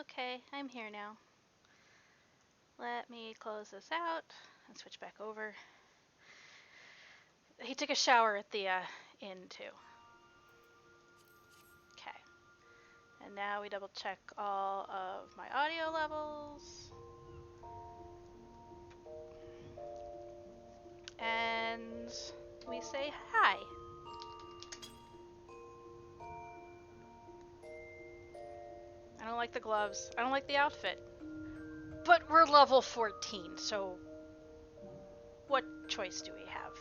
Okay, I'm here now. Let me close this out and switch back over. He took a shower at the inn too. Okay. And now we double check all of my audio levels. And we say hi. I don't like the gloves. I don't like the outfit. But we're level 14, so what choice do we have?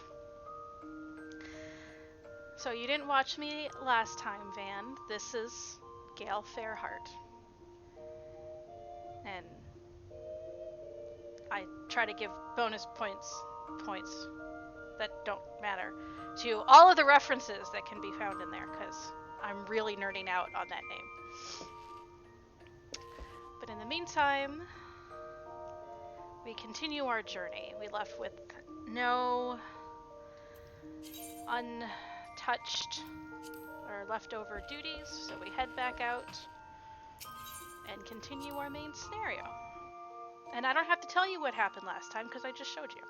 So you didn't watch me last time, Van. This is Gale Fairheart. And I try to give bonus points that don't matter to all of the references that can be found in there, because I'm really nerding out on that name. But in the meantime, we continue our journey. We left with no untouched or leftover duties, so we head back out and continue our main scenario. And I don't have to tell you what happened last time because I just showed you.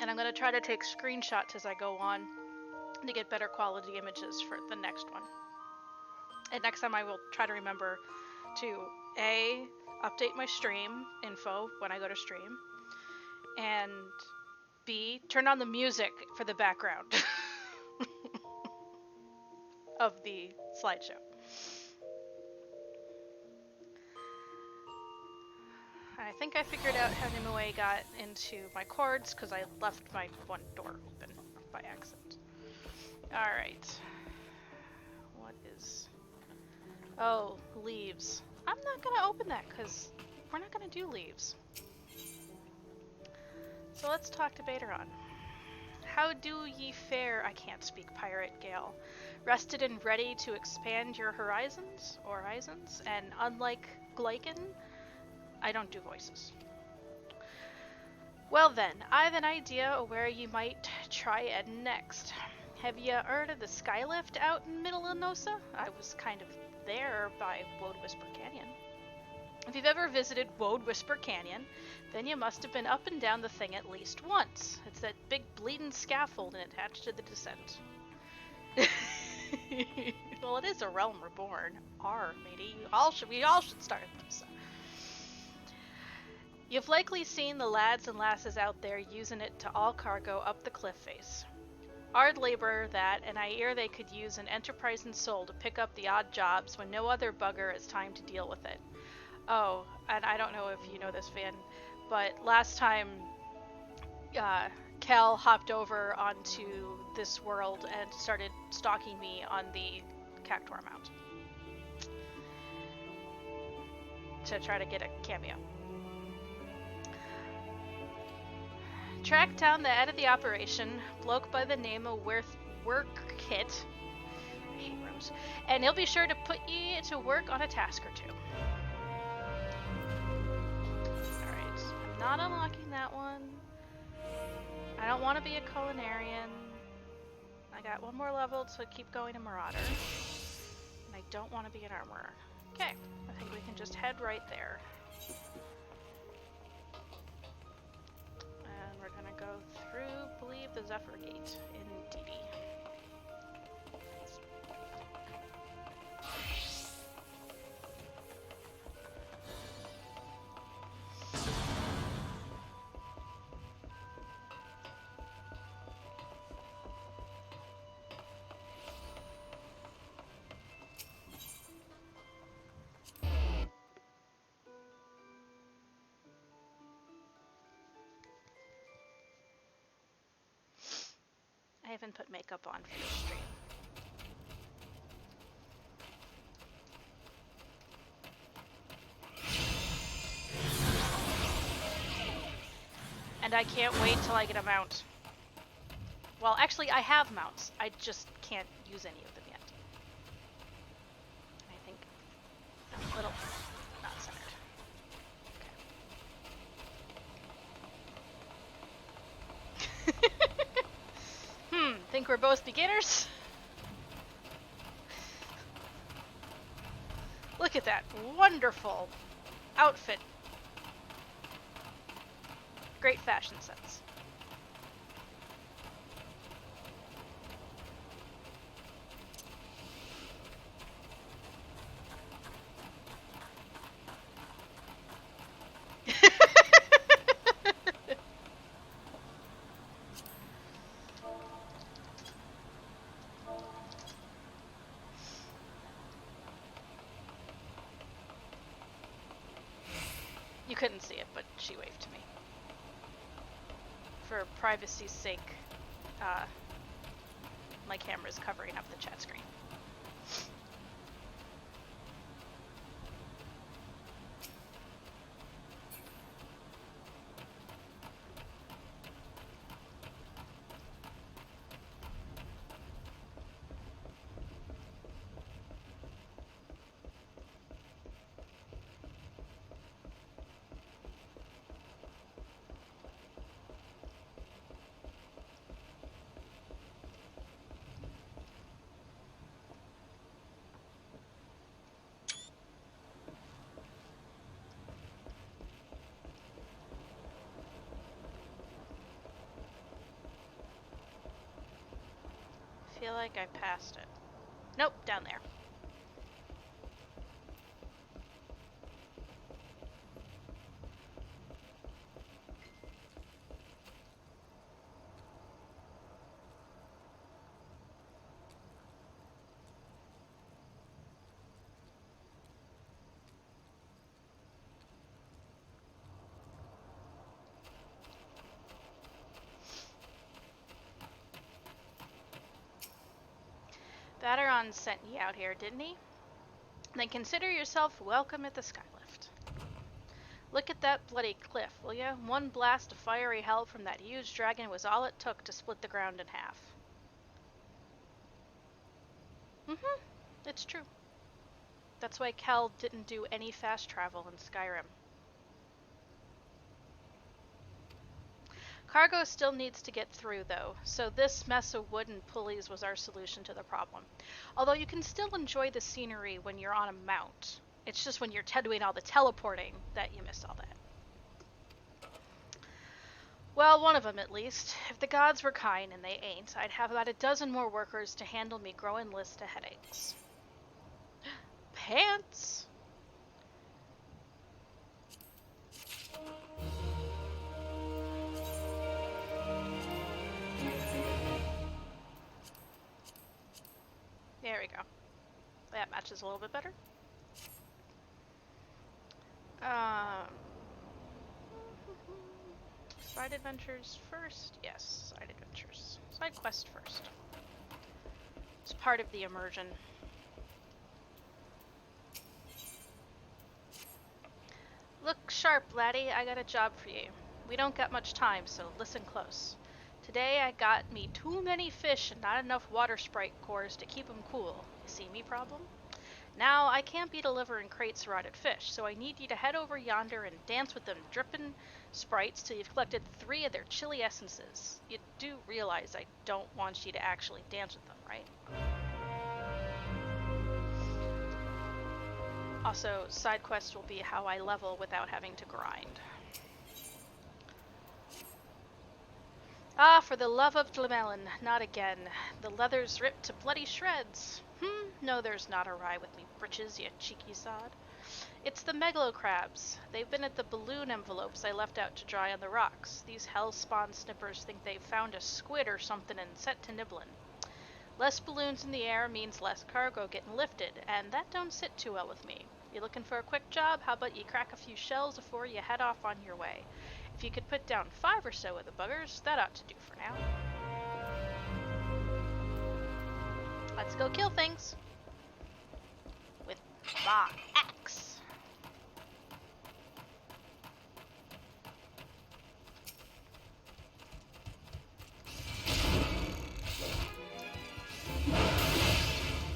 And I'm going to try to take screenshots as I go on to get better quality images for the next one. And next time I will try to remember to A, update my stream info when I go to stream, and B, turn on the music for the background of the slideshow. I think I figured out how Nimue got into my cords because I left my one door open by accident. Alright. What is... Oh, leaves. I'm not going to open that because we're not going to do leaves. So let's talk to Baderon. How do ye fare? I can't speak pirate, Gale. Rested and ready to expand your horizons? And unlike Glycan, I don't do voices. Well then, I've an idea of where you might try Eden next. Have you heard of the Skylift out in Middle Enosa? I was kind of there by Woad Whisper Canyon. If you've ever visited Woad Whisper Canyon, then you must have been up and down the thing at least once. It's that big bleeding scaffolding attached to the descent. Well, it is a realm reborn. Matey. We all should start this. You've likely seen the lads and lasses out there using it to all cargo up the cliff face. Hard labor that, and I hear they could use an enterprising soul to pick up the odd jobs when no other bugger has time to deal with it. Oh, and I don't know if you know this, Van, but last time Cal hopped over onto this world and started stalking me on the Cactuar Mount to try to get a cameo. Track down the head of the operation, bloke by the name of Workkit. I hate Rose. And he'll be sure to put you to work on a task or two. Alright, I'm not unlocking that one. I don't want to be a culinarian. I got one more level to keep going to Marauder. And I don't want to be an armorer. Okay, I think we can just head right there. And we're gonna go through, believe, the Zephyr Gate in DD. I haven't put makeup on for the stream. And I can't wait till I get a mount. Well, actually, I have mounts. I just can't use any of them yet. I think I'm a little not centered. Okay. Think we're both beginners? Look at that wonderful outfit. Great fashion sense. You couldn't see it, but she waved to me. For privacy's sake, my camera's covering up the chat screen. I feel like I passed it. Nope, down there. Bateron sent ye out here, didn't he? Then consider yourself welcome at the Skylift. Look at that bloody cliff, will ya? One blast of fiery hell from that huge dragon was all it took to split the ground in half. It's true. That's why Kel didn't do any fast travel in Skyrim. Cargo still needs to get through, though, so this mess of wood and pulleys was our solution to the problem. Although you can still enjoy the scenery when you're on a mount. It's just when you're doing all the teleporting that you miss all that. Well, one of them at least. If the gods were kind, and they ain't, I'd have about a dozen more workers to handle me growing list of headaches. Pants! There we go. That matches a little bit better. Side adventures first? Yes, side adventures. Side quest first. It's part of the immersion. Look sharp, laddie. I got a job for you. We don't got much time, so listen close. Today I got me too many fish and not enough water sprite cores to keep them cool. You see me problem? Now I can't be delivering crates of rotted fish, so I need you to head over yonder and dance with them drippin' sprites till you've collected 3 of their chili essences. You do realize I don't want you to actually dance with them, right? Also, side quests will be how I level without having to grind. Ah, for the love of Glemelin, not again. The leather's ripped to bloody shreds. No, there's not a rye with me britches, you cheeky sod. It's the megalocrabs. They've been at the balloon envelopes I left out to dry on the rocks. These hellspawn snippers think they've found a squid or something and set to nibbling. Less balloons in the air means less cargo getting lifted, and that don't sit too well with me. You looking for a quick job? How about you crack a few shells before you head off on your way? If you could put down 5 or so of the buggers, that ought to do for now. Let's go kill things. With my axe.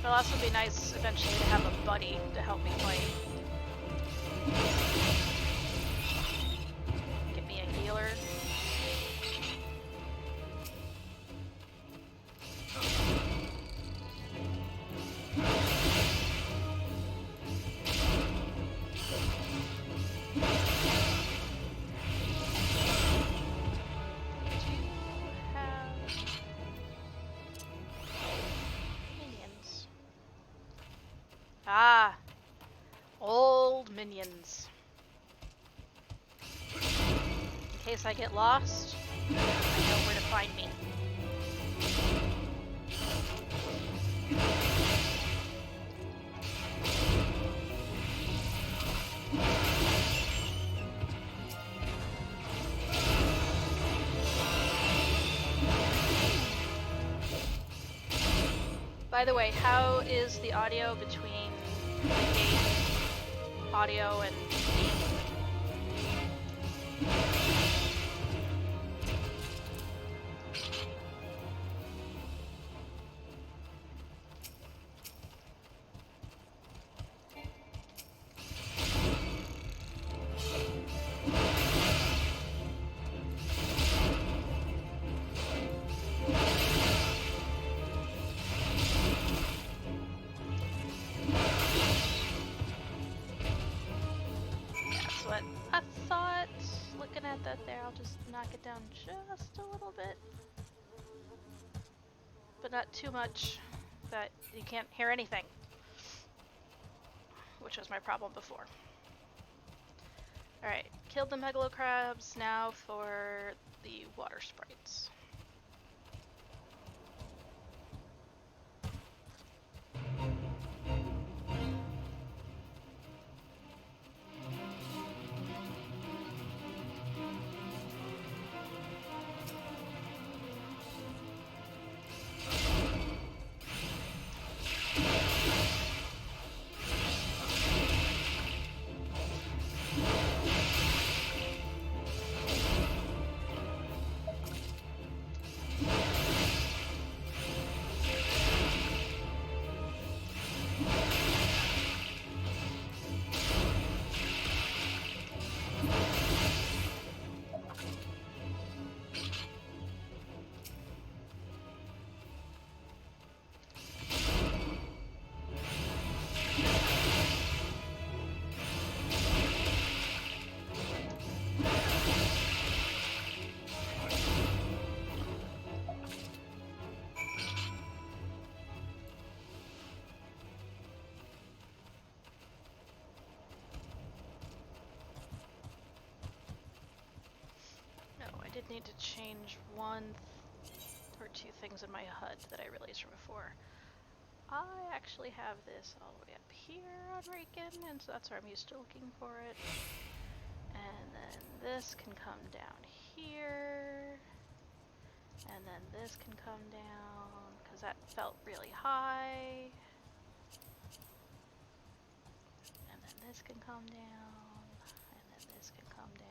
It'll also be nice eventually to have a buddy to help me play. Get me a healer. shield minions. In case I get lost, I know where to find me. By the way, how is the audio between in-game audio and me? There, I'll just knock it down just a little bit, but not too much that you can't hear anything, which was my problem before. Alright, killed the megalocrabs, now for the water sprites. Did need to change one or two things in my HUD that I released from before. I actually have this all the way up here on Raken, and so that's where I'm used to looking for it. And then this can come down here, and then this can come down, because that felt really high. And then this can come down, and then this can come down.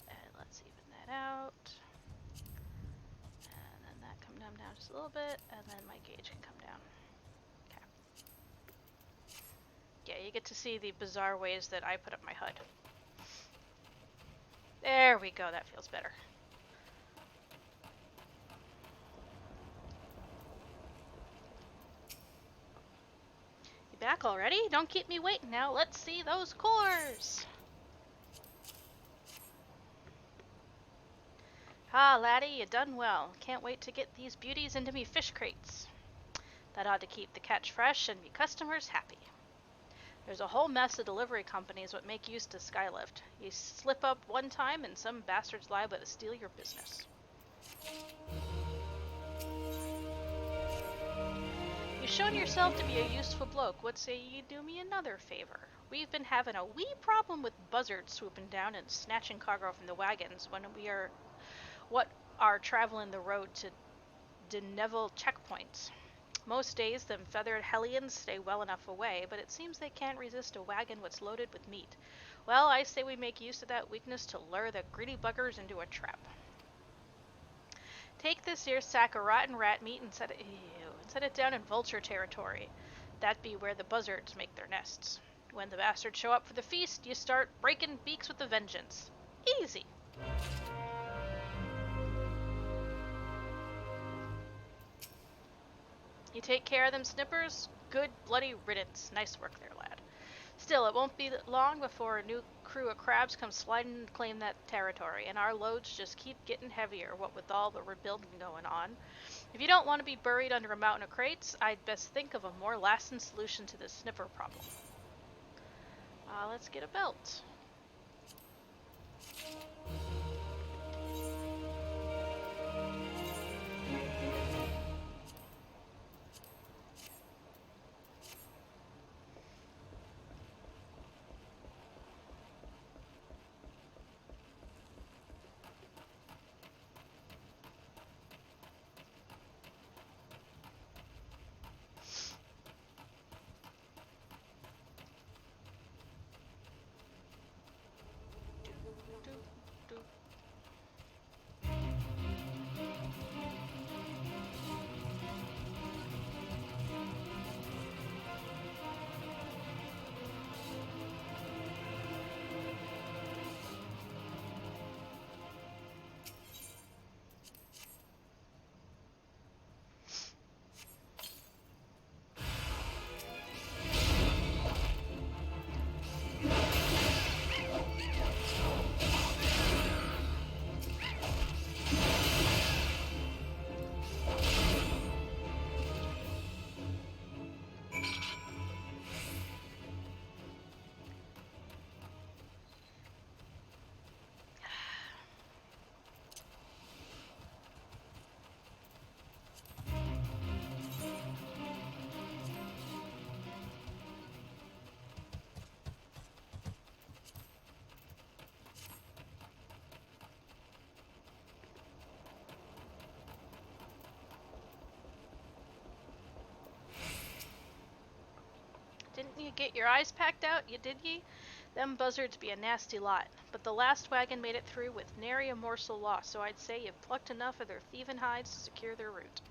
And let's even that out. And then that come down just a little bit, and then my gauge can come down. Okay. Yeah, you get to see the bizarre ways that I put up my HUD. There we go, that feels better. You back already? Don't keep me waiting now. Let's see those cores! Ah, laddie, you done well. Can't wait to get these beauties into me fish crates. That ought to keep the catch fresh and me customers happy. There's a whole mess of delivery companies what make use to Skylift. You slip up one time and some bastard's liable to steal your business. You've shown yourself to be a useful bloke. What say you do me another favor? We've been having a wee problem with buzzards swooping down and snatching cargo from the wagons when we are traveling the road to Deneville checkpoints. Most days them feathered hellions stay well enough away, but it seems they can't resist a wagon what's loaded with meat. Well, I say we make use of that weakness to lure the greedy buggers into a trap. Take this here sack of rotten rat meat and set it down in vulture territory. That be where the buzzards make their nests. When the bastards show up for the feast, you start breaking beaks with a vengeance. Easy. You take care of them snippers? Good bloody riddance. Nice work there, lad. Still, it won't be long before a new crew of crabs come sliding to claim that territory, and our loads just keep getting heavier, what with all the rebuilding going on. If you don't want to be buried under a mountain of crates, I'd best think of a more lasting solution to this sniffer problem. Let's get a belt. Didn't you get your eyes packed out, did ye? Them buzzards be a nasty lot, but the last wagon made it through with nary a morsel lost, so I'd say you've plucked enough of their thieving hides to secure their route.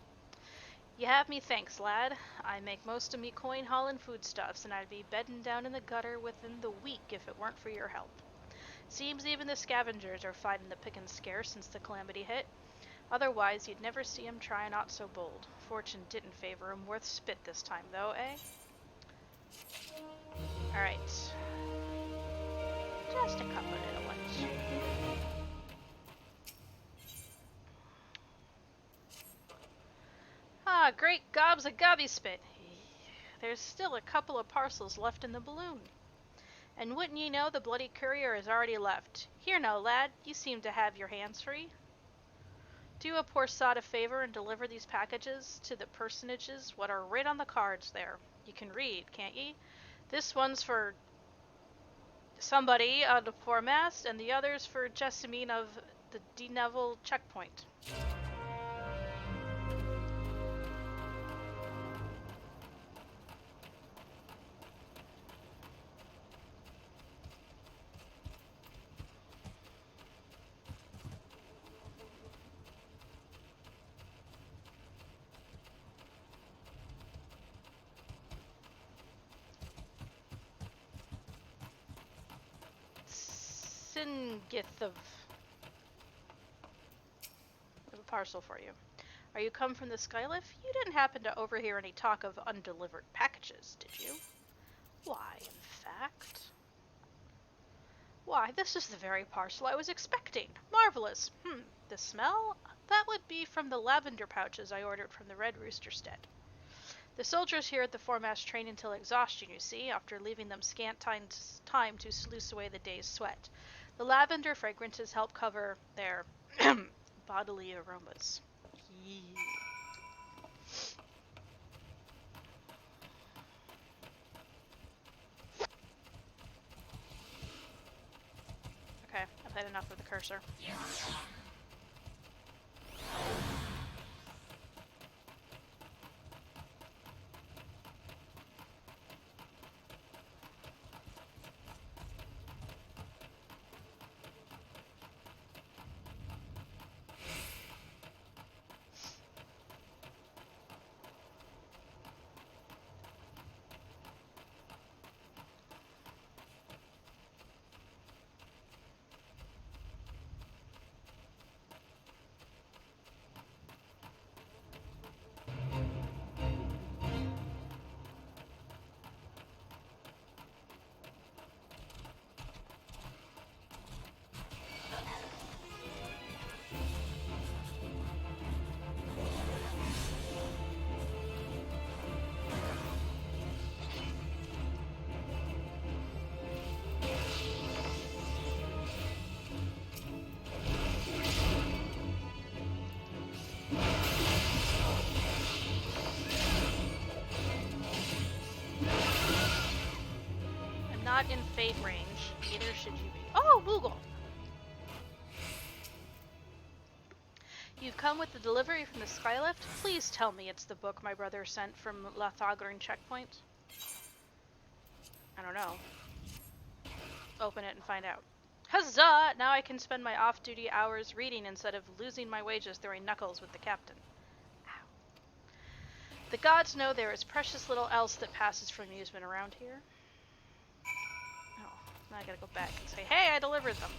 You have me thanks, lad. I make most of me coin haulin' foodstuffs, and I'd be beddin' down in the gutter within the week if it weren't for your help. Seems even the scavengers are findin' the pickin' scarce since the calamity hit. Otherwise, you'd never see 'em tryin' aught so bold. Fortune didn't favor 'em worth spit this time, though, eh? Alright. Just a couple little ones. Ah, great gobs of gobby spit. There's still a couple of parcels left in the balloon. And wouldn't ye know, the bloody courier has already left. Here now, lad, you seem to have your hands free. Do a poor sod a favor and deliver these packages to the personages what are right on the cards there. You can read, can't ye? This one's for somebody on the foremast, and the other's for Jessamine of the D Neville checkpoint. Singith of a parcel for you. Are you come from the Skylift? You didn't happen to overhear any talk of undelivered packages, did you? Why, in fact... Why, this is the very parcel I was expecting. Marvelous. The smell? That would be from the lavender pouches I ordered from the Red Rooster stead. The soldiers here at the foremast train until exhaustion, you see, after leaving them scant time to sluice away the day's sweat. The lavender fragrances help cover their bodily aromas. Okay, I've had enough of the cursor. fate range. Neither should you be. Oh, Moogle! You've come with the delivery from the Skylift? Please tell me it's the book my brother sent from Lathogran checkpoint. I don't know. Open it and find out. Huzzah! Now I can spend my off-duty hours reading instead of losing my wages throwing knuckles with the captain. Ow. The gods know there is precious little else that passes for amusement around here. Oh, now I gotta go back and say, hey, I delivered them.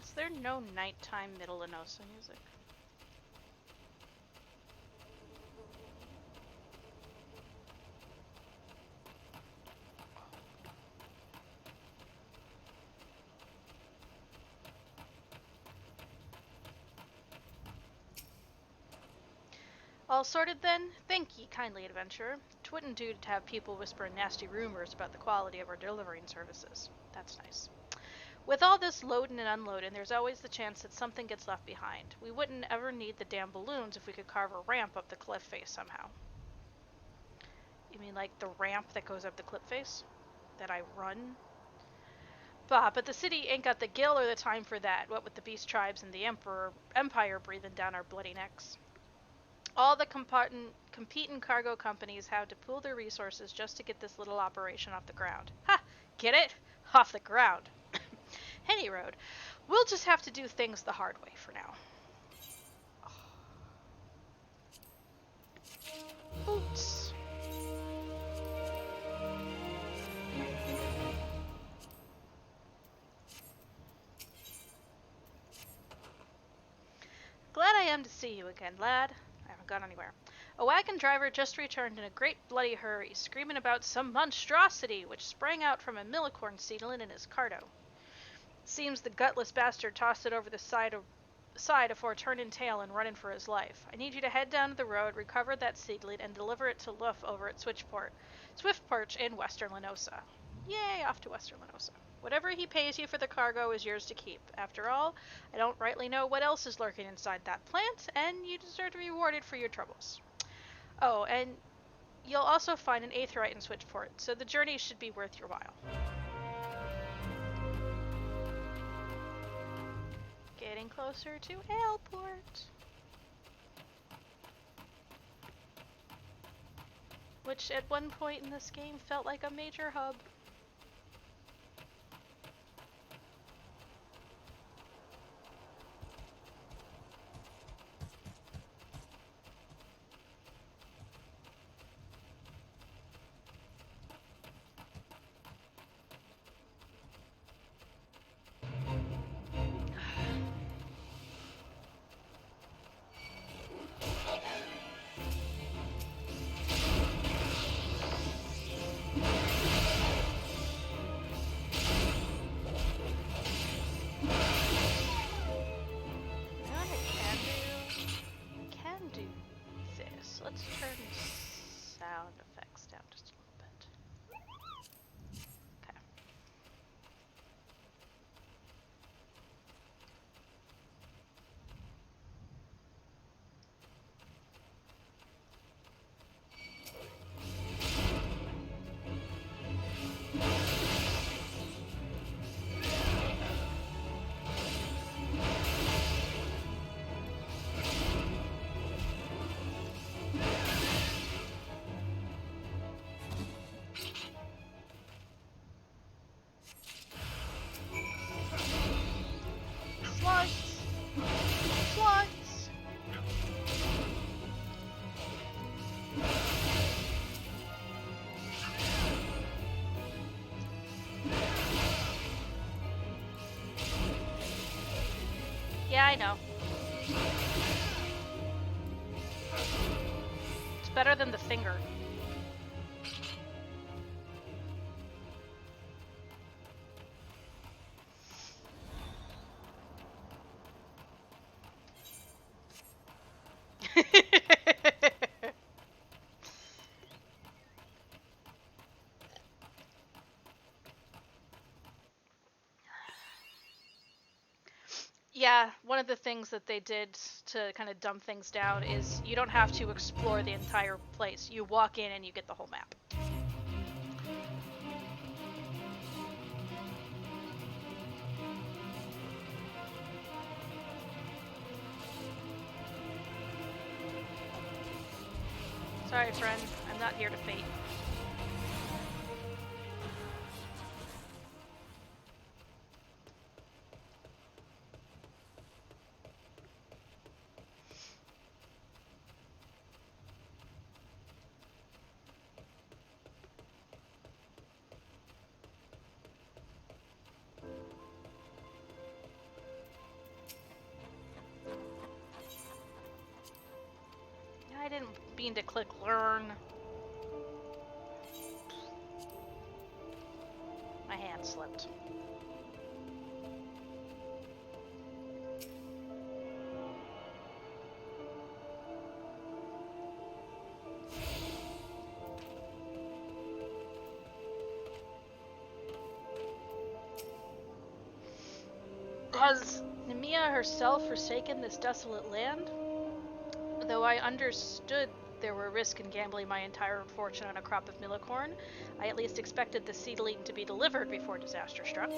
Is there no nighttime Middle Enosa music? All sorted then? Thank ye kindly, adventurer. 'Twouldn't do to have people whispering nasty rumors about the quality of our delivering services. That's nice. With all this loading and unloading, there's always the chance that something gets left behind. We wouldn't ever need the damn balloons if we could carve a ramp up the cliff face somehow. You mean like the ramp that goes up the cliff face? That I run? Bah, but the city ain't got the gil or the time for that, what with the beast tribes and the empire breathing down our bloody necks. All the competing cargo companies have to pool their resources just to get this little operation off the ground. Ha! Get it? Off the ground. Any road. We'll just have to do things the hard way for now. Boots. Glad I am to see you again, lad. I haven't gone anywhere. A wagon driver just returned in a great bloody hurry, screaming about some monstrosity which sprang out from a millicorn seedling in his cardo. Seems the gutless bastard tossed it over the side afore turning tail and running for his life. I need you to head down to the road, recover that seedling, and deliver it to Luff over at Swiftperch in Western Lenosa. Yay, off to Western Lenosa. Whatever he pays you for the cargo is yours to keep. After all, I don't rightly know what else is lurking inside that plant, and you deserve to be rewarded for your troubles. Oh, and you'll also find an aetheryte in Switchport, so the journey should be worth your while. Getting closer to Aleport. Which at one point in this game felt like a major hub. I know. It's better than the finger. Yeah, one of the things that they did to kind of dumb things down is you don't have to explore the entire place. You walk in and you get the whole map. Sorry, friend. I'm not here to fate. I didn't mean to click learn. My hand slipped. Has Nemia herself forsaken this desolate land? Though I understood there were risks in gambling my entire fortune on a crop of millicorn, I at least expected the seedling to be delivered before disaster struck.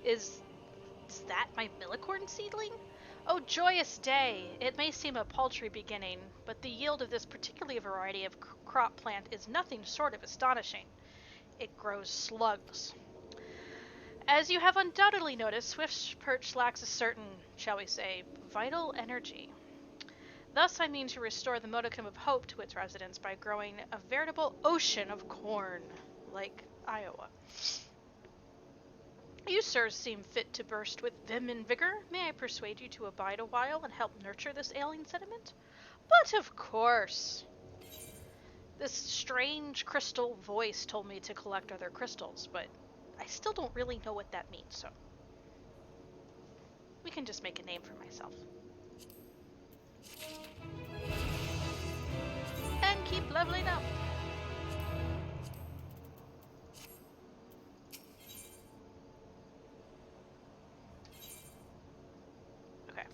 Is that my millicorn seedling? Oh, joyous day! It may seem a paltry beginning, but the yield of this particular variety of crop plant is nothing short of astonishing. It grows slugs. As you have undoubtedly noticed, Swiftperch lacks a certain, shall we say, vital energy. Thus I mean to restore the modicum of hope to its residents by growing a veritable ocean of corn, like Iowa. You, sirs, seem fit to burst with vim and vigor. May I persuade you to abide a while and help nurture this ailing sediment? But of course! This strange crystal voice told me to collect other crystals, but I still don't really know what that means, so we can just make a name for myself. And keep leveling up. Okay.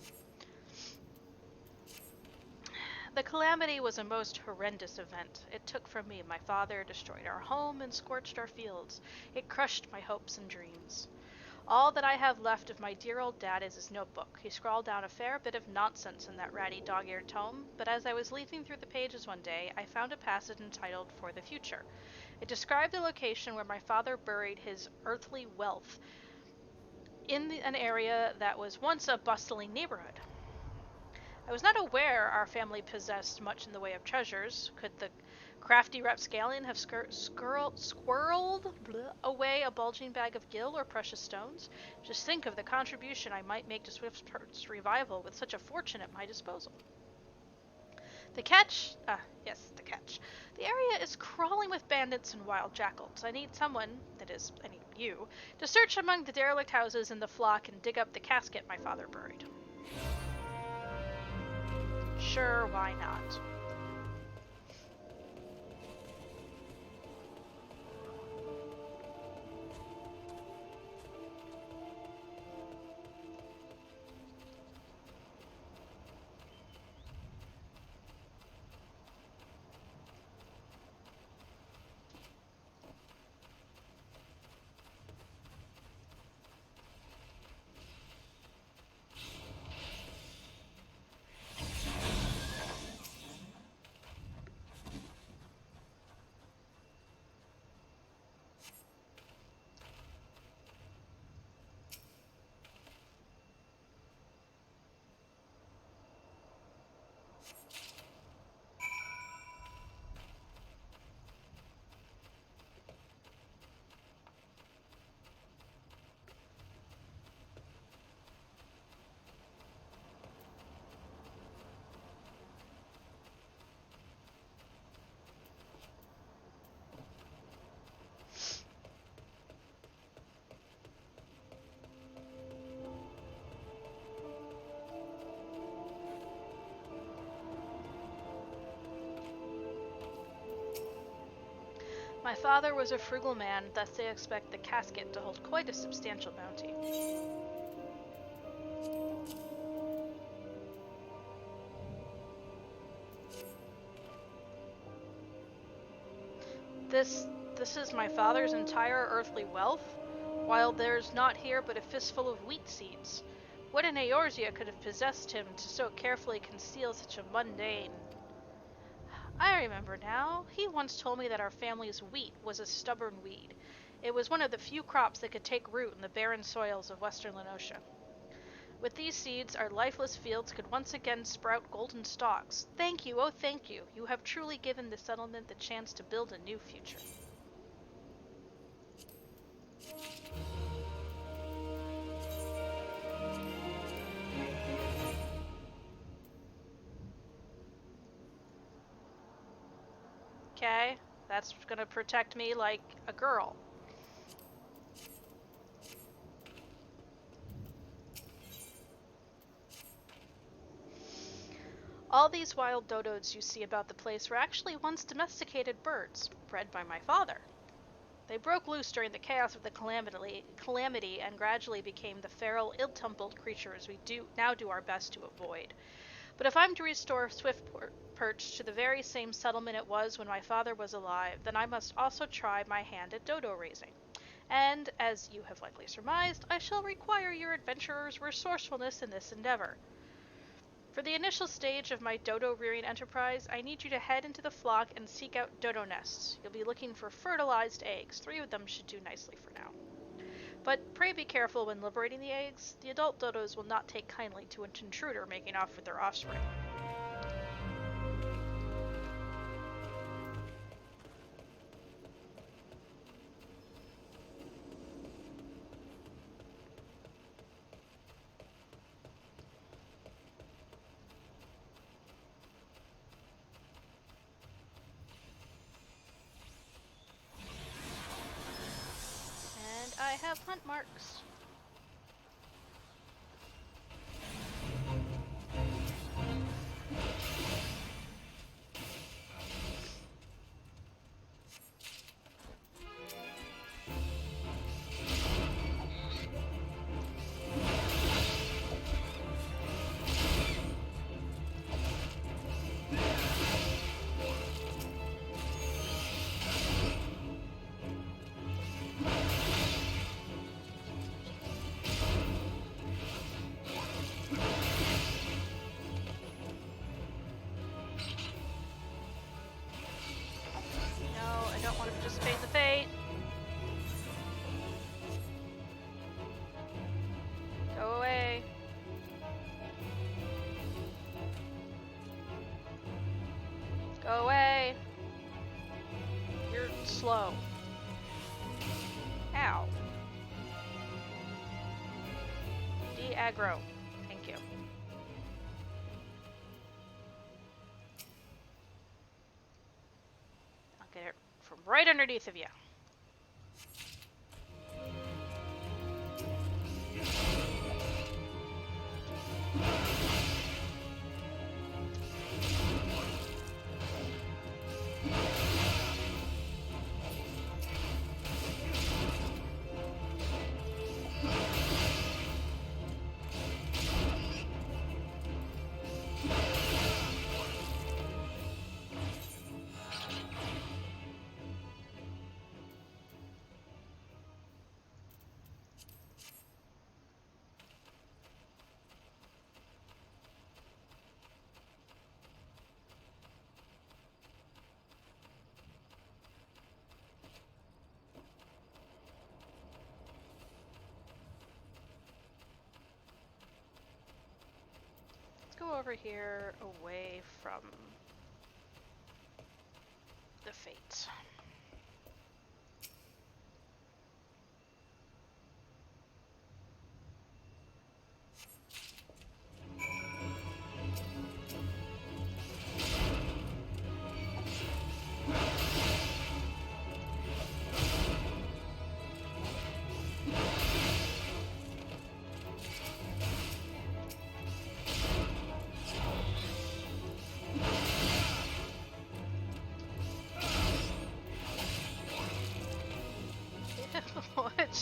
The calamity was a most horrendous event. It took from me my father, destroyed our home, and scorched our fields. It crushed my hopes and dreams. All that I have left of my dear old dad is his notebook. He scrawled down a fair bit of nonsense in that ratty dog-eared tome, but as I was leafing through the pages one day, I found a passage entitled For the Future. It described the location where my father buried his earthly wealth in an area that was once a bustling neighborhood. I was not aware our family possessed much in the way of treasures. Could the crafty rapscallion have squirreled away a bulging bag of gil or precious stones? Just think of the contribution I might make to Swiftperch's revival with such a fortune at my disposal. The catch? Yes, the catch. The area is crawling with bandits and wild jackals. I need someone, that is, I need you, to search among the derelict houses in the flock and dig up the casket my father buried. Sure, why not? My father was a frugal man, thus they expect the casket to hold quite a substantial bounty. This is my father's entire earthly wealth, while there's not here but a fistful of wheat seeds. What in Eorzea could have possessed him to so carefully conceal such a mundane... I remember now. He once told me that our family's wheat was a stubborn weed. It was one of the few crops that could take root in the barren soils of western Lenosha. With these seeds, our lifeless fields could once again sprout golden stalks. Thank you, oh thank you. You have truly given the settlement the chance to build a new future. Okay, that's gonna protect me like a girl. All these wild dodos you see about the place were actually once domesticated birds, bred by my father. They broke loose during the chaos of the calamity and gradually became the feral, ill-tempered creatures we now do our best to avoid. But if I'm to restore Swiftperch to the very same settlement it was when my father was alive, then I must also try my hand at dodo raising. And, as you have likely surmised, I shall require your adventurer's resourcefulness in this endeavor. For the initial stage of my dodo rearing enterprise, I need you to head into the flock and seek out dodo nests. You'll be looking for fertilized eggs. 3 of them should do nicely for now. But pray be careful when liberating the eggs. The adult dodos will not take kindly to an intruder making off with their offspring. I have hunt marks. Participate the fate. Go away. Go away. You're slow. Ow. De-aggro. Thank you. I'll get it from right underneath of you. Go over here away from the fates.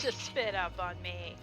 to spit up on me.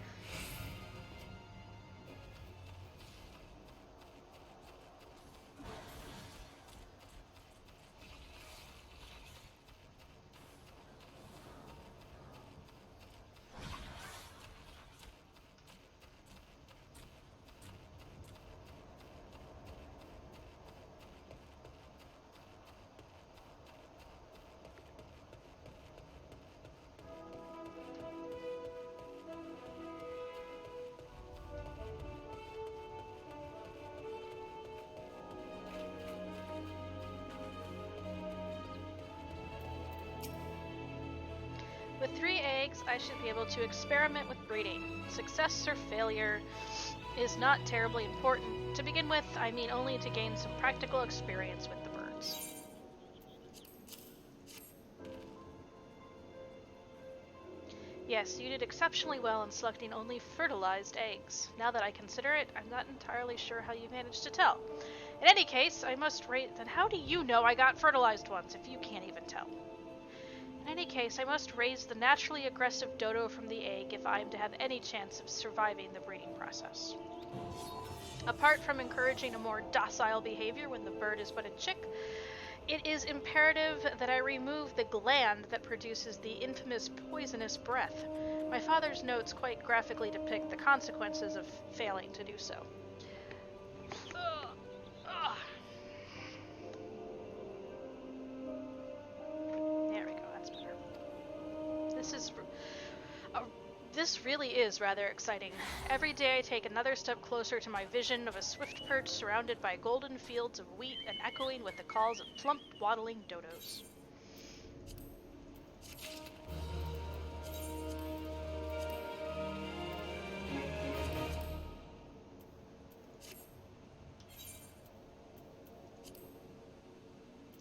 With 3 eggs, I should be able to experiment with breeding. Success or failure is not terribly important. To begin with, I mean only to gain some practical experience with the birds. Yes, you did exceptionally well in selecting only fertilized eggs. Now that I consider it, I'm not entirely sure how you managed to tell. In any case, I must rate... Then how do you know I got fertilized ones if you can't even tell? In any case, I must raise the naturally aggressive dodo from the egg if I am to have any chance of surviving the breeding process. Apart from encouraging a more docile behavior when the bird is but a chick, it is imperative that I remove the gland that produces the infamous poisonous breath. My father's notes quite graphically depict the consequences of failing to do so. There we go, that's better. This really is rather exciting. Every day I take another step closer to my vision of a Swiftperch surrounded by golden fields of wheat and echoing with the calls of plump, waddling dodos.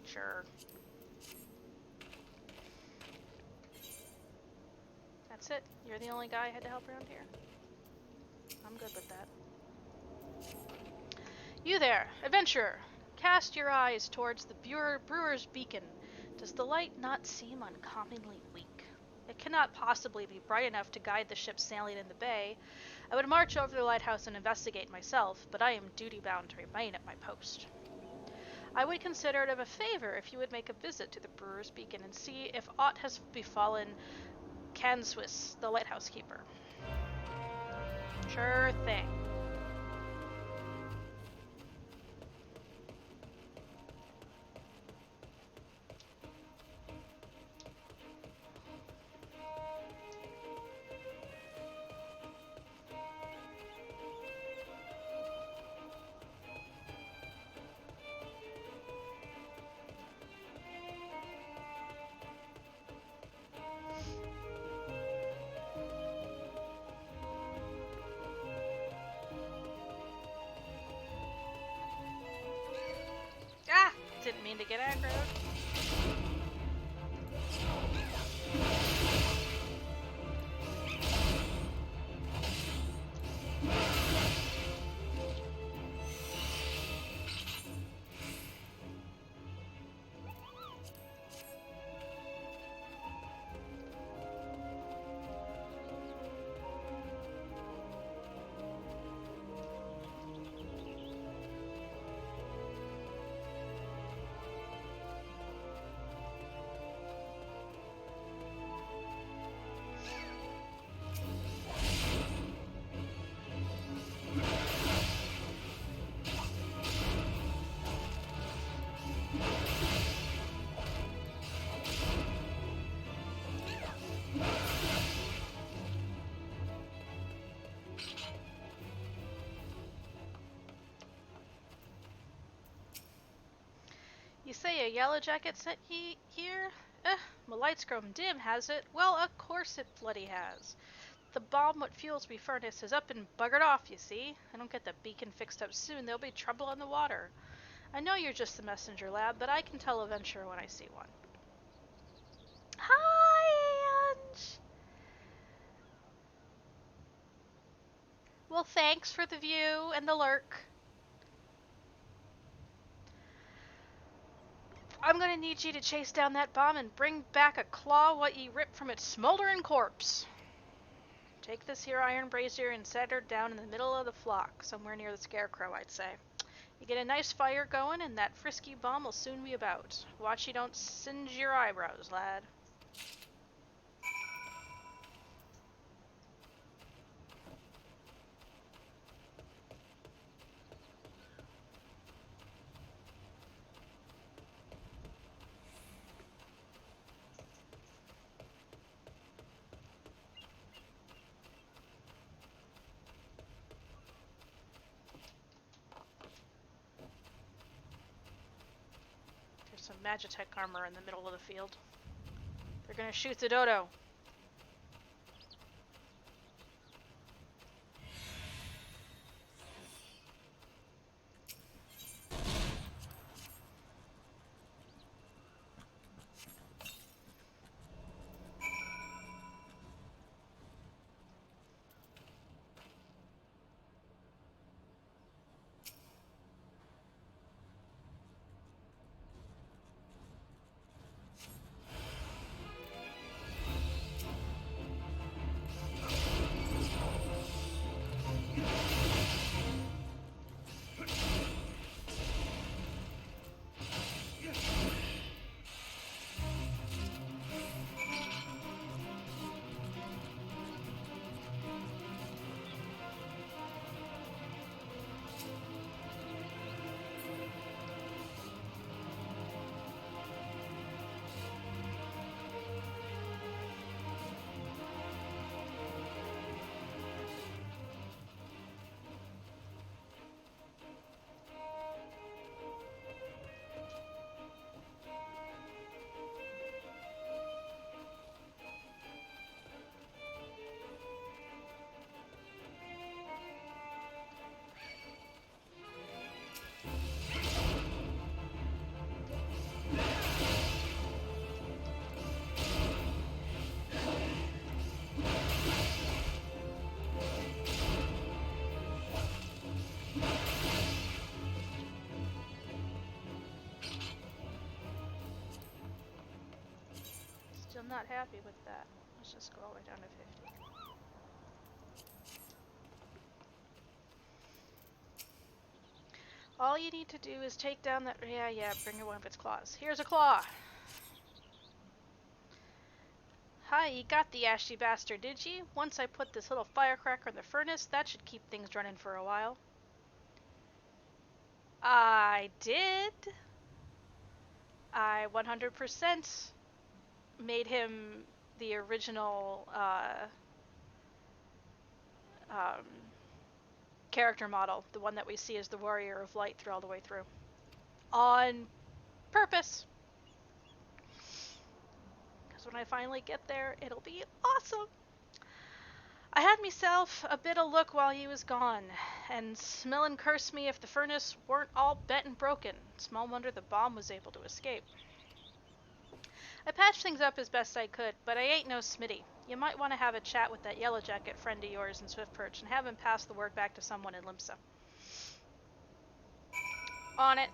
Sure. That's it? You're the only guy I had to help around here? I'm good with that. You there, adventurer! Cast your eyes towards the brewer's beacon. Does the light not seem uncommonly weak? It cannot possibly be bright enough to guide the ship sailing in the bay. I would march over the lighthouse and investigate myself, but I am duty-bound to remain at my post. I would consider it of a favor if you would make a visit to the brewer's beacon and see if aught has befallen Canswiss, the lighthouse keeper. Sure thing. Didn't mean to get aggroed. You say a yellow jacket sent ye here? My light's grown dim, has it? Well, of course it bloody has. The bomb what fuels me furnace is up and buggered off, you see. I don't get the beacon fixed up soon, there'll be trouble on the water. I know you're just the messenger lad, but I can tell a venturer when I see one. Hi, Ange! Well, thanks for the view and the lurk. I'm gonna need you to chase down that bomb and bring back a claw what ye ripped from its smoldering corpse. Take this here iron brazier and set her down in the middle of the flock, somewhere near the scarecrow, I'd say. You get a nice fire going, and that frisky bum will soon be about. Watch you don't singe your eyebrows, lad. Some Magitech armor in the middle of the field. They're gonna shoot the dodo. I'm not happy with that. Let's just go all the way down to 50. All you need to do is take down that... Yeah, bring her one of its claws. Here's a claw! Hi, you got the ashy bastard, did you? Once I put this little firecracker in the furnace, that should keep things running for a while. I did. I 100% made him the original character model, the one that we see as the Warrior of Light all the way through. On purpose. Because when I finally get there, it'll be awesome. I had myself a bit of look while he was gone, and Smillin cursed me if the furnace weren't all bent and broken. Small wonder the bomb was able to escape. I patched things up as best I could, but I ain't no Smitty. You might want to have a chat with that Yellow Jacket friend of yours in Swiftperch and have him pass the word back to someone in Limsa. On it.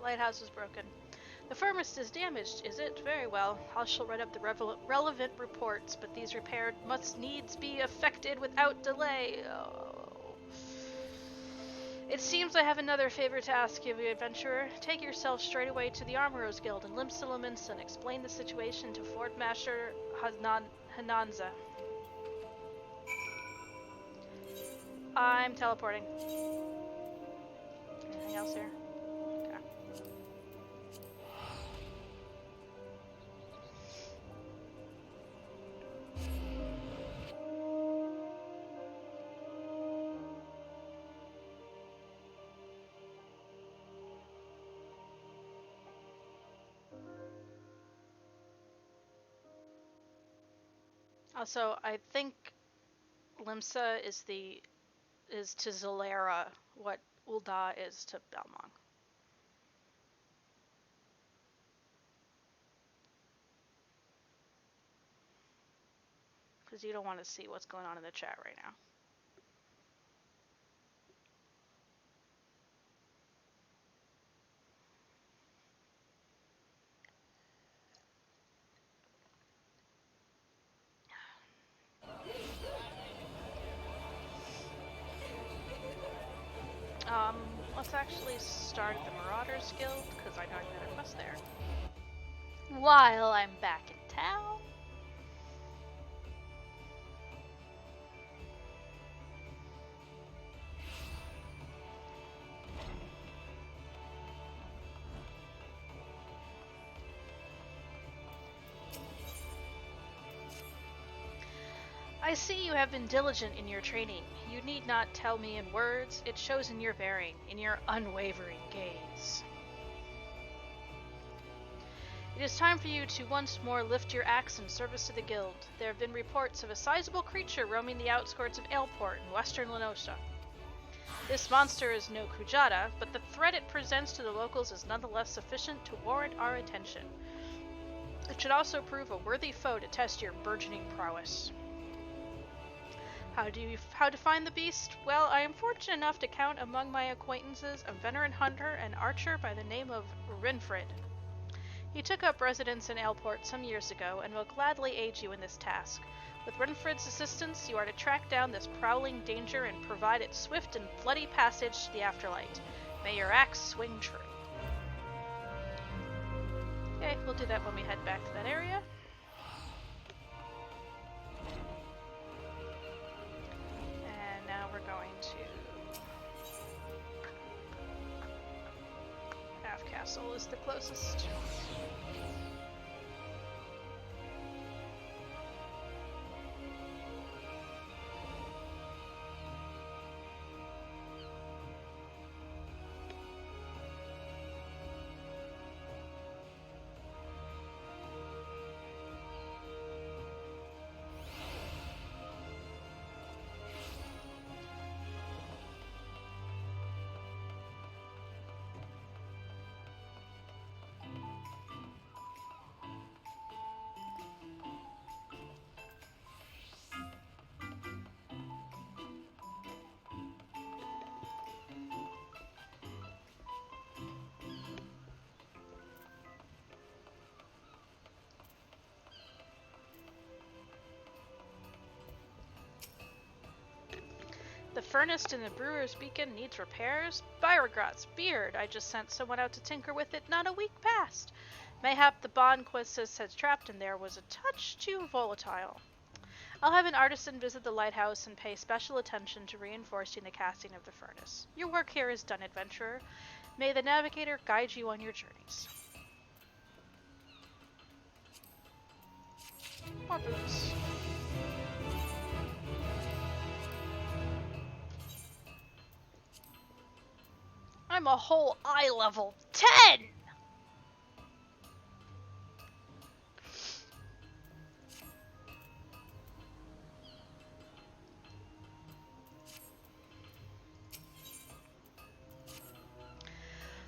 Lighthouse is broken. The furnace is damaged, is it? Very well. I shall write up the relevant reports, but these repairs must needs be effected without delay. Oh. It seems I have another favor to ask of you, adventurer. Take yourself straight away to the Armorers Guild in Limsa and explain the situation to Fort Master Hananza. I'm teleporting. Anything else here? Okay. Also, I think Limsa is to Zalera what Ul'dah is to Belmont. Because you don't want to see what's going on in the chat right now. Let's actually start the Marauders Guild, because I know I got a quest there. While I'm back in town. I see you have been diligent in your training. You need not tell me in words, it shows in your bearing, in your unwavering gaze. It is time for you to once more lift your axe in service to the guild. There have been reports of a sizable creature roaming the outskirts of Aleport in western Lenosha. This monster is no Kujata, but the threat it presents to the locals is nonetheless sufficient to warrant our attention. It should also prove a worthy foe to test your burgeoning prowess. How to find the beast? Well, I am fortunate enough to count among my acquaintances a veteran hunter and archer by the name of Renfrid. He took up residence in Aleport some years ago and will gladly aid you in this task. With Renfrid's assistance, you are to track down this prowling danger and provide it swift and bloody passage to the afterlight. May your axe swing true. Okay, we'll do that when we head back to that area. Now we're going to Half Castle is the closest. The furnace in the brewer's beacon needs repairs. Byrogrot's beard! I just sent someone out to tinker with it not a week past. Mayhap the bond Questus had trapped in there was a touch too volatile. I'll have an artisan visit the lighthouse and pay special attention to reinforcing the casting of the furnace. Your work here is done, adventurer. May the navigator guide you on your journeys. More boots. I'm a whole eye level 10!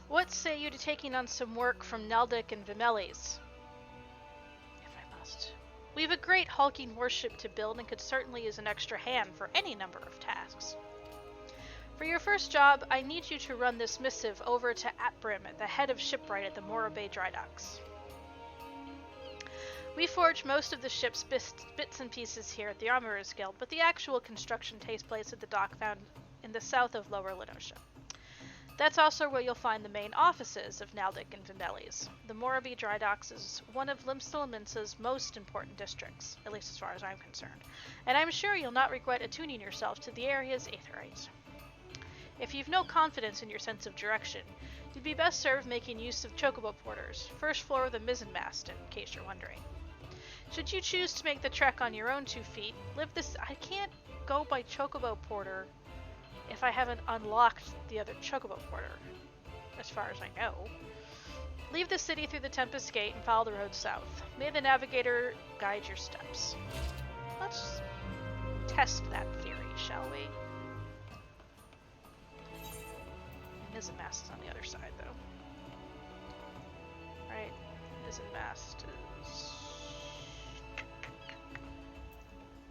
What say you to taking on some work from Neldik and Vimelis? If I must. We've a great hulking warship to build and could certainly use an extra hand for any number of tasks. For your first job, I need you to run this missive over to Atbrim, the head of shipwright at the Mora Bay dry docks. We forge most of the ship's bits and pieces here at the Armorers Guild, but the actual construction takes place at the dock found in the south of Lower Lenosha. That's also where you'll find the main offices of Naldic and Vindelli's. The Moraby Dry Docks is one of Limstalminsa's most important districts, at least as far as I'm concerned, and I'm sure you'll not regret attuning yourself to the area's aetheryte. If you've no confidence in your sense of direction, you'd be best served making use of chocobo porters, first floor of the mizzenmast, in case you're wondering. Should you choose to make the trek on your own 2 feet, I can't go by chocobo porter if I haven't unlocked the other chocobo porter, as far as I know. Leave the city through the Tempest Gate and follow the road south. May the navigator guide your steps. Let's test that theory, shall we? Mizzenmast is on the other side, though. Right? Mizzenmast is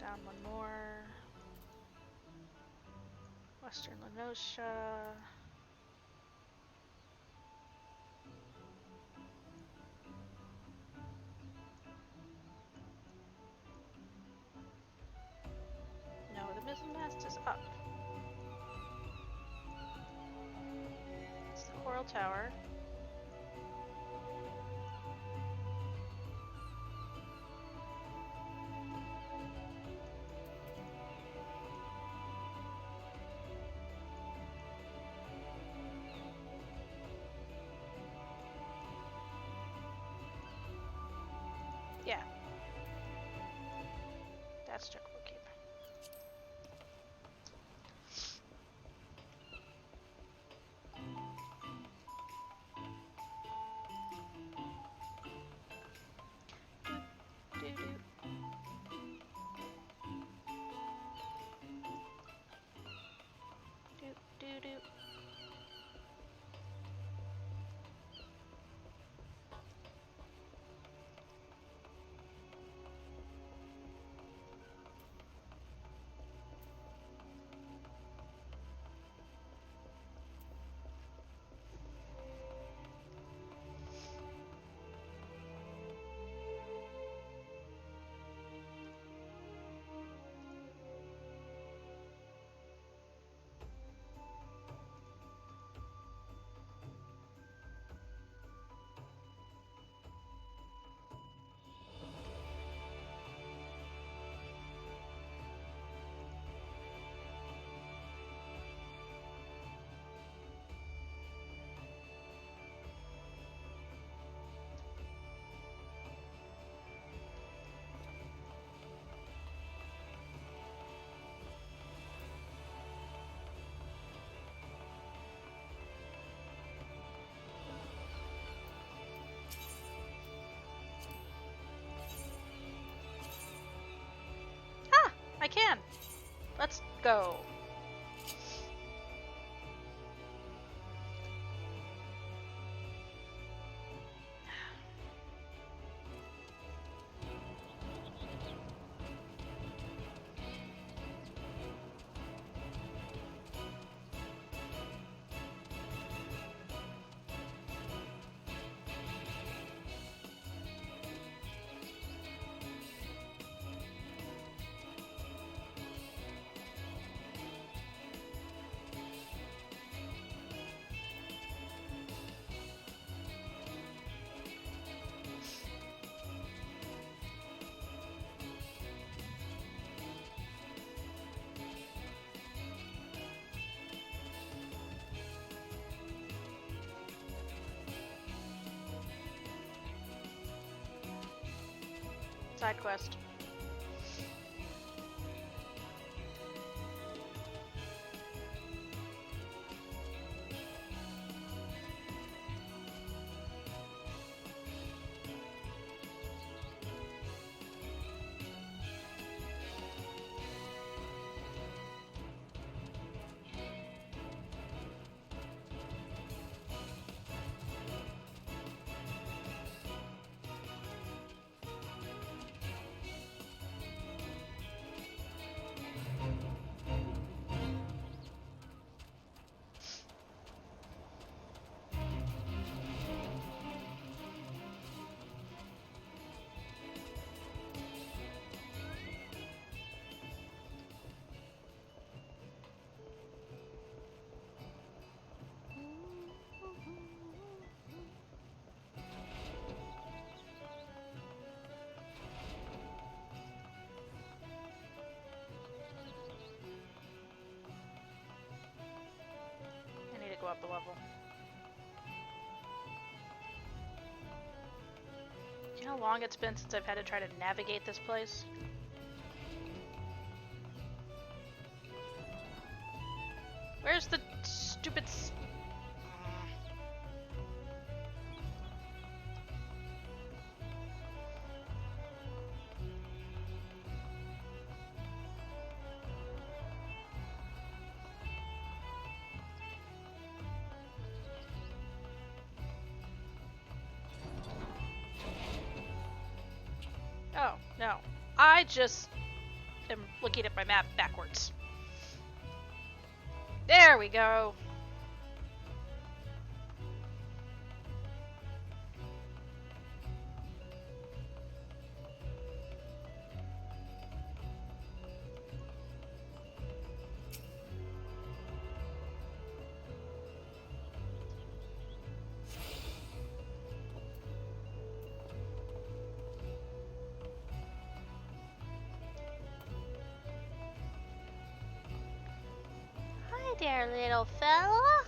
down one more. Western Lenosha. No, the mizzenmast is up. It's the Coral Tower. Yeah. That's Chocobo Keep. Do. I can. Let's go. Side quest. up a level. Do you know how long it's been since I've had to try to navigate this place? Where's the stupid... Oh, no. I just am looking at my map backwards. There we go. Hi there, little fella.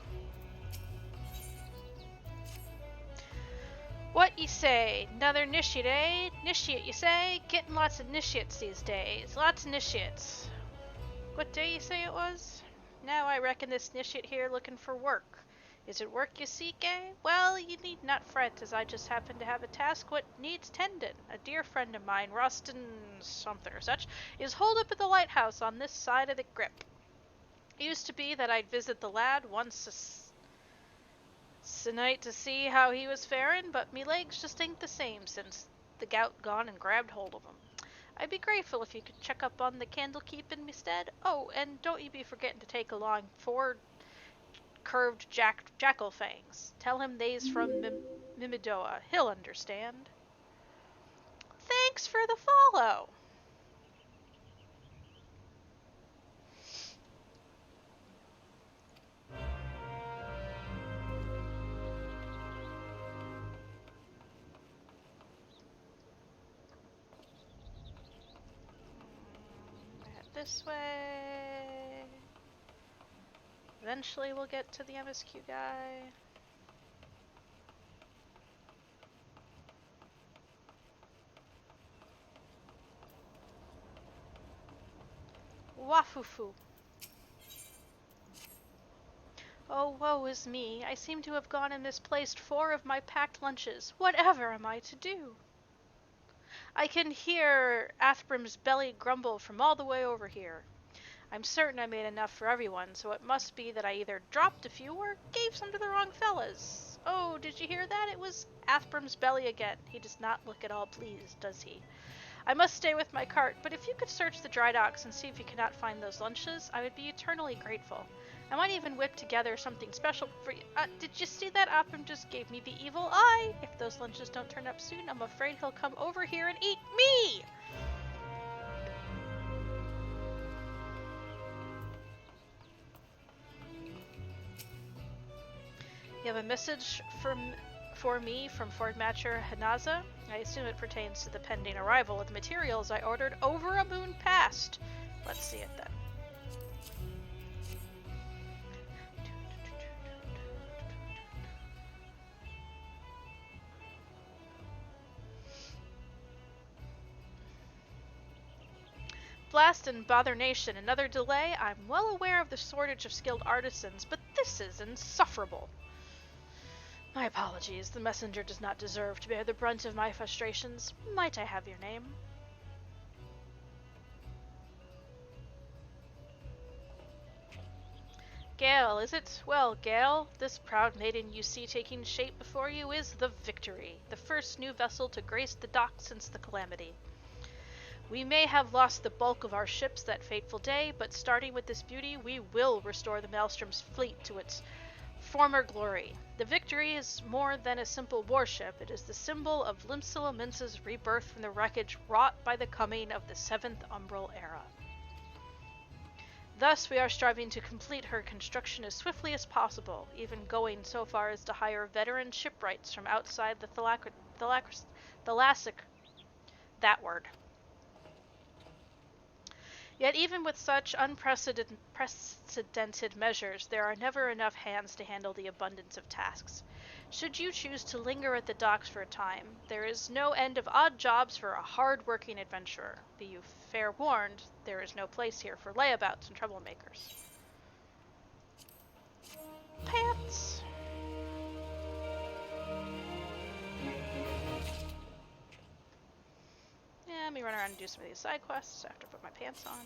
What you say? Another initiate, eh? Initiate, you say? Getting lots of initiates these days. Lots of initiates. What day you say it was? Now I reckon this initiate here looking for work. Is it work you seek, eh? Well, you need not fret, as I just happen to have a task what needs tendin'. A dear friend of mine, Rostin something or such, is holed up at the lighthouse on this side of the grip. It used to be that I'd visit the lad once a night to see how he was faring, but me legs just ain't the same since the gout gone and grabbed hold of 'em. I'd be grateful if you could check up on the candle-keep in me stead. Oh, and don't you be forgetting to take along 4 curved jackal fangs. Tell him they's from Mimidoa. He'll understand. Thanks for the follow. Head this way. Eventually we'll get to the MSQ guy. Wafufu. Oh, woe is me. I seem to have gone and misplaced 4 of my packed lunches. Whatever am I to do? I can hear Athbrim's belly grumble from all the way over here. I'm certain I made enough for everyone, so it must be that I either dropped a few or gave some to the wrong fellas. Oh, did you hear that? It was Athbrim's belly again. He does not look at all pleased, does he? I must stay with my cart, but if you could search the dry docks and see if you cannot find those lunches, I would be eternally grateful. I might even whip together something special for you. Did you see that? Athbrim just gave me the evil eye. If those lunches don't turn up soon, I'm afraid he'll come over here and eat me! You have a message for me from Fort Matcher Hanaza. I assume it pertains to the pending arrival of the materials I ordered over a moon past. Let's see it then. Blast and bother nation, another delay? I'm well aware of the shortage of skilled artisans, but this is insufferable. My apologies, the messenger does not deserve to bear the brunt of my frustrations. Might I have your name? Gale, is it? Well, Gale, this proud maiden you see taking shape before you is the Victory, the first new vessel to grace the docks since the calamity. We may have lost the bulk of our ships that fateful day, but starting with this beauty, we will restore the Maelstrom's fleet to its former glory. The Victory is more than a simple warship. It is the symbol of Limsila Mince's rebirth from the wreckage wrought by the coming of the 7th Umbral Era. Thus, we are striving to complete her construction as swiftly as possible, even going so far as to hire veteran shipwrights from outside the Thalassic. That word. Yet even with such unprecedented measures, there are never enough hands to handle the abundance of tasks. Should you choose to linger at the docks for a time, there is no end of odd jobs for a hard-working adventurer. Be you fair warned, there is no place here for layabouts and troublemakers. Pants! Yeah, let me run around and do some of these side quests after I put my pants on.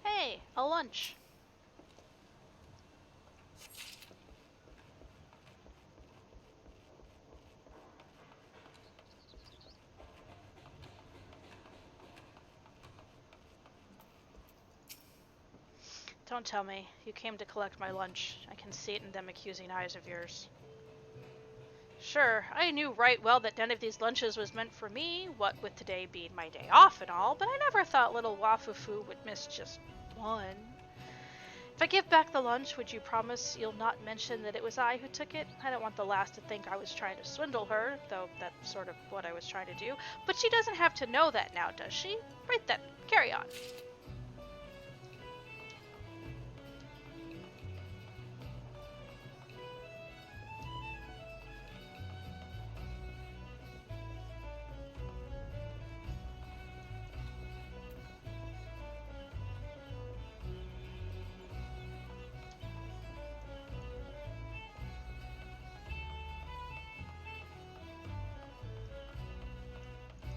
Hey, a lunch. Don't tell me. You came to collect my lunch. I can see it in them accusing eyes of yours. Sure, I knew right well that none of these lunches was meant for me, what with today being my day off and all, but I never thought little Wafufu would miss just one. If I give back the lunch, would you promise you'll not mention that it was I who took it? I don't want the lass to think I was trying to swindle her, though that's sort of what I was trying to do. But she doesn't have to know that now, does she? Right then, carry on.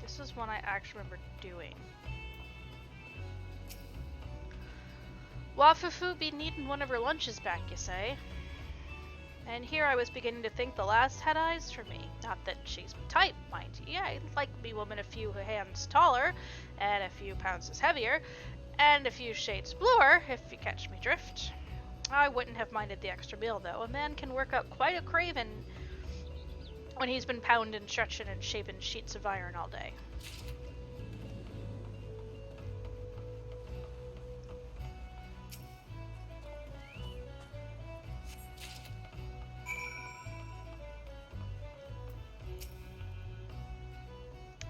This is one I actually remember doing. Wafufu be needing one of her lunches back, you say? And here I was beginning to think the lass had eyes for me. Not that she's my type, mind you. Yeah, I'd like me woman a few hands taller, and a few pounds heavier, and a few shades bluer, if you catch me drift. I wouldn't have minded the extra meal, though. A man can work up quite a craving when he's been pounding, stretching, and shaping sheets of iron all day.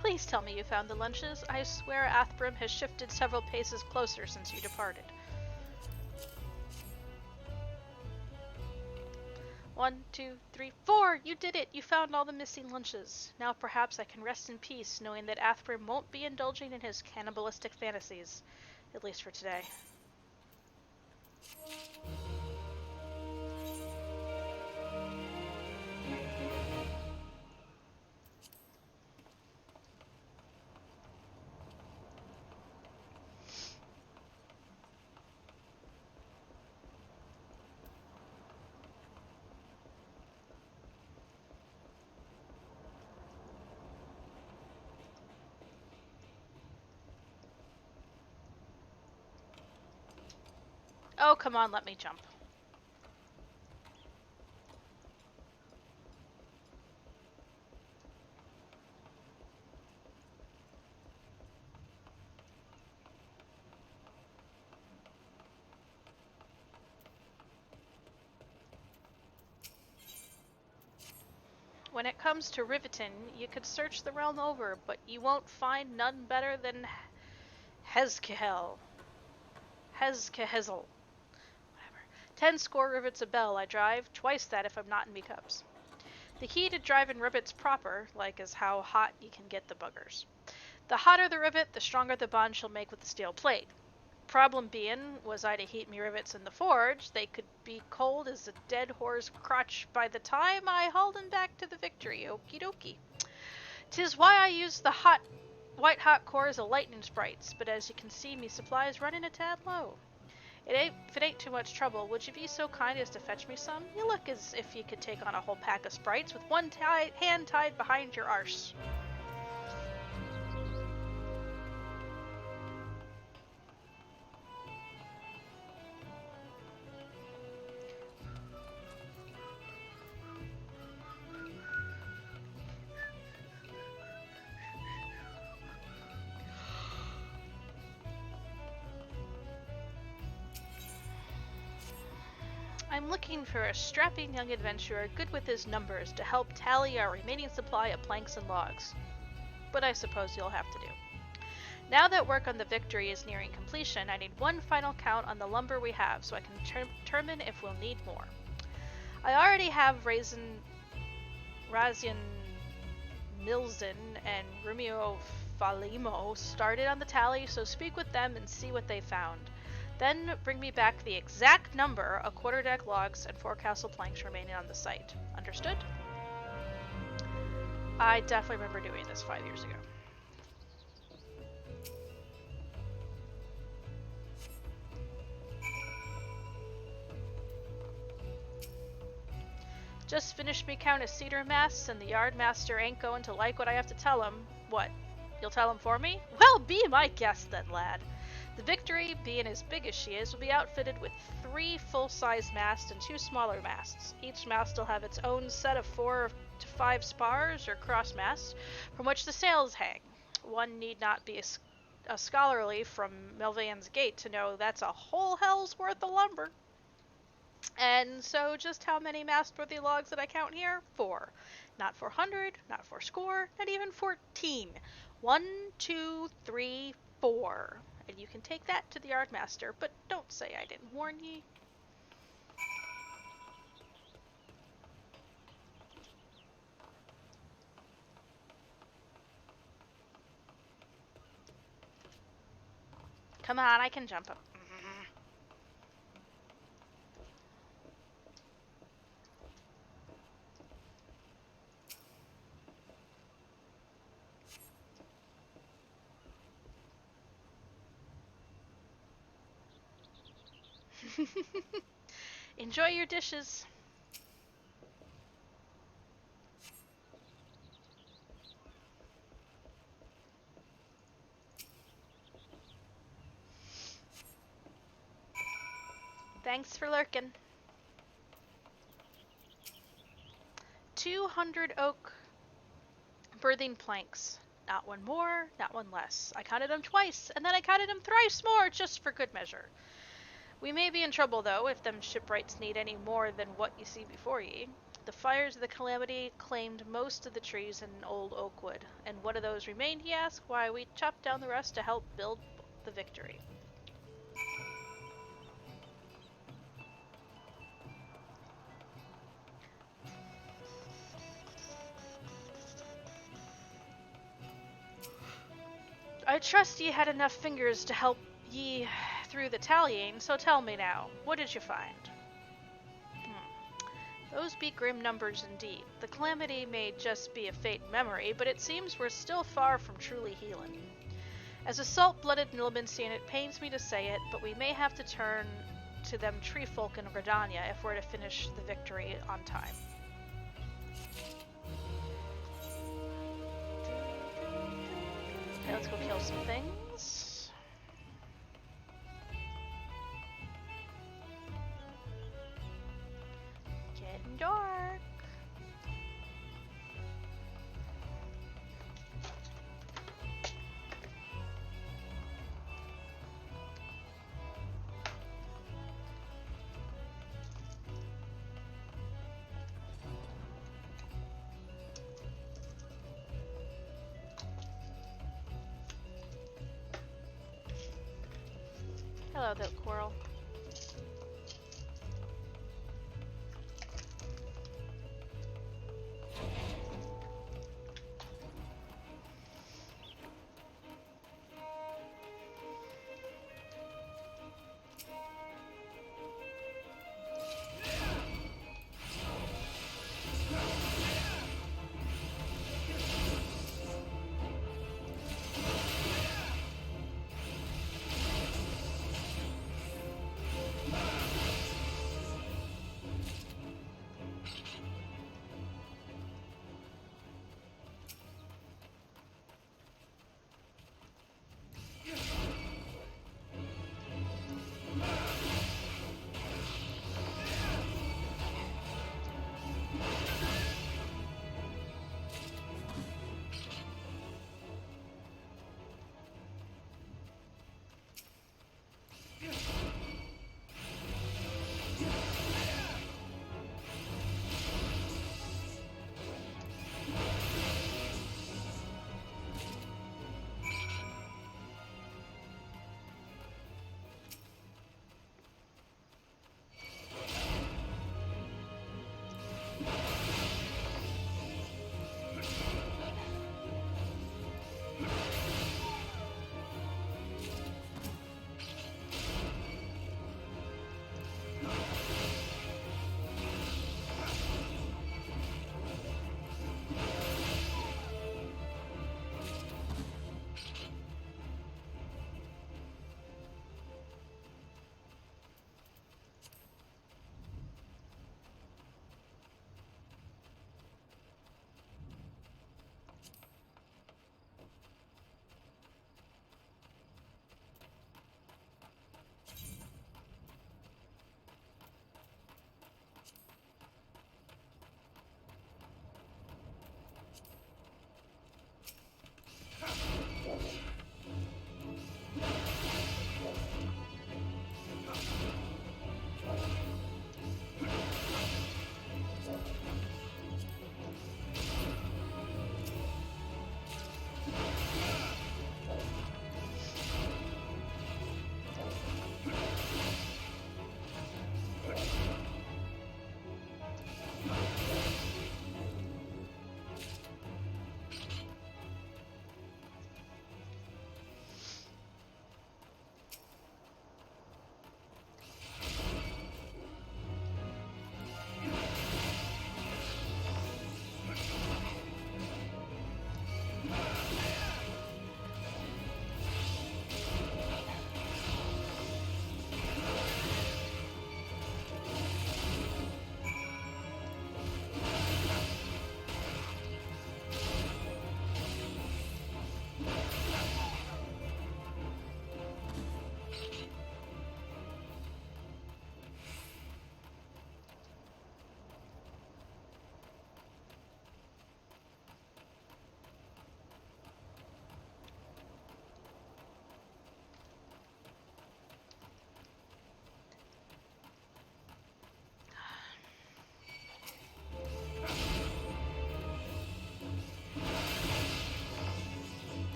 Please tell me you found the lunches. I swear Athbrim has shifted several paces closer since you departed. 1, 2, 3, 4! You did it! You found all the missing lunches. Now perhaps I can rest in peace, knowing that Athbrim won't be indulging in his cannibalistic fantasies. At least for today. Oh, come on, let me jump. When it comes to Riveton, you could search the realm over, but you won't find none better than Hezkehel. Whatever. 10 score rivets a bell I drive, twice that if I'm not in me cups. The key to driving rivets proper, like, is how hot you can get the buggers. The hotter the rivet, the stronger the bond she'll make with the steel plate. Problem being, was I to heat me rivets in the forge, they could be cold as a dead whore's crotch by the time I hauled 'em back to the victory, okie dokie. 'Tis why I use the white hot core as a lightning sprites, but as you can see, me supplies running a tad low. If it ain't too much trouble, would you be so kind as to fetch me some? You look as if you could take on a whole pack of sprites with one hand tied behind your arse. I'm looking for a strapping young adventurer good with his numbers to help tally our remaining supply of planks and logs. But I suppose you'll have to do. Now that work on the Victory is nearing completion, I need one final count on the lumber we have so I can determine if we'll need more. I already have Razian Milzin and Rumio Falimo started on the tally, so speak with them and see what they found. Then bring me back the exact number of quarterdeck logs and forecastle planks remaining on the site. Understood? I definitely remember doing this 5 years ago. Just finished me count of cedar masts, and the yard master ain't going to like what I have to tell him. What? You'll tell him for me? Well, be my guest then, lad. The Victory, being as big as she is, will be outfitted with 3 full-size masts and 2 smaller masts. Each mast will have its own set of 4 to 5 spars, or cross masts, from which the sails hang. One need not be a scholarly from Melvan's Gate to know that's a whole hell's worth of lumber. And so just how many mast-worthy logs did I count here? 4. Not 400, not 4 score, not even 14. 1, 2, 3, 4. And you can take that to the yardmaster, but don't say I didn't warn ye. Come on, I can jump up. Enjoy your dishes. Thanks for lurking. 200 oak birthing planks. Not one more, not one less. I counted them twice, and then I counted them thrice more, just for good measure. We may be in trouble, though, if them shipwrights need any more than what you see before ye. The fires of the Calamity claimed most of the trees in old Oakwood, and what of those remained, ye ask? Why, we chopped down the rest to help build the Victory. I trust ye had enough fingers to help ye through the tallying, so tell me now, what did you find? Those be grim numbers indeed. The Calamity may just be a faint memory, but it seems we're still far from truly healing. As a salt-blooded Nilbensian, it pains me to say it, but we may have to turn to them tree folk in Gridania if we're to finish the Victory on time. Okay, let's go kill some things. Getting dark. Hello, that squirrel.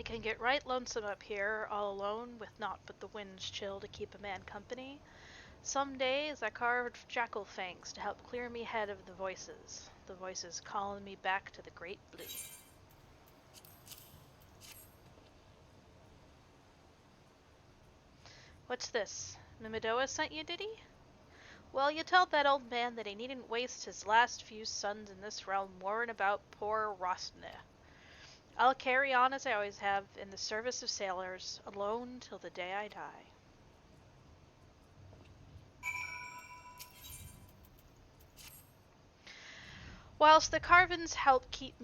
can get right lonesome up here, all alone, with naught but the wind's chill to keep a man company. Some days I carved jackal fangs to help clear me head of the voices calling me back to the great blue. What's this? Mimidoa sent you, did he? Well, you tell that old man that he needn't waste his last few suns in this realm worrying about poor Rostne. I'll carry on as I always have, in the service of sailors, alone till the day I die. Whilst the carvings help keep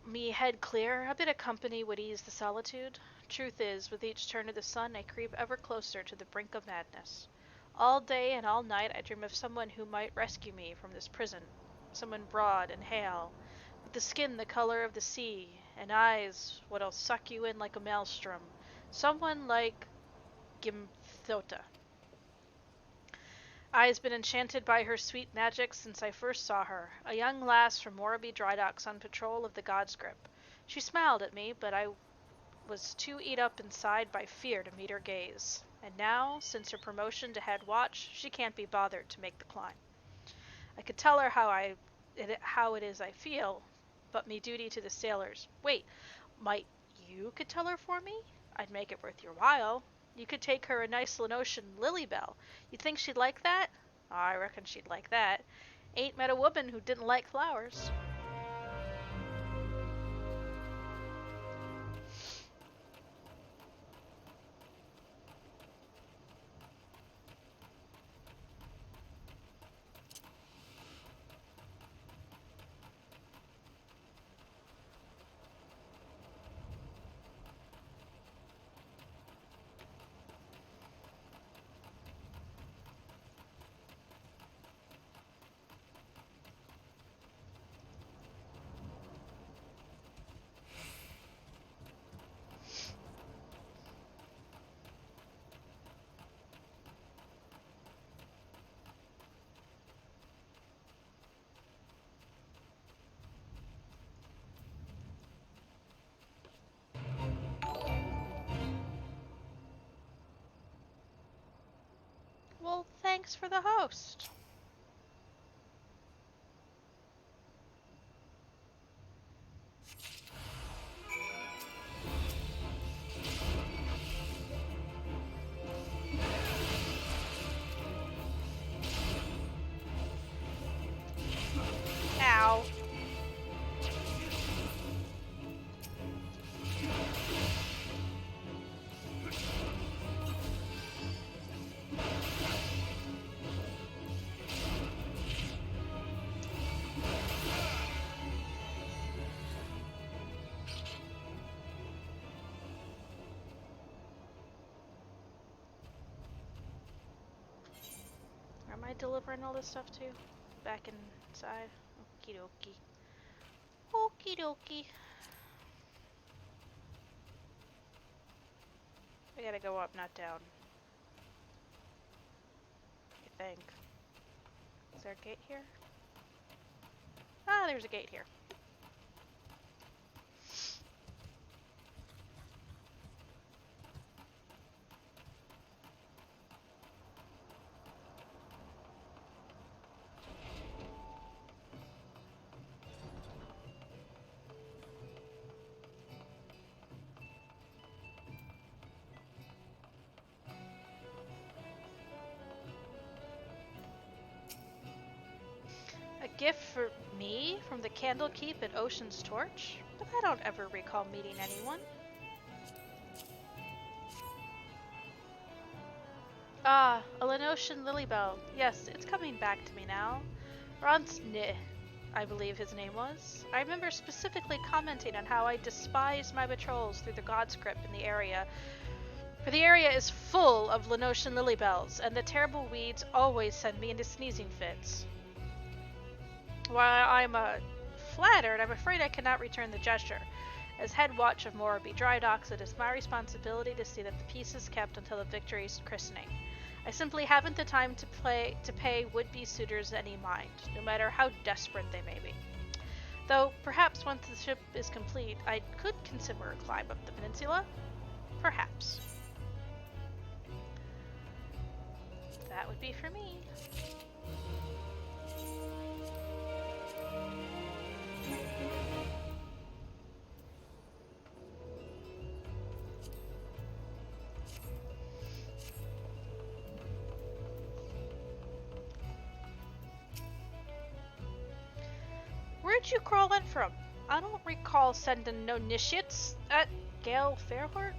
me head clear, a bit of company would ease the solitude. Truth is, with each turn of the sun, I creep ever closer to the brink of madness. All day and all night I dream of someone who might rescue me from this prison, someone broad and hale, with the skin the color of the sea, and eyes what'll suck you in like a maelstrom, someone like Gimthota. I's been enchanted by her sweet magic since I first saw her, a young lass from Moraby Dry Docks on patrol of the God's Grip. She smiled at me, but I was too eat up inside by fear to meet her gaze. And now, since her promotion to head watch, she can't be bothered to make the climb. I could tell her how it is I feel, but me duty to the sailors. Wait, might you could tell her for me? I'd make it worth your while. You could take her a nice Lenosian lily bell. You think she'd like that? Oh, I reckon she'd like that. Ain't met a woman who didn't like flowers. Well, thanks for the host. Ow. Am I delivering all this stuff too? Back inside? Okie dokie. Okie dokie. I gotta go up, not down. I think. Is there a gate here? Ah, there's a gate here. Gift for me from the Candlekeep at Ocean's Torch? But I don't ever recall meeting anyone. Ah, a Lenosian Lilybell. Yes, it's coming back to me now. Ronsne, I believe his name was. I remember specifically commenting on how I despised my patrols through the God's Grip in the area, for the area is full of Lenosian Lilybells, and the terrible weeds always send me into sneezing fits. While I'm flattered, I'm afraid I cannot return the gesture. As head watch of Moraby Dry Docks, it is my responsibility to see that the peace is kept until the victory's christening. I simply haven't the time to pay would-be suitors any mind, no matter how desperate they may be. Though, perhaps once the ship is complete, I could consider a climb up the peninsula. Perhaps. That would be for me. Where'd you crawl in from? I don't recall sending no initiates at Gale Fairheart.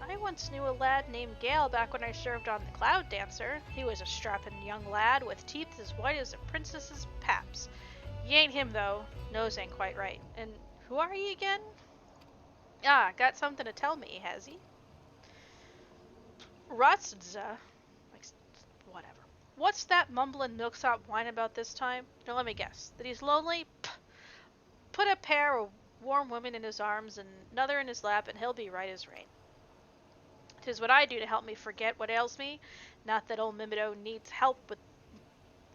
I once knew a lad named Gale back when I served on the Cloud Dancer. He was a strapping young lad with teeth as white as a princess's paps. You ain't him, though. Nose ain't quite right. And who are ye again? Ah, got something to tell me, has he? Rotza? Like, whatever. What's that mumbling milksop whine about this time? Now let me guess. That he's lonely? Put a pair of warm women in his arms and another in his lap, and he'll be right as rain. 'Tis what I do to help me forget what ails me. Not that old Mimido needs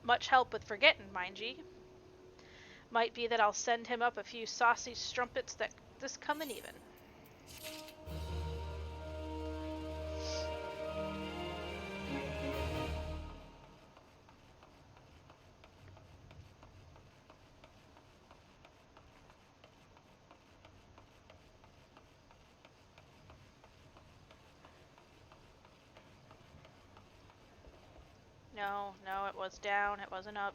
much help with forgetting, mind ye. Might be that I'll send him up a few saucy strumpets that this comin' even. No, it was down, it wasn't up.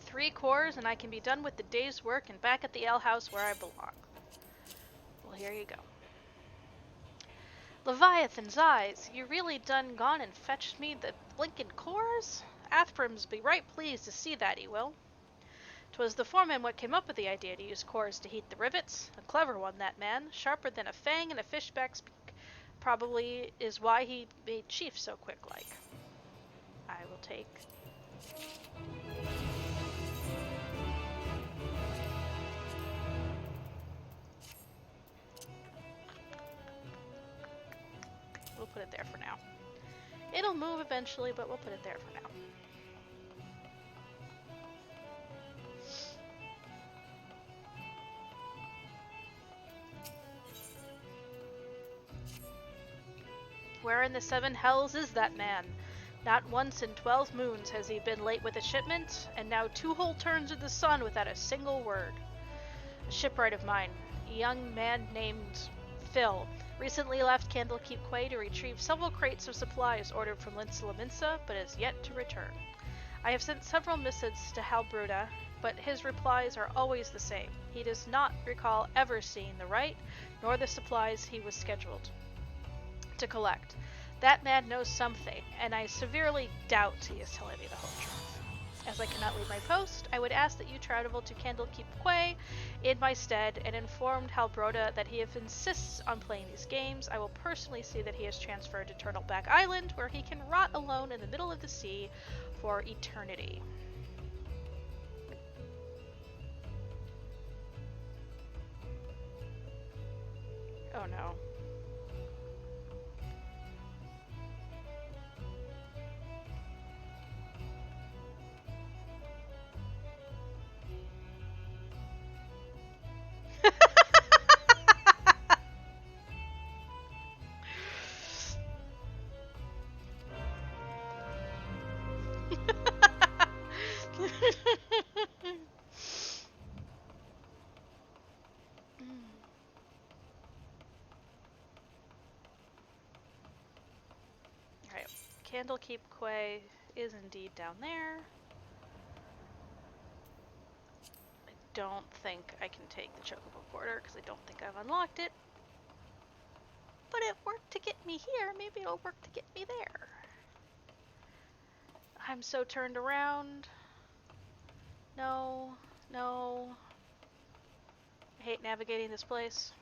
Three cores and I can be done with the day's work and back at the ale house where I belong. Well, here you go. Leviathan's eyes, you really done gone and fetched me the blinkin' cores? Athram's be right pleased to see that, he will. 'Twas the foreman what came up with the idea to use cores to heat the rivets. A clever one, that man, sharper than a fang in a fishback's beak. Probably is why he made chief so quick-like. I will take... We'll put it there for now. It'll move eventually, but we'll put it there for now. Where in the seven hells is that man? Not once in 12 moons has he been late with a shipment, and now 2 whole turns of the sun without a single word. A shipwright of mine, a young man named Phil, recently left Candlekeep Quay to retrieve several crates of supplies ordered from Linsalaminsa, but is yet to return. I have sent several missives to Halbruda, but his replies are always the same. He does not recall ever seeing the right, nor the supplies he was scheduled to collect. That man knows something, and I severely doubt he is telling me the whole truth. As I cannot leave my post, I would ask that you travel to Candlekeep Quay in my stead and informed Halbroda that if he insists on playing these games, I will personally see that he is transferred to Turtleback Island, where he can rot alone in the middle of the sea for eternity. Oh no. Alright, Candlekeep Quay is indeed down there. I don't think I can take the Chocobo Porter because I don't think I've unlocked it. But it worked to get me here, maybe it'll work to get me there. I'm so turned around. No. I hate navigating this place.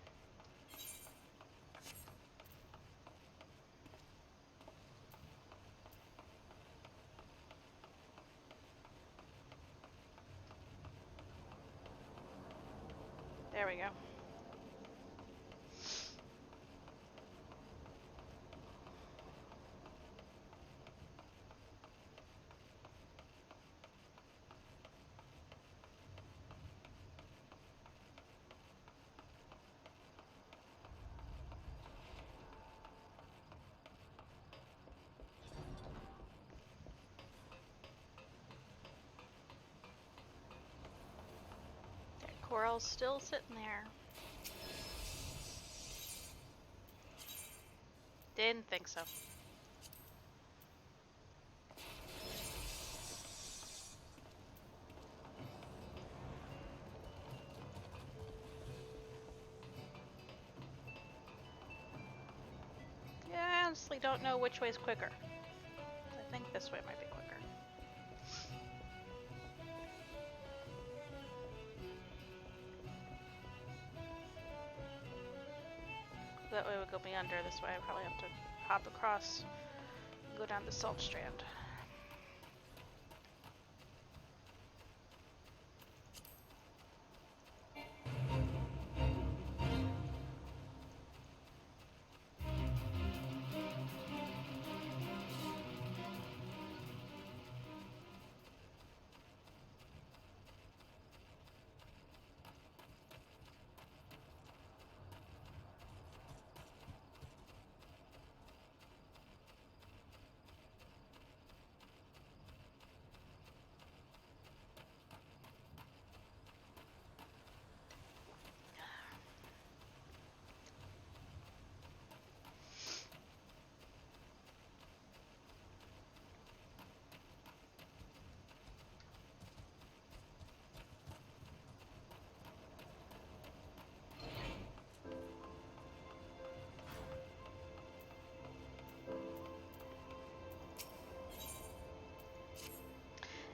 There we go. squirrel's still sitting there. Didn't think so. Yeah, I honestly don't know which way's quicker. I think this way might be quicker. That way would go me under. This way I probably have to hop across and go down the salt strand.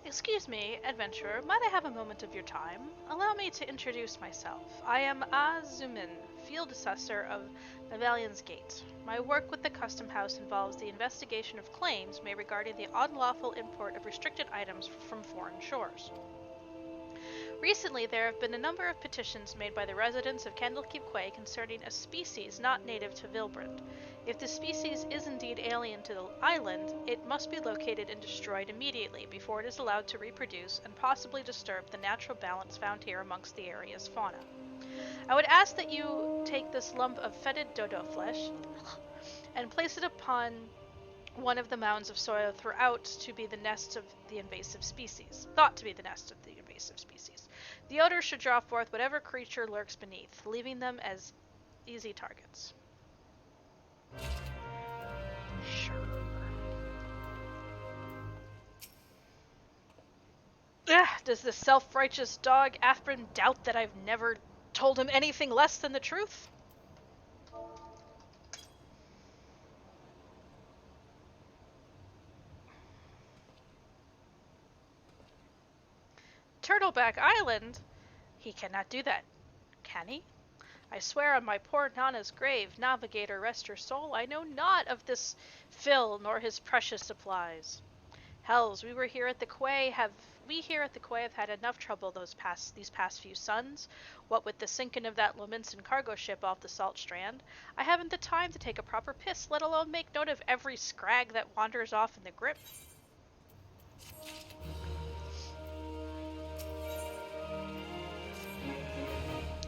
Excuse me, adventurer, might I have a moment of your time? Allow me to introduce myself. I am Azumin, field assessor of Navalion's Gate. My work with the Custom House involves the investigation of claims made regarding the unlawful import of restricted items from foreign shores. Recently, there have been a number of petitions made by the residents of Candlekeep Quay concerning a species not native to Vilbrand. If the species is indeed alien to the island, it must be located and destroyed immediately before it is allowed to reproduce and possibly disturb the natural balance found here amongst the area's fauna. I would ask that you take this lump of fetid dodo flesh and place it upon one of the mounds of soil throughout to be the nest of the invasive species. Thought to be the nest of the invasive species. The odor should draw forth whatever creature lurks beneath, leaving them as easy targets. Sure. Does the self-righteous dog Athrin doubt that I've never told him anything less than the truth? Turtleback Island? He cannot do that. Can he? I swear on my poor Nana's grave, navigator, rest your soul, I know naught of this Phil nor his precious supplies. Hells, we here at the quay have had enough trouble these past few suns. What with the sinking of that Lominson cargo ship off the Salt Strand, I haven't the time to take a proper piss, let alone make note of every scrag that wanders off in the grip.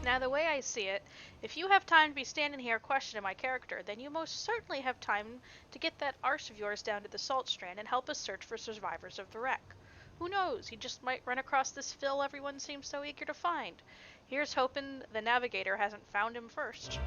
Now, the way I see it, if you have time to be standing here questioning my character, then you most certainly have time to get that arse of yours down to the Salt Strand and help us search for survivors of the wreck. Who knows, he just might run across this Phil everyone seems so eager to find. Here's hoping the navigator hasn't found him first.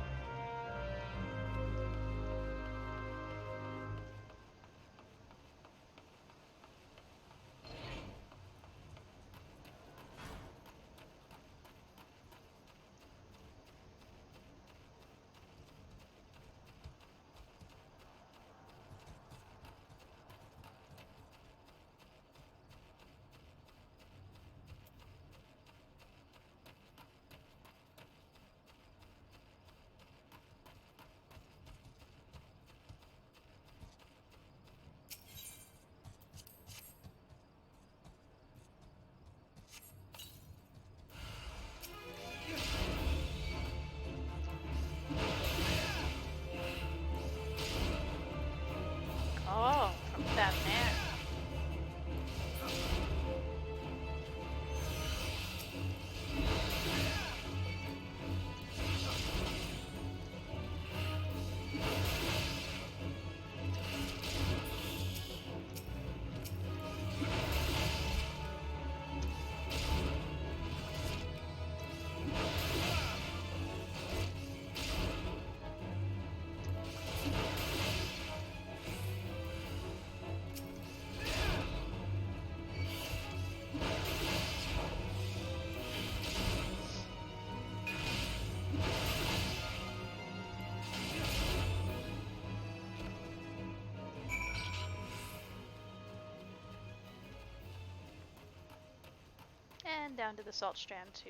and down to the salt strand to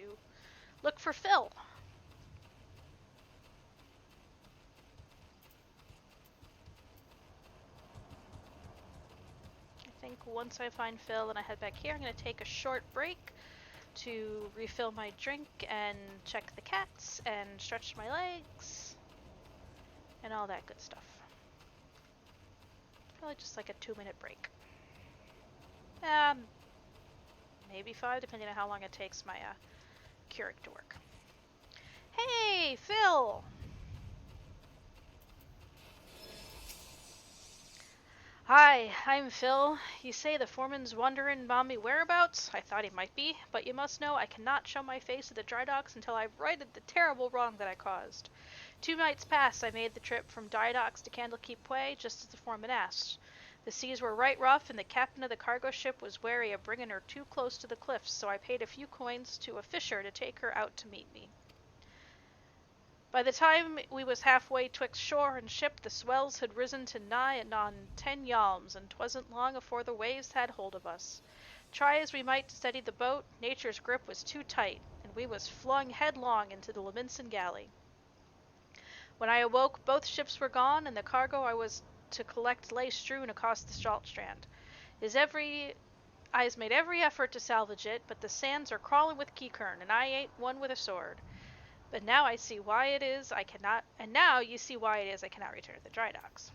look for Phil. I think once I find Phil and I head back here, I'm going to take a short break to refill my drink and check the cats and stretch my legs and all that good stuff. Probably just like a 2-minute break. Maybe 5, depending on how long it takes my Keurig to work. Hey, Phil! Hi, I'm Phil. You say the foreman's wondering mommy whereabouts? I thought he might be, but you must know I cannot show my face at the dry docks until I've righted the terrible wrong that I caused. 2 nights past, I made the trip from dry docks to Candlekeep Quay, just as the foreman asked. The seas were right rough, and the captain of the cargo ship was wary of bringing her too close to the cliffs, so I paid a few coins to a fisher to take her out to meet me. By the time we was halfway twixt shore and ship, the swells had risen to nigh anon 10 yalms, and 'twasn't long afore the waves had hold of us. Try as we might to steady the boat, nature's grip was too tight, and we was flung headlong into the Leminson galley. When I awoke, both ships were gone, and the cargo I was to collect lay strewn across the salt strand. I's made every effort to salvage it, but the sands are crawling with Geekern, and I ain't one with a sword. But now I see why it is I cannot, and now you see why it is I cannot return to the dry docks.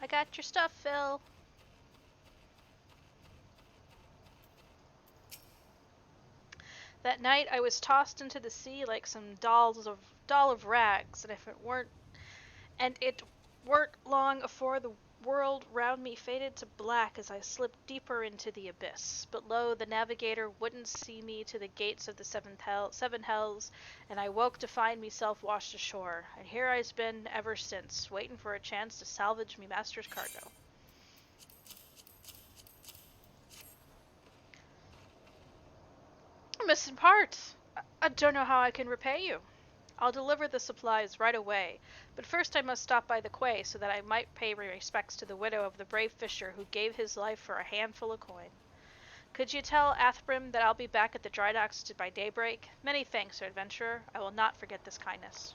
I got your stuff, Phil. That night I was tossed into the sea like some doll of rags, and it weren't long afore the world round me faded to black as I slipped deeper into the abyss. But lo, the navigator wouldn't see me to the gates of the seven hells, and I woke to find meself washed ashore, and here I's been ever since, waiting for a chance to salvage me master's cargo. Missing parts. I don't know how I can repay you. I'll deliver the supplies right away, but first I must stop by the quay so that I might pay my respects to the widow of the brave fisher who gave his life for a handful of coin. Could you tell Athbrim that I'll be back at the dry docks by daybreak? Many thanks, adventurer. I will not forget this kindness.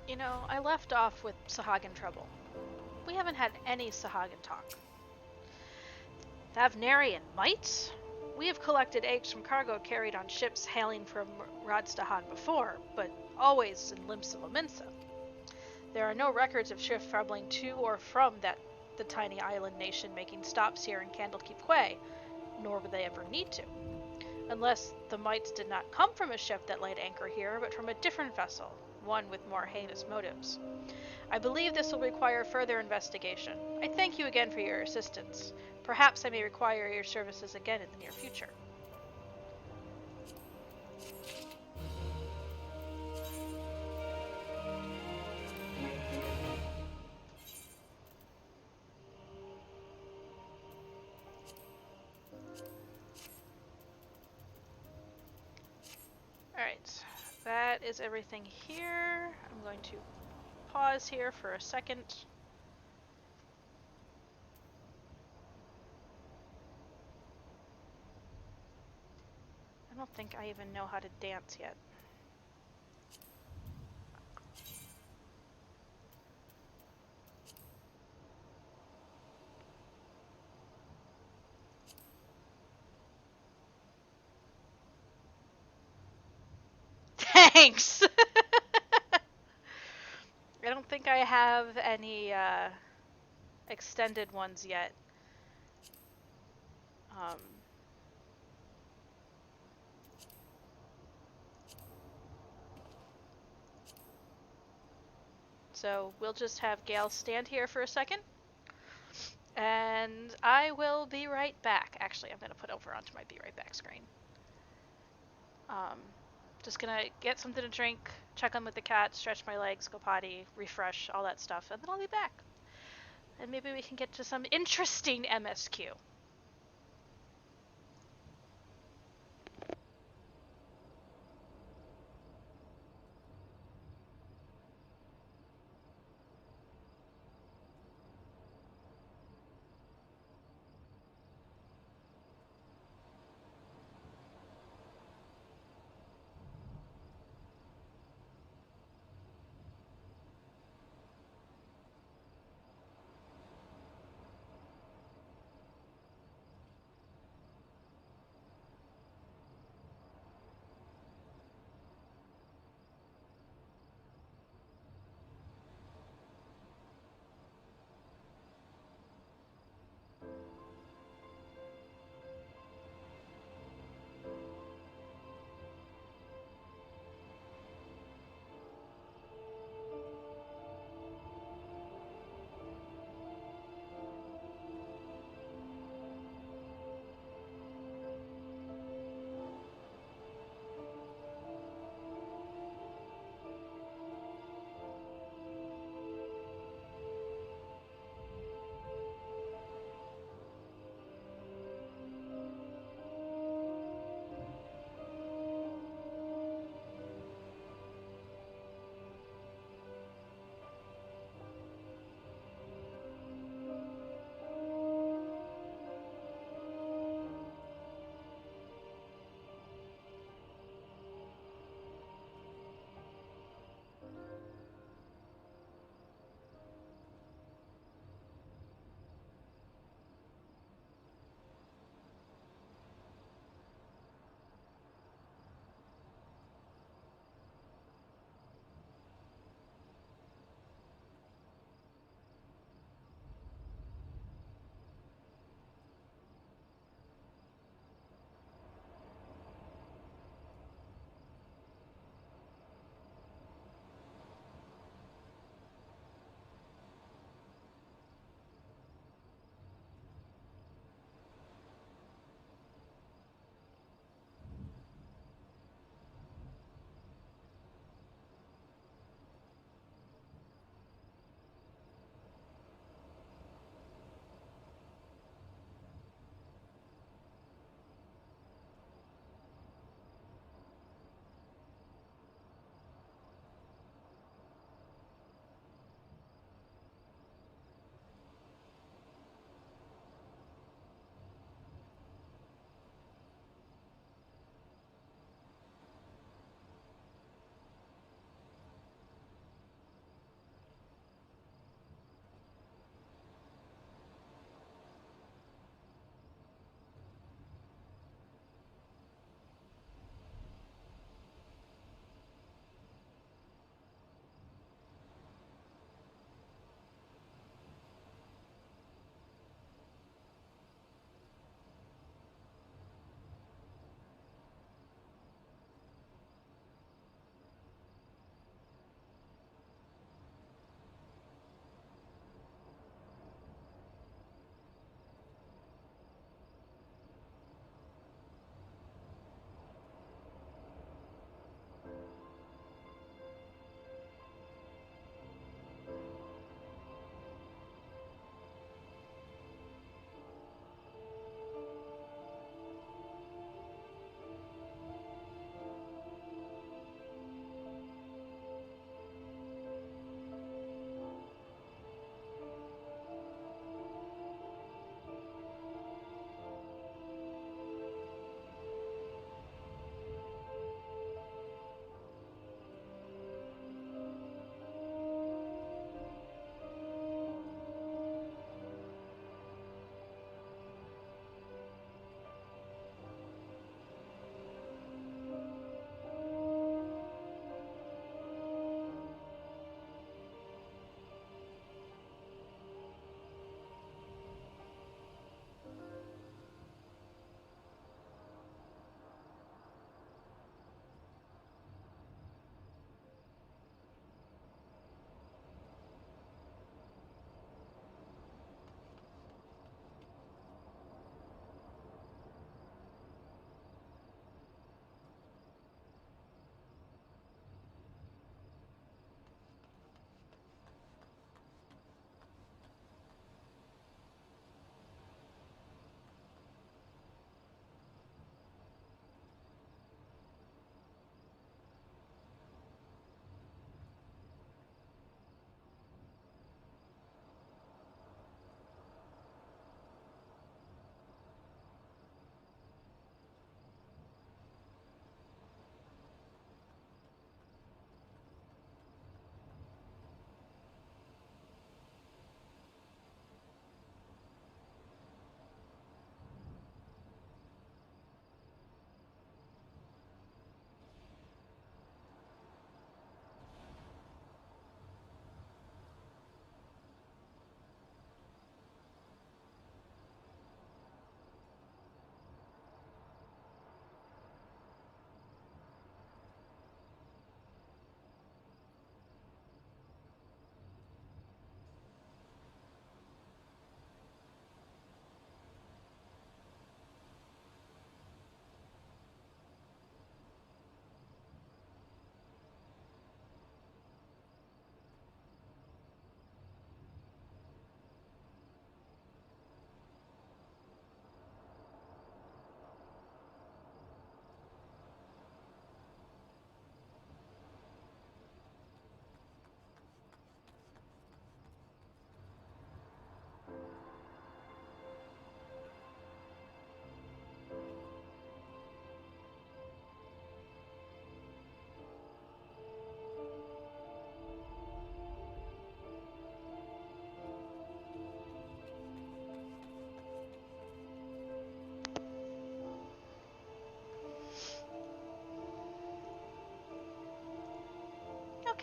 You know, I left off with Sahagin trouble. We haven't had any Sahagin talk. Thavnarian mites? We have collected eggs from cargo carried on ships hailing from Radstahan before, but always in Limsa Lominsa. There are no records of ships traveling to or from the tiny island nation making stops here in Candlekeep Quay, nor would they ever need to. Unless the mites did not come from a ship that laid anchor here, but from a different vessel, one with more heinous motives. I believe this will require further investigation. I thank you again for your assistance. Perhaps I may require your services again in the near future. Alright, that is everything here. I'm going to pause here for a second. I don't think I even know how to dance yet. Thanks! I don't think I have any extended ones yet. So we'll just have Gale stand here for a second. And I will be right back. Actually, I'm going to put over onto my be right back screen. Just going to get something to drink, check on with the cat, stretch my legs, go potty, refresh, all that stuff, and then I'll be back. And maybe we can get to some interesting MSQ.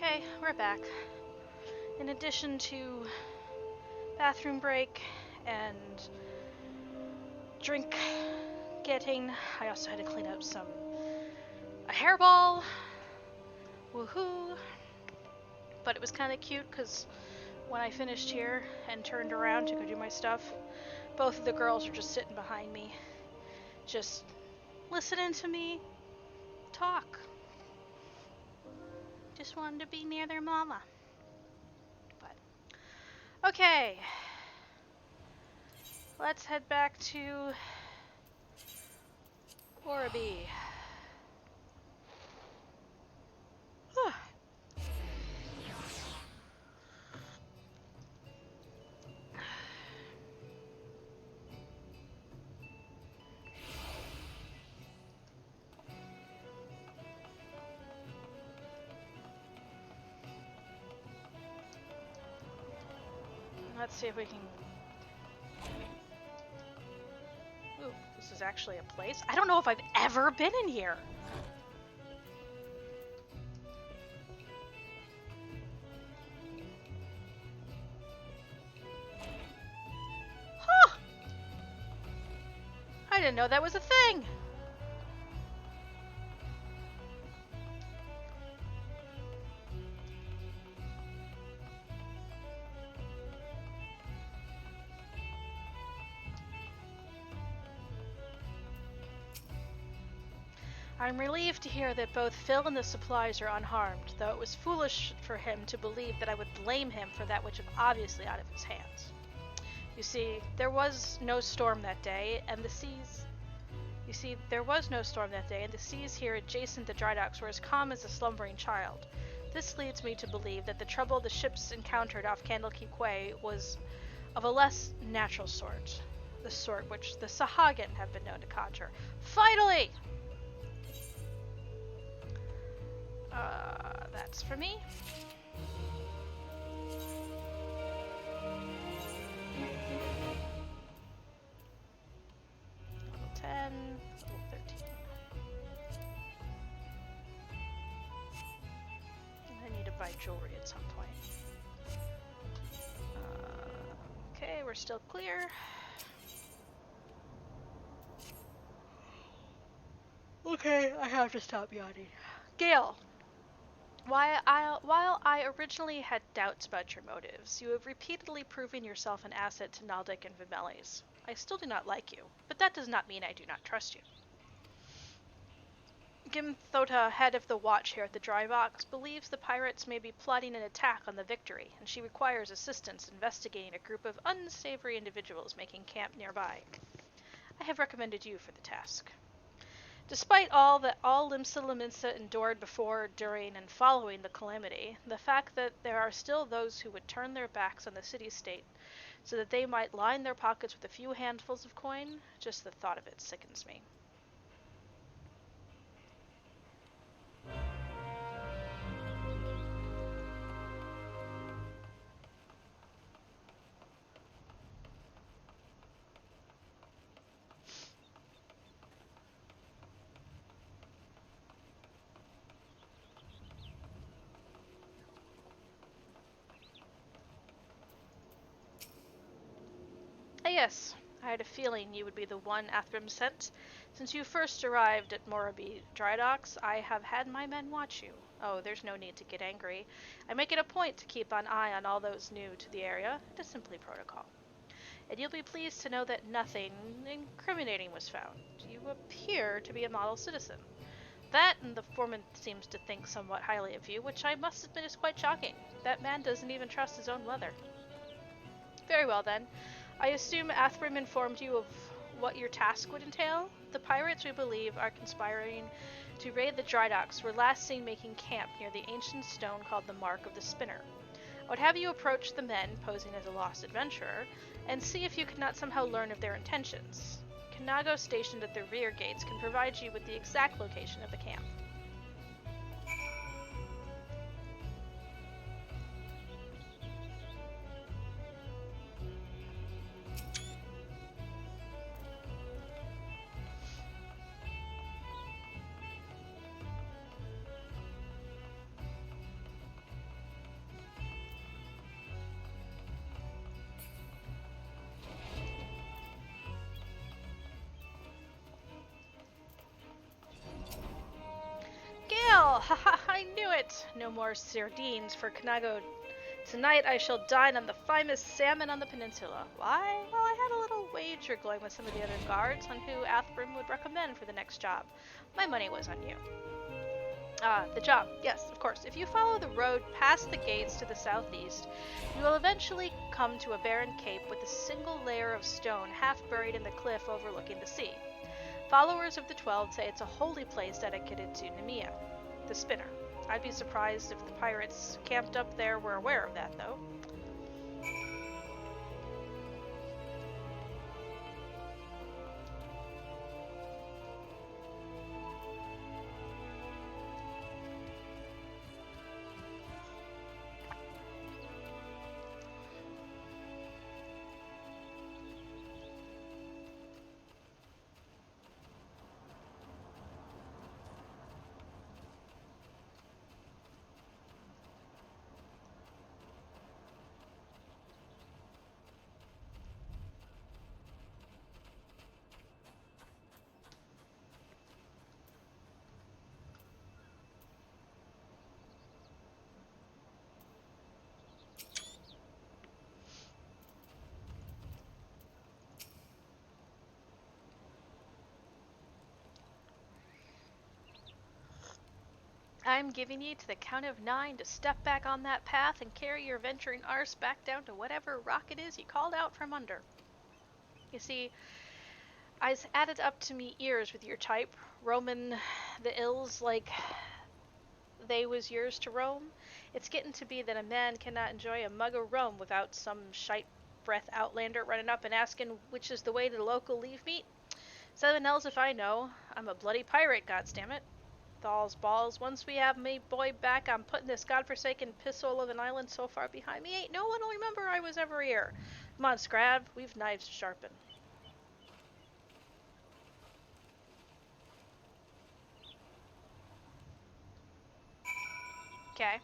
Okay, we're back. In addition to bathroom break and drink getting, I also had to clean up a hairball. Woohoo! But it was kind of cute because when I finished here and turned around to go do my stuff, both of the girls are just sitting behind me, just listening to me talk. Just wanted to be near their mama. But okay, let's head back to Orby. Let's see if we can... Ooh, this is actually a place? I don't know if I've ever been in here! Huh! I didn't know that was a thing! I'm relieved to hear that both Phil and the supplies are unharmed, though it was foolish for him to believe that I would blame him for that which was obviously out of his hands. You see, there was no storm that day, and the seas here adjacent to dry docks were as calm as a slumbering child. This leads me to believe that the trouble the ships encountered off Candlekeep Quay was of a less natural sort, the sort which the Sahagin have been known to conjure. Finally! That's for me. Level 10, level 13. I need to buy jewelry at some point. Okay, we're still clear. Okay, I have to stop yawning. Gale! While I originally had doubts about your motives, you have repeatedly proven yourself an asset to Naldic and Vimeles. I still do not like you, but that does not mean I do not trust you. Gimthota, head of the watch here at the dry box, believes the pirates may be plotting an attack on the Victory, and she requires assistance investigating a group of unsavory individuals making camp nearby. I have recommended you for the task. Despite all that Limsa Lominsa endured before, during, and following the calamity, the fact that there are still those who would turn their backs on the city-state so that they might line their pockets with a few handfuls of coin, just the thought of it sickens me. Yes, I had a feeling you would be the one Athrim sent. Since you first arrived at Moraby Dry Docks, I have had my men watch you. Oh, there's no need to get angry. I make it a point to keep an eye on all those new to the area. It is simply protocol. And you'll be pleased to know that nothing incriminating was found. You appear to be a model citizen. That, and the foreman seems to think somewhat highly of you, which I must admit is quite shocking. That man doesn't even trust his own leather. Very well, then. I assume Athrim informed you of what your task would entail? The pirates, we believe, are conspiring to raid the dry docks. Were last seen making camp near the ancient stone called the Mark of the Spinner. I would have you approach the men, posing as a lost adventurer, and see if you could not somehow learn of their intentions. Kanago, stationed at the rear gates, can provide you with the exact location of the camp. Haha, I knew it! No more sardines for Kanago. Tonight I shall dine on the finest salmon on the peninsula. Why? Well, I had a little wager going with some of the other guards on who Athbrim would recommend for the next job. My money was on you. The job. Yes, of course. If you follow the road past the gates to the southeast, you will eventually come to a barren cape with a single layer of stone half buried in the cliff overlooking the sea. Followers of the 12 say it's a holy place dedicated to Nemea, the spinner. I'd be surprised if the pirates camped up there were aware of that, though. I'm giving you to the count of 9 to step back on that path and carry your venturing arse back down to whatever rock it is you called out from under. You see, I's added up to me ears with your type, roaming the ills like they was yours to roam. It's getting to be that a man cannot enjoy a mug of rum without some shite breath outlander running up and asking which is the way to the local leave meet. 7 L's if I know. I'm a bloody pirate, goddammit. Thal's balls, once we have me boy back, I'm putting this godforsaken pisshole of an island so far behind me, ain't no one'll remember I was ever here. Come on, Scrab, we've knives to sharpen. Okay.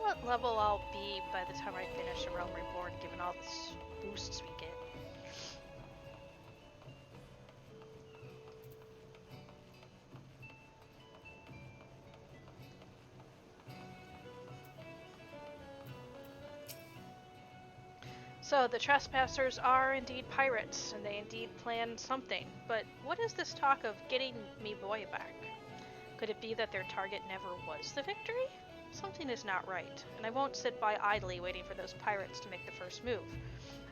What level I'll be by the time I finish a Realm Reborn, given all the boosts we get. So, the trespassers are indeed pirates, and they indeed planned something. But what is this talk of getting me boy back? Could it be that their target never was the victory? Something is not right, and I won't sit by idly waiting for those pirates to make the first move.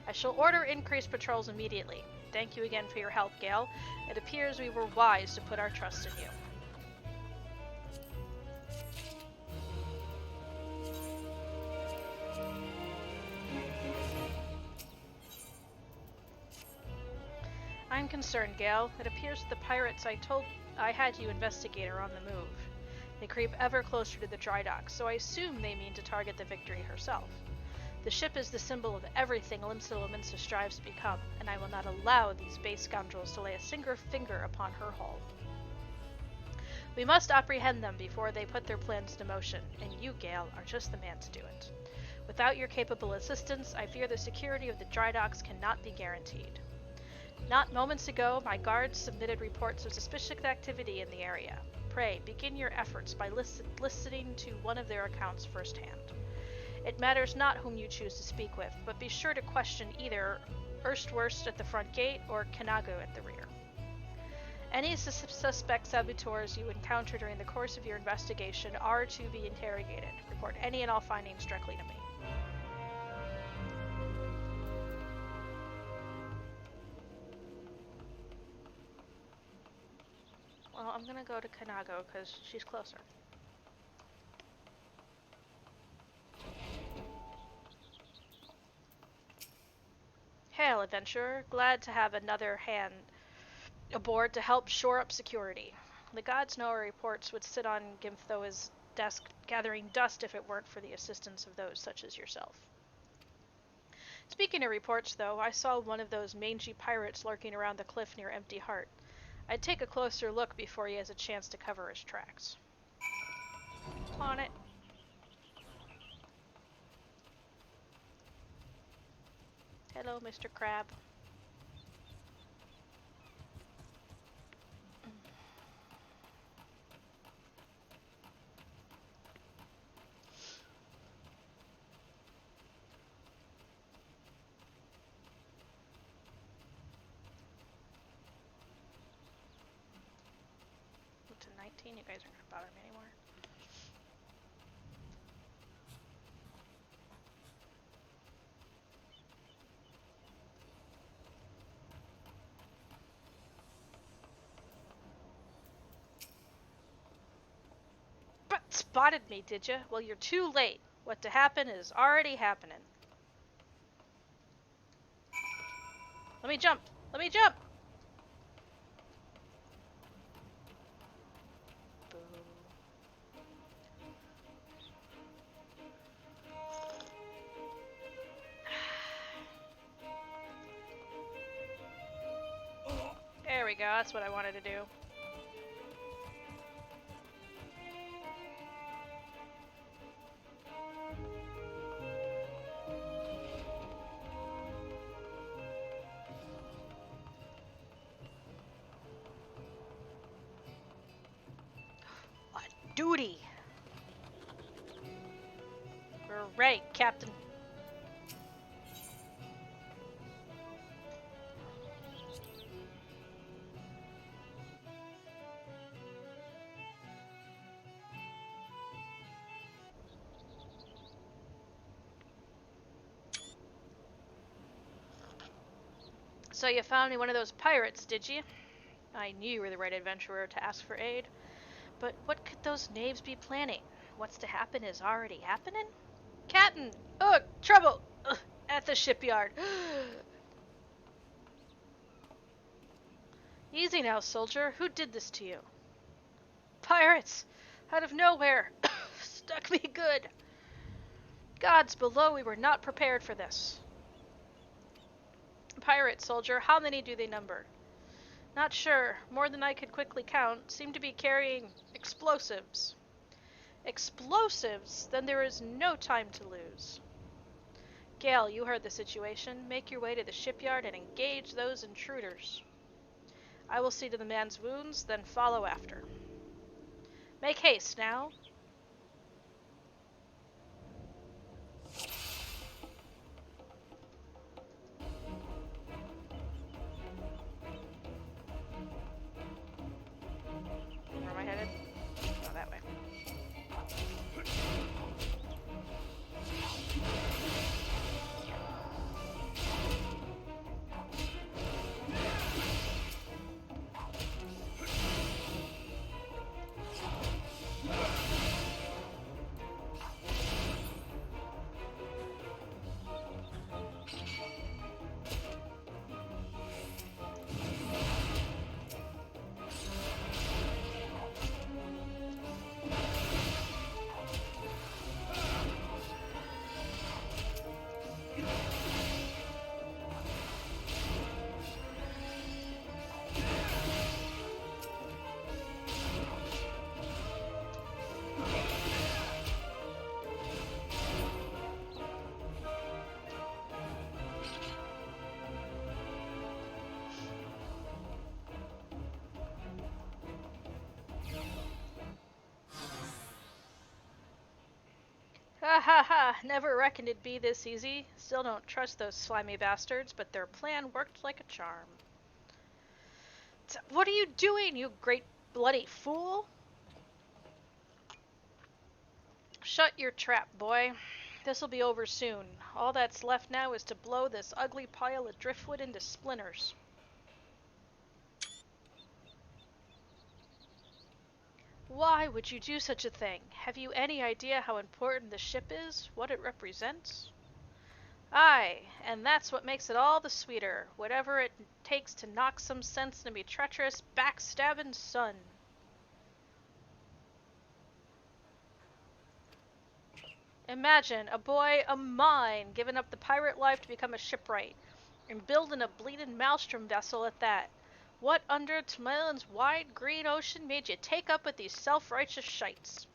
I shall order increased patrols immediately. Thank you again for your help, Gale. It appears we were wise to put our trust in you. I'm concerned, Gale. It appears that the pirates I had you investigate are on the move. They creep ever closer to the dry docks, so I assume they mean to target the Victory herself. The ship is the symbol of everything Limsa Lominsa strives to become, and I will not allow these base scoundrels to lay a single finger upon her hull. We must apprehend them before they put their plans into motion, and you, Gale, are just the man to do it. Without your capable assistance, I fear the security of the dry docks cannot be guaranteed. Not moments ago, my guards submitted reports of suspicious activity in the area. Pray, begin your efforts by listening to one of their accounts firsthand. It matters not whom you choose to speak with, but be sure to question either Erstwurst at the front gate, or Kanago at the rear. Any suspect saboteurs you encounter during the course of your investigation are to be interrogated. Report any and all findings directly to me. Well, I'm gonna go to Kanago because she's closer. Hail, adventurer. Glad to have another hand aboard to help shore up security. The gods know our reports would sit on Gimthoa's desk gathering dust if it weren't for the assistance of those such as yourself. Speaking of reports, though, I saw one of those mangy pirates lurking around the cliff near Empty Heart. I'd take a closer look before he has a chance to cover his tracks. On it. Hello, Mr. Crab. To 19, you guys aren't gonna bother me anymore. But spotted me, did ya? Well, you're too late. What to happen is already happening. Let me jump! Let me jump! Boo. There we go, that's what I wanted to do. Duty! We're right, Captain. So you found me one of those pirates, did you? I knew you were the right adventurer to ask for aid. But what could those knaves be planning? What's to happen is already happening? Captain! Ugh! Trouble! Ugh, at the shipyard. Easy now, soldier. Who did this to you? Pirates! Out of nowhere! Stuck me good! Gods below, we were not prepared for this. Pirate soldier, how many do they number? Not sure. More than I could quickly count. Seem to be carrying explosives. Explosives? Then there is no time to lose. Gale, you heard the situation. Make your way to the shipyard and engage those intruders. I will see to the man's wounds, then follow after. Make haste now. Where am I headed? Oh, that way. Ha ha ha! never reckoned it'd be this easy. Still don't trust those slimy bastards, but their plan worked like a charm. What are you doing, you great bloody fool? Shut your trap, boy. This'll be over soon. All that's left now is to blow this ugly pile of driftwood into splinters. Why would you do such a thing? Have you any idea how important the ship is? What it represents? Aye, and that's what makes it all the sweeter. Whatever it takes to knock some sense into me treacherous, backstabbing son. Imagine a boy of mine giving up the pirate life to become a shipwright, and building a bleeding maelstrom vessel at that. What under Tmelin's wide green ocean made you take up with these self-righteous shites?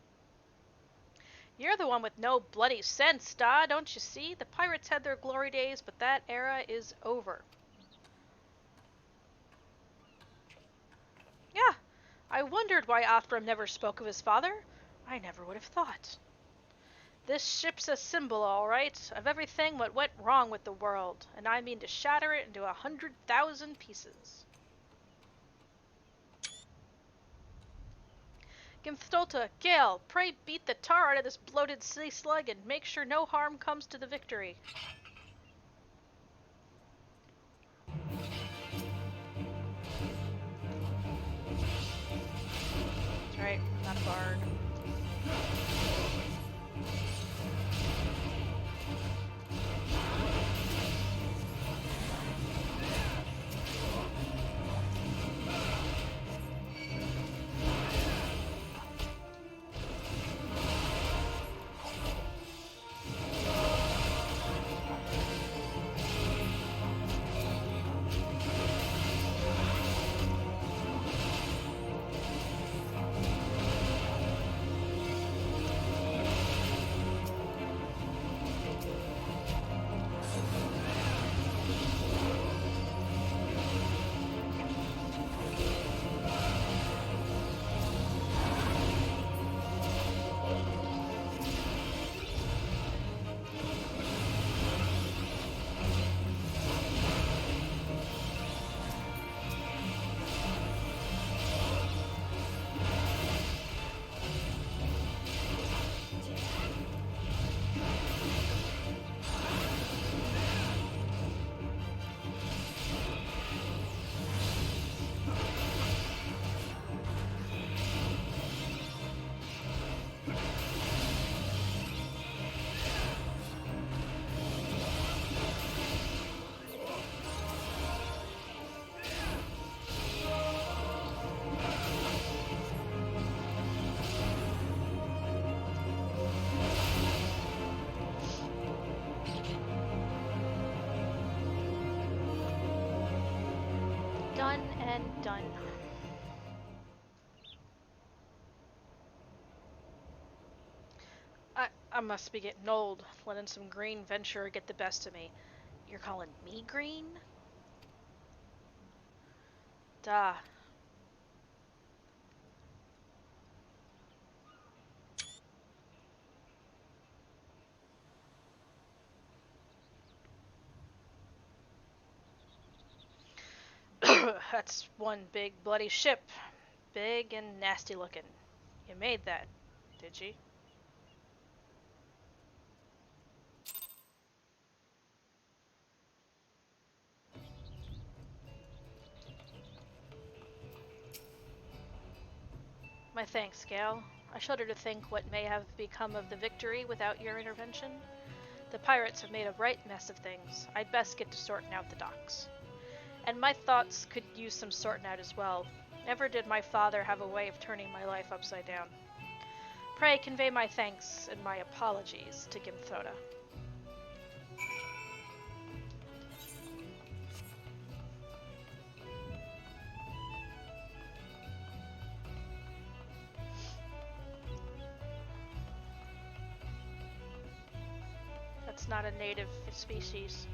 You're the one with no bloody sense, Da, don't you see? The pirates had their glory days, but that era is over. Yeah, I wondered why Othram never spoke of his father. I never would have thought. This ship's a symbol, all right, of everything what went wrong with the world, and I mean to shatter it into 100,000 pieces. Gimstolta, Gale, pray beat the tar out of this bloated sea slug and make sure no harm comes to the Victory. That's right, I'm not a bard. Done and done. I must be getting old, letting some green venture get the best of me. You're calling me green? Duh. That's one big bloody ship. Big and nasty looking. You made that, did you? My thanks, Gale. I shudder to think what may have become of the Victory without your intervention. The pirates have made a right mess of things. I'd best get to sorting out the docks. And my thoughts could use some sorting out as well. Never did my father have a way of turning my life upside down. Pray convey my thanks and my apologies to Gimthota. That's not a native species.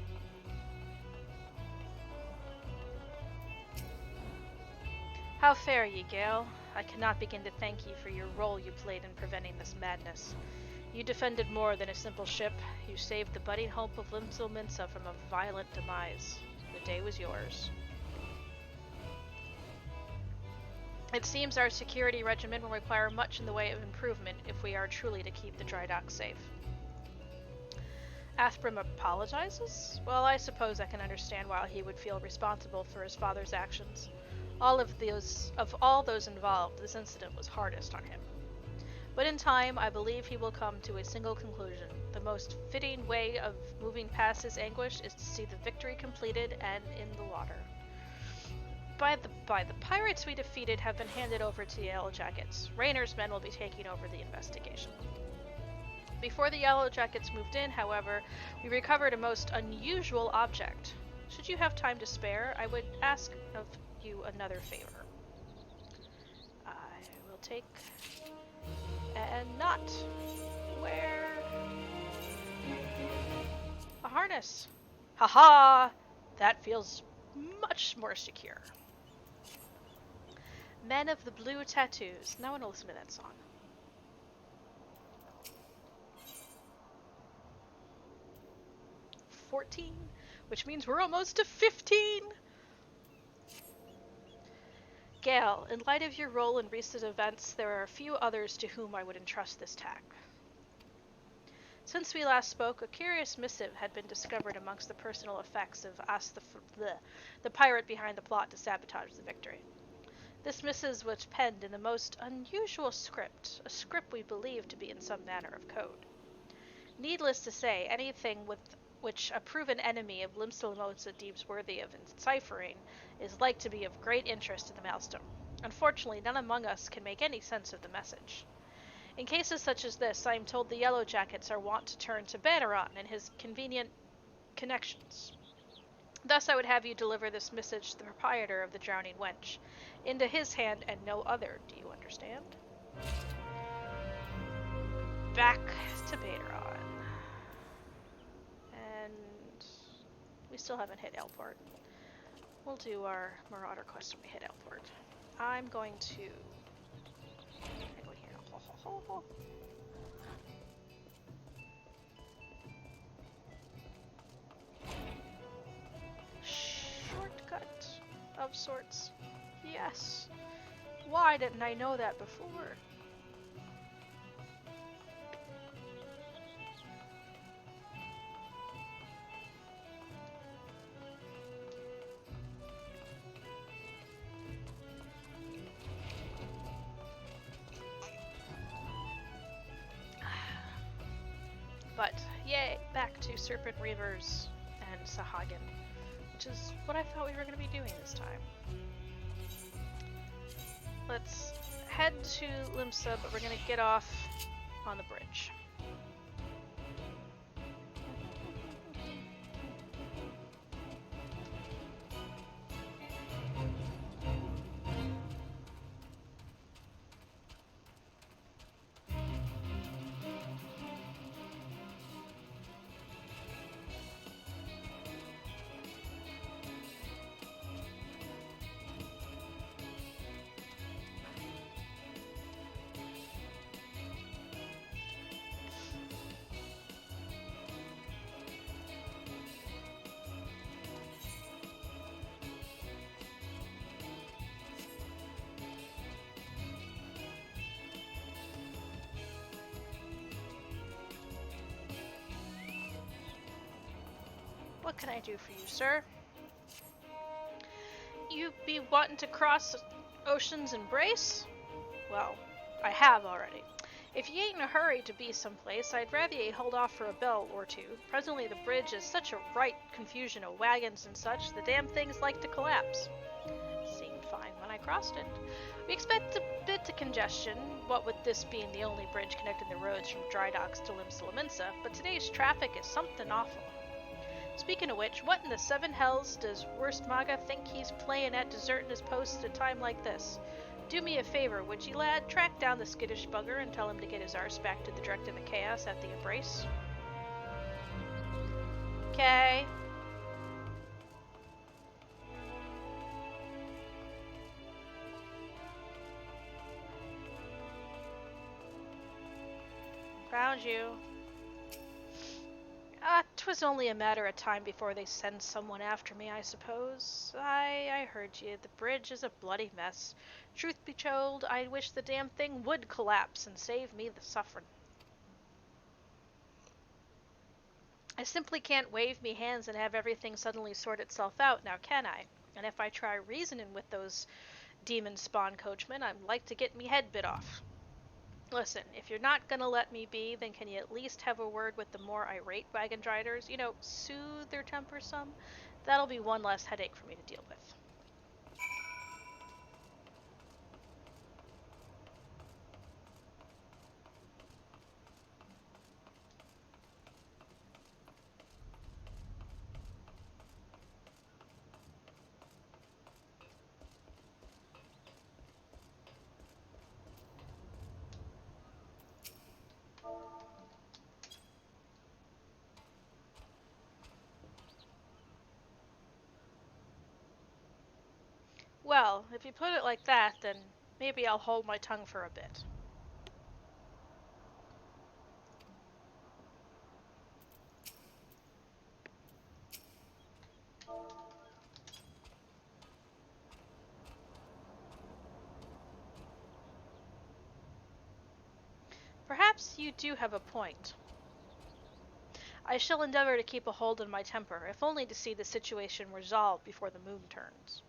How fare ye, Gale? I cannot begin to thank ye for your role you played in preventing this madness. You defended more than a simple ship. You saved the budding hope of Limsel from a violent demise. The day was yours. It seems our security regimen will require much in the way of improvement if we are truly to keep the dry dock safe. Athbrim apologizes? Well, I suppose I can understand why he would feel responsible for his father's actions. Of all those involved, this incident was hardest on him. But in time, I believe he will come to a single conclusion. The most fitting way of moving past his anguish is to see the victory completed and in the water. By the pirates we defeated have been handed over to the Yellow Jackets. Raynor's men will be taking over the investigation. Before the Yellow Jackets moved in, however, we recovered a most unusual object. Should you have time to spare, I would ask of you another favor. I will take and not wear a harness. Haha! That feels much more secure. Men of the Blue Tattoos. Now I want to listen to that song. $14, which means we're almost to 15! Gale, in light of your role in recent events, there are a few others to whom I would entrust this task. Since we last spoke, a curious missive had been discovered amongst the personal effects of the pirate behind the plot to sabotage the victory. This missive was penned in the most unusual script, a script we believe to be in some manner of code. Needless to say, anything with which a proven enemy of Limsel deems worthy of enciphering is like to be of great interest to the Maelstrom. Unfortunately, none among us can make any sense of the message. In cases such as this, I am told the Yellow Jackets are wont to turn to Banneron and his convenient connections. Thus I would have you deliver this message to the proprietor of the Drowning Wench, into his hand and no other, do you understand? Back to Banneron. And we still haven't hit Elport. We'll do our Marauder quest when we hit Elport. I'm going to go here. Shortcut of sorts. Yes. Why didn't I know that before? But, yay, back to Serpent Reavers and Sahagin, which is what I thought we were going to be doing this time. Let's head to Limsa, but we're going to get off on the bridge. What can I do for you, sir? You be wanting to cross ocean's embrace? Well, I have already. If ye ain't in a hurry to be someplace, I'd rather ye hold off for a bell or two. Presently the bridge is such a right confusion of wagons and such, the damn thing's like to collapse. Seemed fine when I crossed it. We expect a bit of congestion, what with this being the only bridge connecting the roads from dry docks to Limsa, but today's traffic is something awful. Speaking of which, what in the seven hells does Worst Maga think he's playing at deserting his post at a time like this? Do me a favor, would ye, lad? Track down the skittish bugger and tell him to get his arse back to the Direct of the Chaos at the Embrace. Okay. Found you. 'Twas only a matter of time before they send someone after me, I suppose. I heard you. The bridge is a bloody mess. Truth be told, I wish the damn thing would collapse and save me the suffering. I simply can't wave me hands and have everything suddenly sort itself out, now can I? And if I try reasoning with those demon spawn coachmen, I'm like to get me head bit off. Listen, if you're not gonna let me be, then can you at least have a word with the more irate wagon riders? You know, soothe their temper some? That'll be one less headache for me to deal with. Well, if you put it like that, then maybe I'll hold my tongue for a bit. Perhaps you do have a point. I shall endeavor to keep a hold on my temper, if only to see the situation resolved before the moon turns.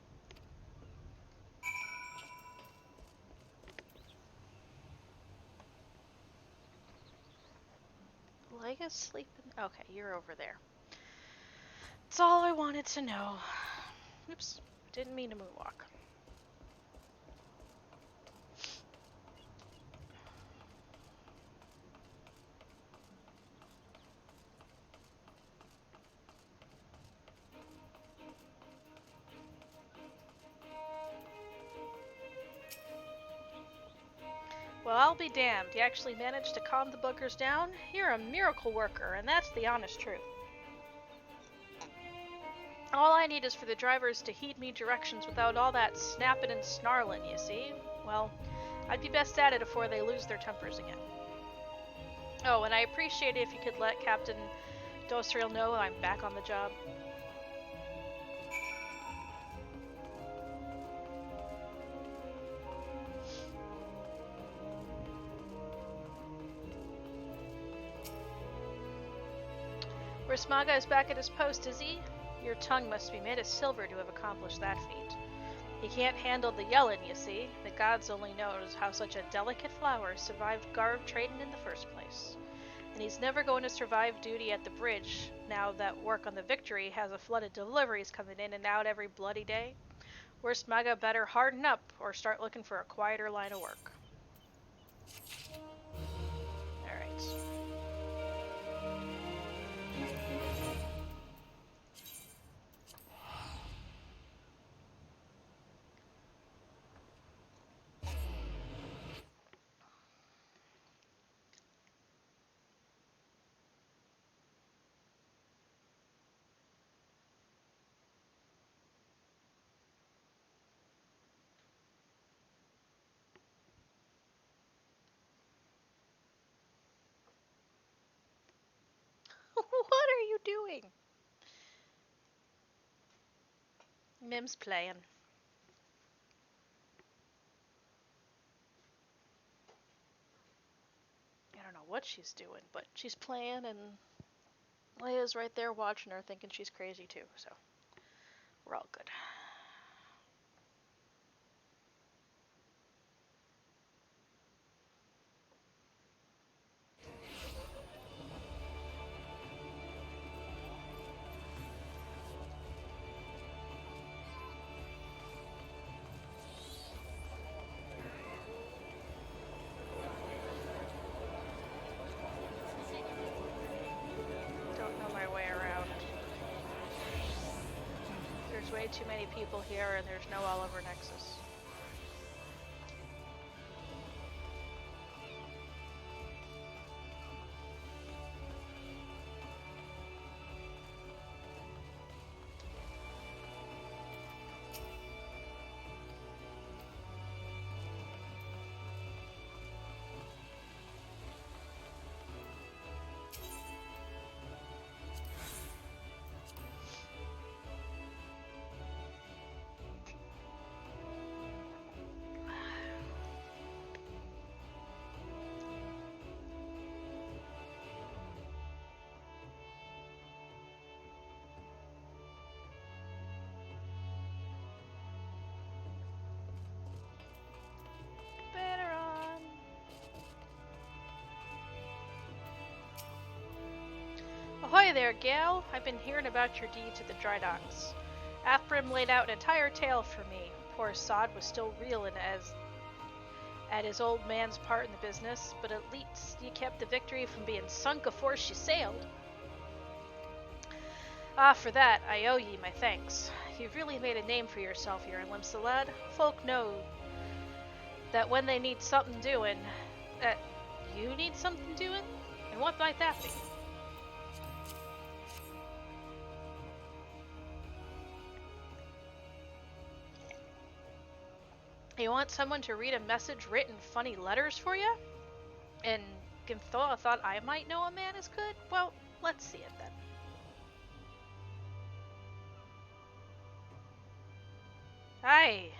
Like asleep in... Okay, you're over there. That's all I wanted to know. Oops, didn't mean to moonwalk. Well, I'll be damned. You actually managed to calm the buggers down? You're a miracle worker, and that's the honest truth. All I need is for the drivers to heed me directions without all that snapping and snarling, you see? Well, I'd be best at it before they lose their tempers again. Oh, and I appreciate it if you could let Captain Dosriel know I'm back on the job. Rismaga is back at his post, is he? Your tongue must be made of silver to have accomplished that feat. He can't handle the yelling, you see. The gods only knows how such a delicate flower survived Garv trading in the first place. And he's never going to survive duty at the bridge, now that work on the Victory has a flood of deliveries coming in and out every bloody day. Rismaga better harden up, or start looking for a quieter line of work. Alright. What are you doing? Mim's playing. I don't know what she's doing, but she's playing, and Leia's right there watching her, thinking she's crazy too, so we're all good. Way too many people here, and there's no Oliver Nexus. Ahoy there, Gale! I've been hearing about your deeds at the dry docks. Athbrim laid out an entire tale for me. Poor sod was still reeling at his old man's part in the business, but at least you kept the Victory from being sunk afore she sailed. Ah, for that, I owe ye my thanks. You've really made a name for yourself here in Limsa, lad. Folk know that when they need something doing, that you need something doing? And what might that be? You want someone to read a message written funny letters for you? And Ginthoa thought I might know a man as good? Well, let's see it then. Aye.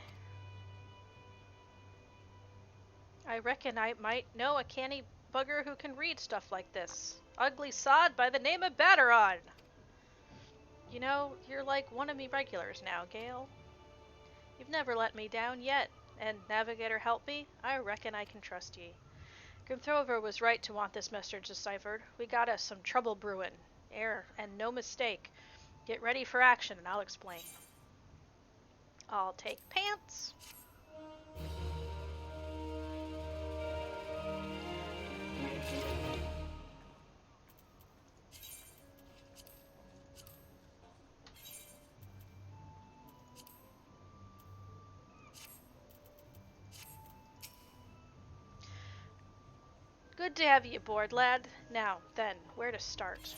I reckon I might know a canny bugger who can read stuff like this. Ugly sod by the name of Batteron! You know, you're like one of me regulars now, Gale. You've never let me down yet, and Navigator help me, I reckon I can trust ye. Grimthrover was right to want this message deciphered. We got us some trouble brewing. And no mistake. Get ready for action and I'll explain. I'll take pants. Good to have you aboard, lad. Now, then, where to start?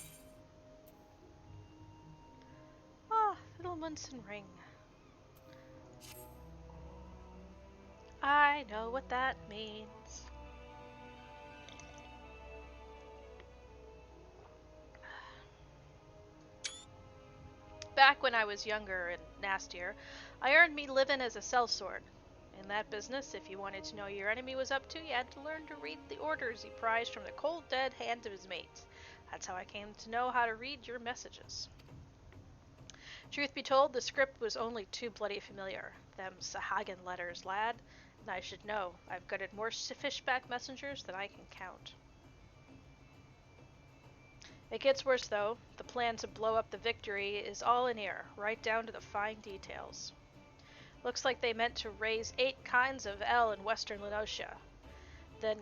Ah, Fiddlemunson Ring. I know what that means. Back when I was younger and nastier, I earned me living as a sellsword. In that business, if you wanted to know your enemy was up to, you had to learn to read the orders he prized from the cold dead hands of his mates. That's how I came to know how to read your messages. Truth be told, the script was only too bloody familiar. Them Sahagan letters, lad. And I should know, I've gutted more fishback messengers than I can count. It gets worse though. The plan to blow up the Victory is all in ear, right down to the fine details. Looks like they meant to raise 8 kinds of L in western Lenosha. Then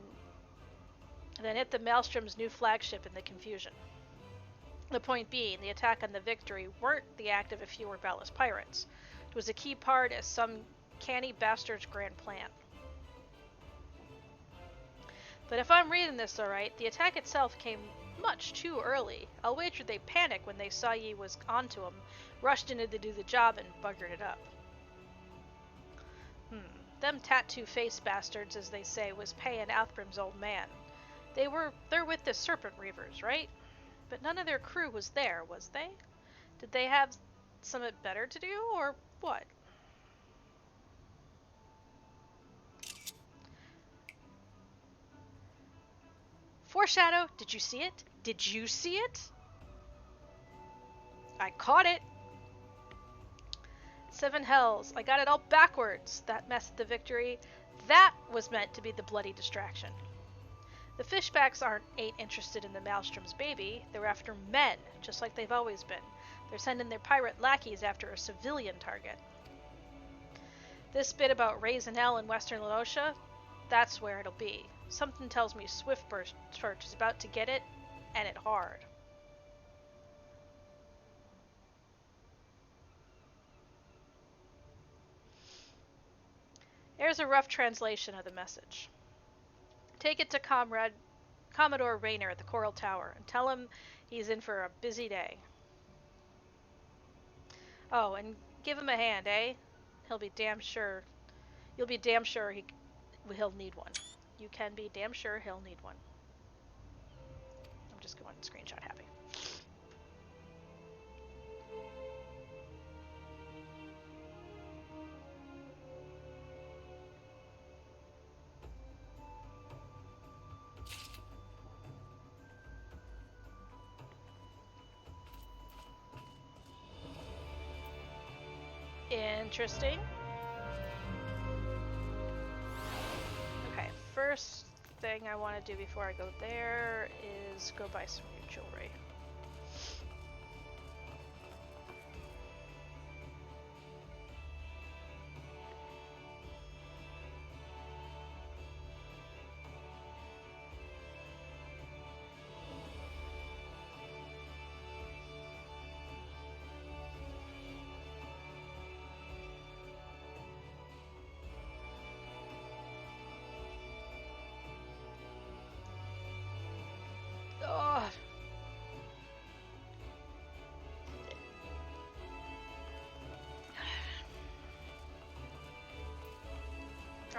hit the Maelstrom's new flagship in the confusion. The point being, the attack on the Victory weren't the act of a few rebellious pirates. It was a key part of some canny bastard's grand plan. But if I'm reading this alright, the attack itself came much too early. I'll wager they panicked when they saw ye was onto 'em, rushed in to do the job and buggered it up. Them tattoo-faced bastards, as they say, was paying Athbrim's old man. They're with the Serpent Reavers, right? But none of their crew was there, was they? Did they have something better to do, or what? Foreshadow, did you see it? Did you see it? I caught it! 7 hells. I got it all backwards. That mess at the Victory. That was meant to be the bloody distraction. The fishbacks ain't interested in the Maelstrom's baby. They're after men, just like they've always been. They're sending their pirate lackeys after a civilian target. This bit about raising hell in western Lenosha, that's where it'll be. Something tells me Swiftperch is about to get it, and it hard. Here's a rough translation of the message. Take it to Commodore Rayner at the Coral Tower and tell him he's in for a busy day. Oh, and give him a hand, eh? You'll be damn sure he'll need one. You can be damn sure he'll need one. I'm just going screenshot happy. Interesting. Okay, first thing I want to do before I go there is go buy some new jewelry.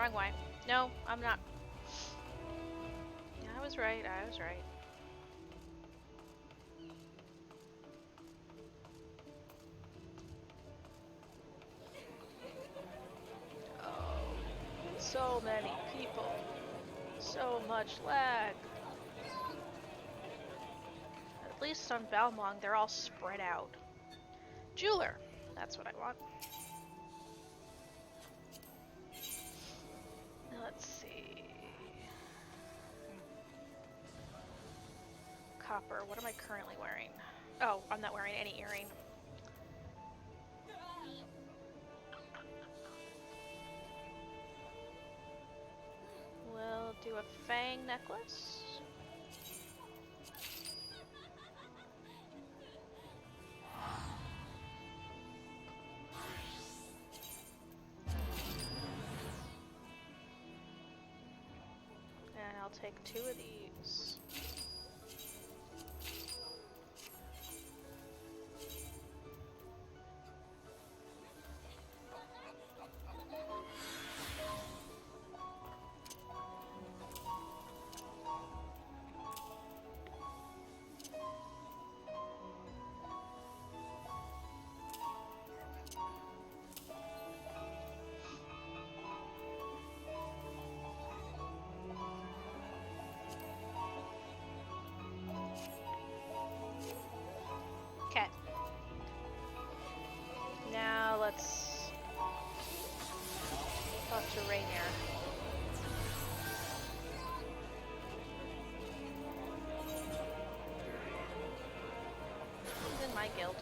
Wrong way. No, I'm not. Yeah, I was right. I was right. Oh, so many people. So much lag. At least on Balmong, they're all spread out. Jeweler. That's what I want. Now let's see. Copper. What am I currently wearing? Oh, I'm not wearing any earring. We'll do a fang necklace. And I'll take 2 of these. Okay. Now let's talk to Rainier. He's in my guild.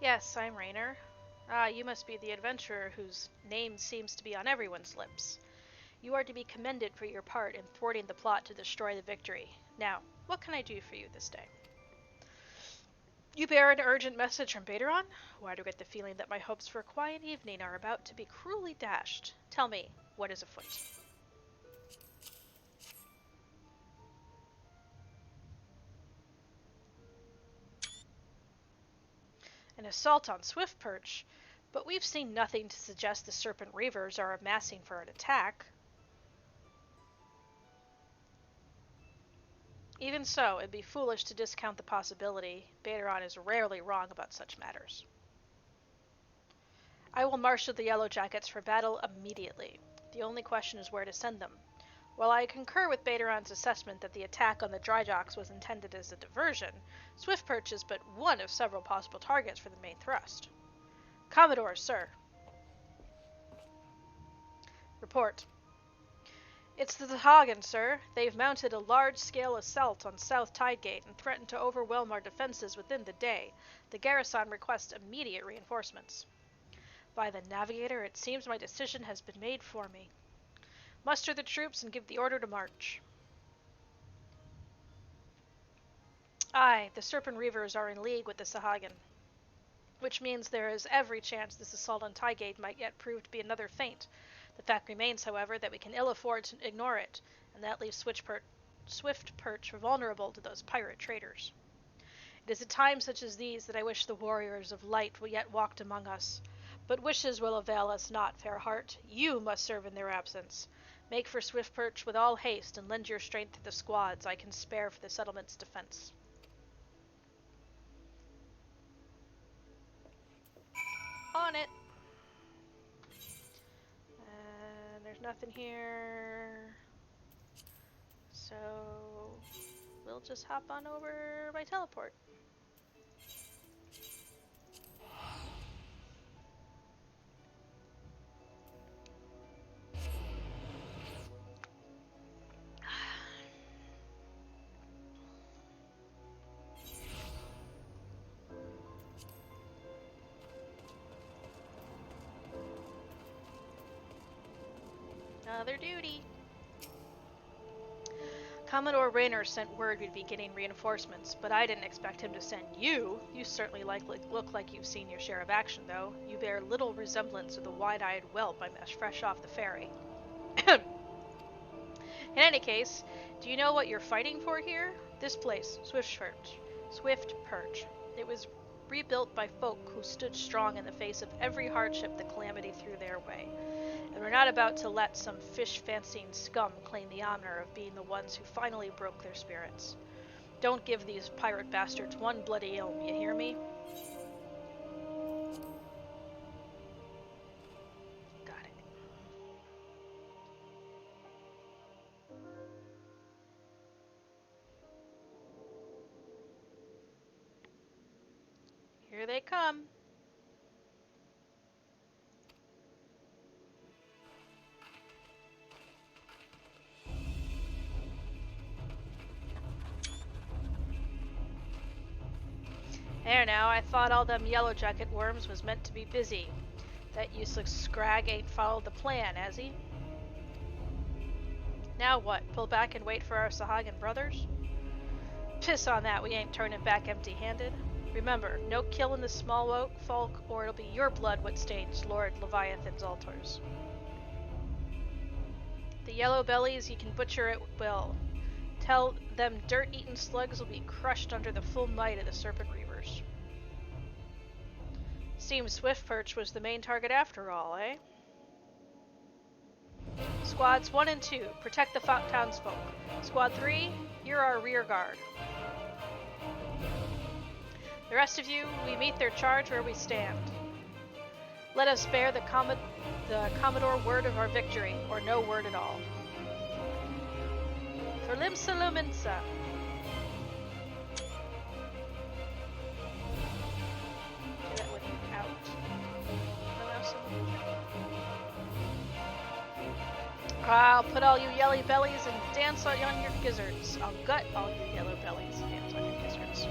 Yes, I'm Rainer. Ah, you must be the adventurer whose name seems to be on everyone's lips. You are to be commended for your part in thwarting the plot to destroy the victory. Now, what can I do for you this day? You bear an urgent message from Baderon? Why do I get the feeling that my hopes for a quiet evening are about to be cruelly dashed? Tell me, what is afoot? An assault on Swiftperch? But we've seen nothing to suggest the Serpent Reavers are amassing for an attack. Even so, it'd be foolish to discount the possibility. Baderon is rarely wrong about such matters. I will marshal the Yellow Jackets for battle immediately. The only question is where to send them. While I concur with Baderon's assessment that the attack on the dry docks was intended as a diversion, Swiftperch is but one of several possible targets for the main thrust. Commodore, sir. Report. It's the Hagen, sir. They've mounted a large-scale assault on South Tidegate and threatened to overwhelm our defenses within the day. The garrison requests immediate reinforcements. By the Navigator, it seems my decision has been made for me. Muster the troops and give the order to march. Aye, the Serpent Reavers are in league with the Sahagin, which means there is every chance this assault on Tygate might yet prove to be another feint. The fact remains, however, that we can ill afford to ignore it, and that leaves Swiftperch vulnerable to those pirate traders. It is at times such as these that I wish the warriors of light will yet walked among us. But wishes will avail us not, Fairheart. You must serve in their absence. Make for Swiftperch with all haste, and lend your strength to the squads I can spare for the settlement's defense. On it! And there's nothing here. So we'll just hop on over by teleport. Another duty. Commodore Rayner sent word we'd be getting reinforcements, but I didn't expect him to send you. You certainly look like you've seen your share of action, though. You bear little resemblance to the wide-eyed whelp I met fresh off the ferry. In any case, do you know what you're fighting for here? This place, Swiftperch. It was rebuilt by folk who stood strong in the face of every hardship the calamity threw their way. And we're not about to let some fish-fancying scum claim the honor of being the ones who finally broke their spirits. Don't give these pirate bastards one bloody elm, you hear me? Got it. Here they come. There now, I thought all them yellow jacket worms was meant to be busy. That useless scrag ain't followed the plan, has he? Now what, pull back and wait for our Sahagan brothers? Piss on that, we ain't turning back empty-handed. Remember, no killing the small folk, or it'll be your blood what stains Lord Leviathan's altars. The yellow bellies you can butcher at will. Tell them dirt-eaten slugs will be crushed under the full might of the Serpent Reavers. Seems Swiftperch was the main target after all, eh? Squads 1 and 2, protect the townsfolk. Squad 3, you're our rear guard. The rest of you, we meet their charge where we stand. Let us bear the Commodore word of our victory, or no word at all. For Limsa Luminsa. Do that without. I'll put all you yellow bellies and dance on your gizzards. I'll gut all you yellow bellies and dance on your gizzards.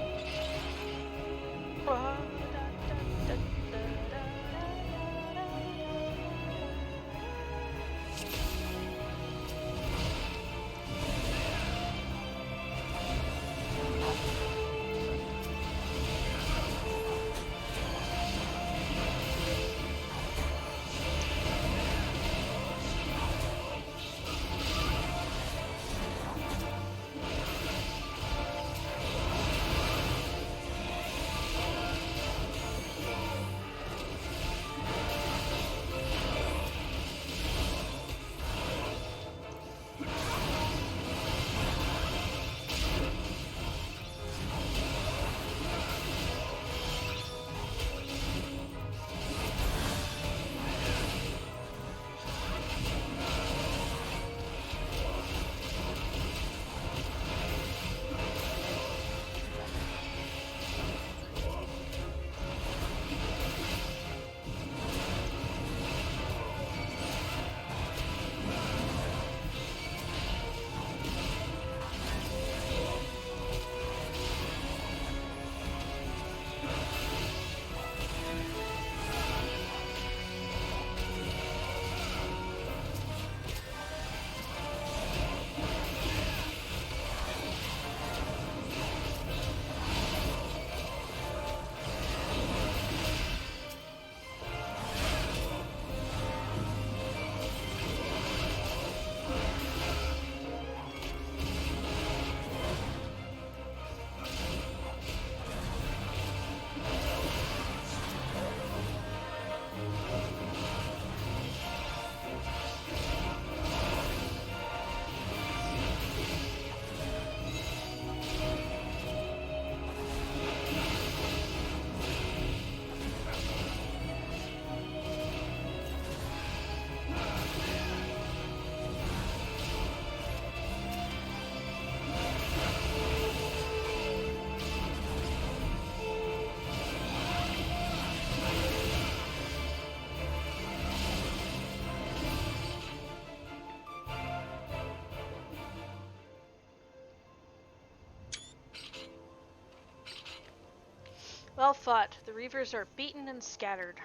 Well fought. The Reavers are beaten and scattered.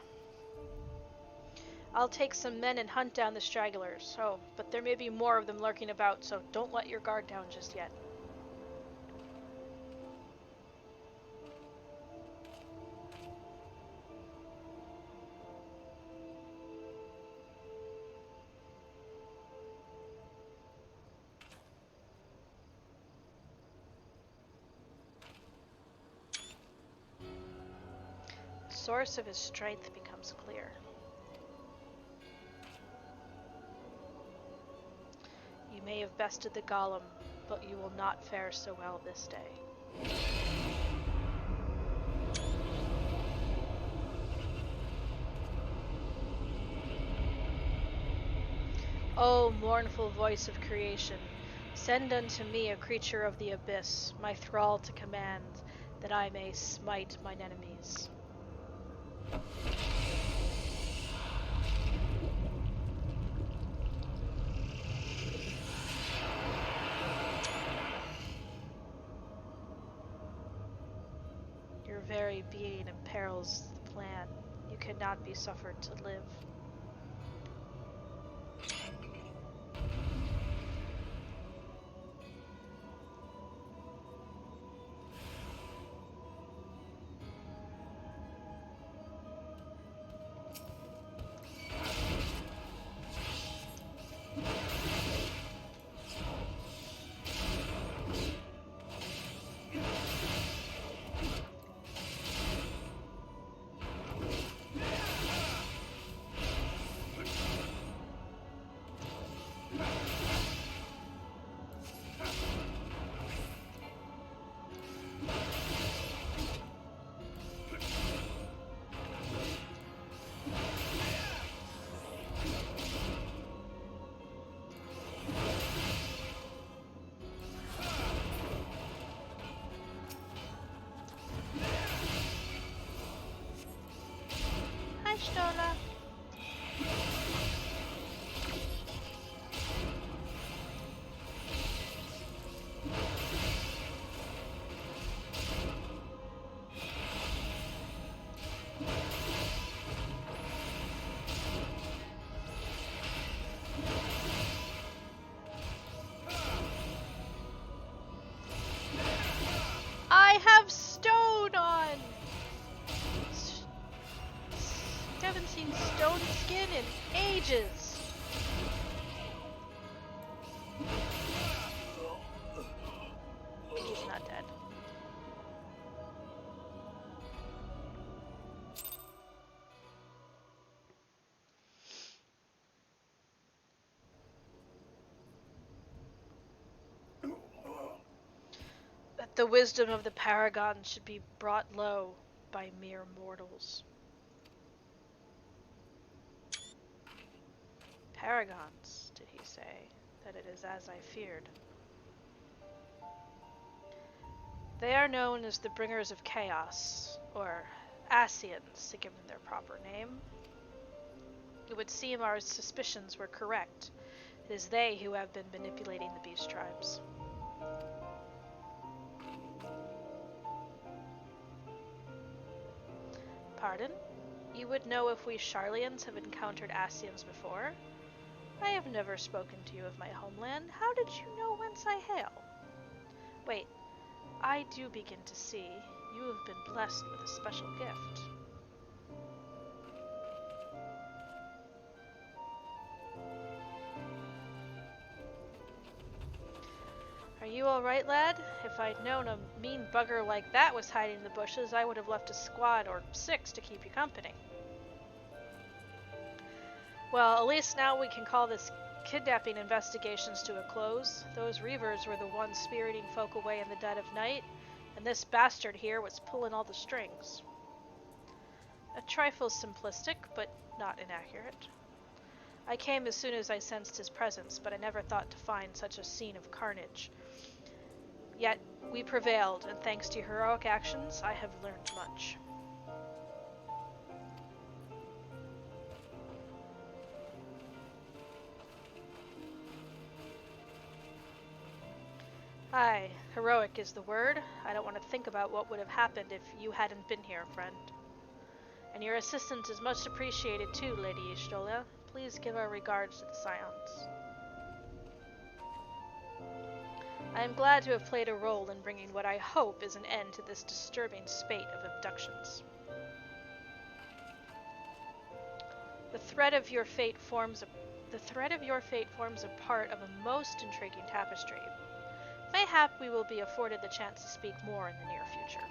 I'll take some men and hunt down the stragglers. Oh, but there may be more of them lurking about, so don't let your guard down just yet. The source of his strength becomes clear. You may have bested the golem, but you will not fare so well this day. O mournful voice of creation, send unto me a creature of the abyss, my thrall to command, that I may smite mine enemies. Your very being imperils the plan. You cannot be suffered to live. Hi, Stola. I have stone on! Haven't seen stone skin in ages! He's not dead. That the wisdom of the Paragon should be brought low by mere mortals. Paragons, did he say? That it is as I feared. They are known as the Bringers of Chaos, or Asians, to give them their proper name. It would seem our suspicions were correct. It is they who have been manipulating the beast tribes. Pardon? You would know if we Sharlians have encountered Asians before? I have never spoken to you of my homeland. How did you know whence I hail? Wait, I do begin to see. You have been blessed with a special gift. Are you alright, lad? If I'd known a mean bugger like that was hiding in the bushes, I would have left a squad or 6 to keep you company. Well, at least now we can call this kidnapping investigations to a close. Those Reavers were the ones spiriting folk away in the dead of night, and this bastard here was pulling all the strings. A trifle simplistic, but not inaccurate. I came as soon as I sensed his presence, but I never thought to find such a scene of carnage. Yet, we prevailed, and thanks to your heroic actions, I have learned much. Aye, heroic is the word. I don't want to think about what would have happened if you hadn't been here, friend. And your assistance is much appreciated too, Lady Y'shtola. Please give our regards to the Scions. I am glad to have played a role in bringing what I hope is an end to this disturbing spate of abductions. The thread of your fate forms a part of a most intriguing tapestry. Mayhap we will be afforded the chance to speak more in the near future.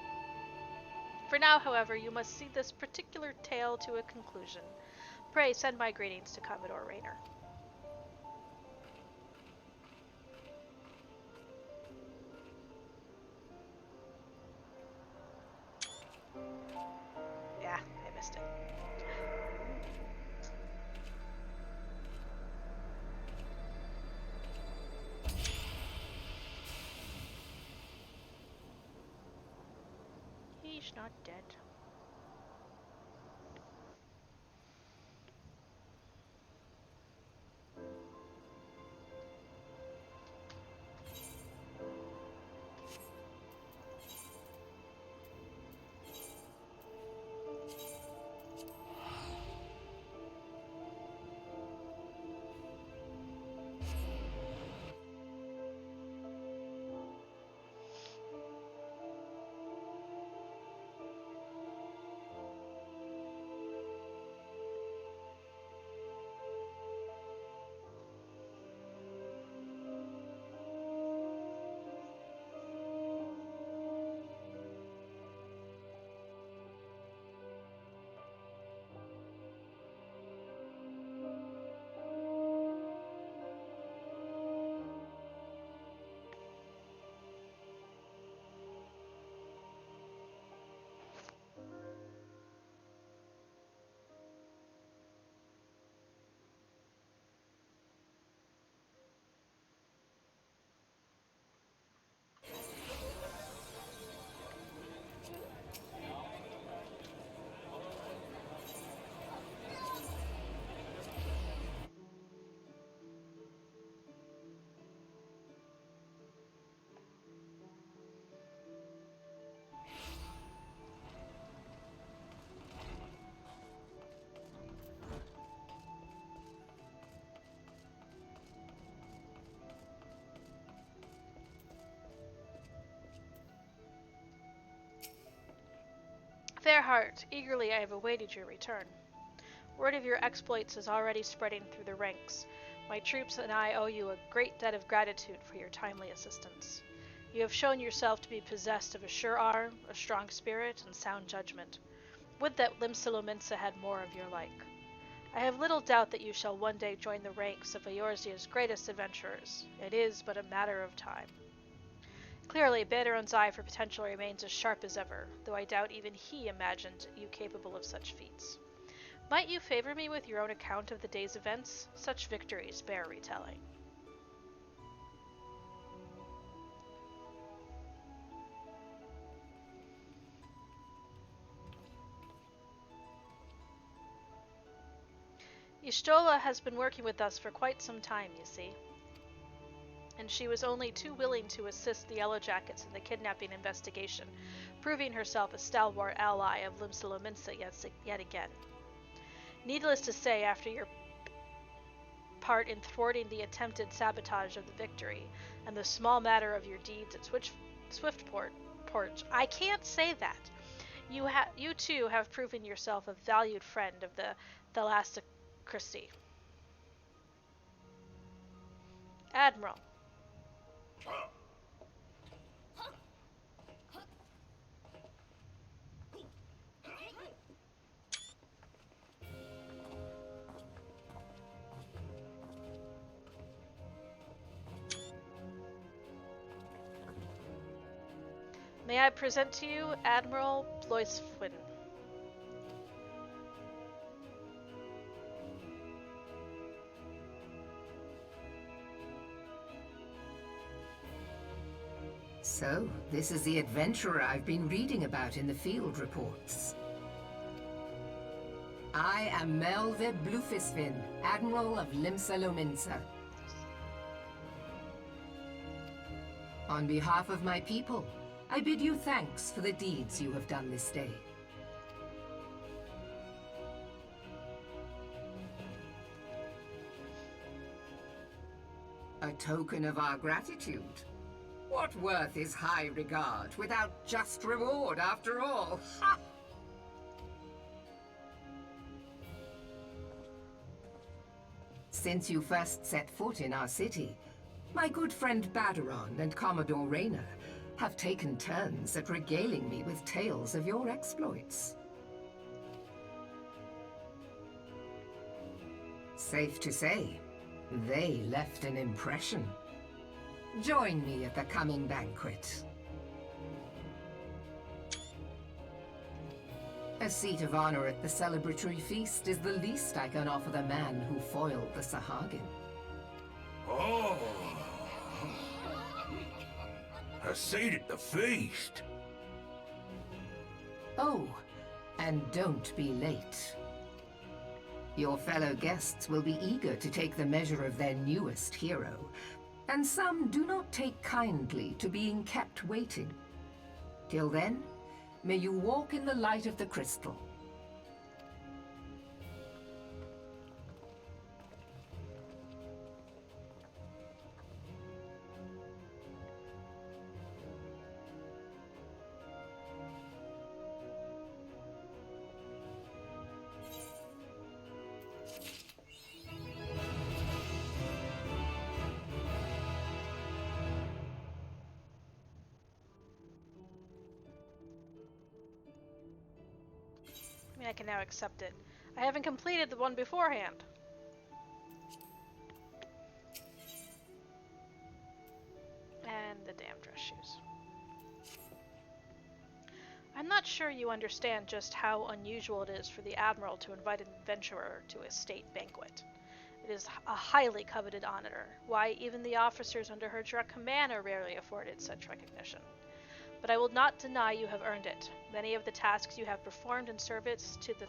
For now, however, you must see this particular tale to a conclusion. Pray send my greetings to Commodore Rayner. Yeah, I missed it. He's not dead. Fairheart, eagerly I have awaited your return. Word of your exploits is already spreading through the ranks. My troops and I owe you a great debt of gratitude for your timely assistance. You have shown yourself to be possessed of a sure arm, a strong spirit, and sound judgment. Would that Limsa had more of your like. I have little doubt that you shall one day join the ranks of Eorzea's greatest adventurers. It is but a matter of time. Clearly, Baderon's eye for potential remains as sharp as ever, though I doubt even he imagined you capable of such feats. Might you favor me with your own account of the day's events? Such victories bear retelling. Y'shtola has been working with us for quite some time, you see. And she was only too willing to assist the Yellowjackets in the kidnapping investigation, proving herself a stalwart ally of Limsa yet again. Needless to say, after your part in thwarting the attempted sabotage of the victory, and the small matter of your deeds at Swiftperch, I can't say that. You too have proven yourself a valued friend of the Thalassocracy. Admiral. May I present to you Admiral Bloisfwin. So, this is the adventurer I've been reading about in the field reports. I am Melve Blufisvin, Admiral of Limsa. On behalf of my people, I bid you thanks for the deeds you have done this day. A token of our gratitude. What worth is high regard without just reward after all? Ha! Since you first set foot in our city, my good friend Baderon and Commodore Rayner have taken turns at regaling me with tales of your exploits. Safe to say, they left an impression. Join me at the coming banquet. A seat of honor at the celebratory feast is the least I can offer the man who foiled the Sahagin. Oh! A seat at the feast! Oh, and don't be late. Your fellow guests will be eager to take the measure of their newest hero, and some do not take kindly to being kept waiting. Till then, may you walk in the light of the crystal. I can now accept it. I haven't completed the one beforehand. And the damn dress shoes. I'm not sure you understand just how unusual it is for the Admiral to invite an adventurer to a state banquet. It is a highly coveted honor, why even the officers under her direct command are rarely afforded such recognition. But I will not deny you have earned it. Many of the tasks you have performed in service to the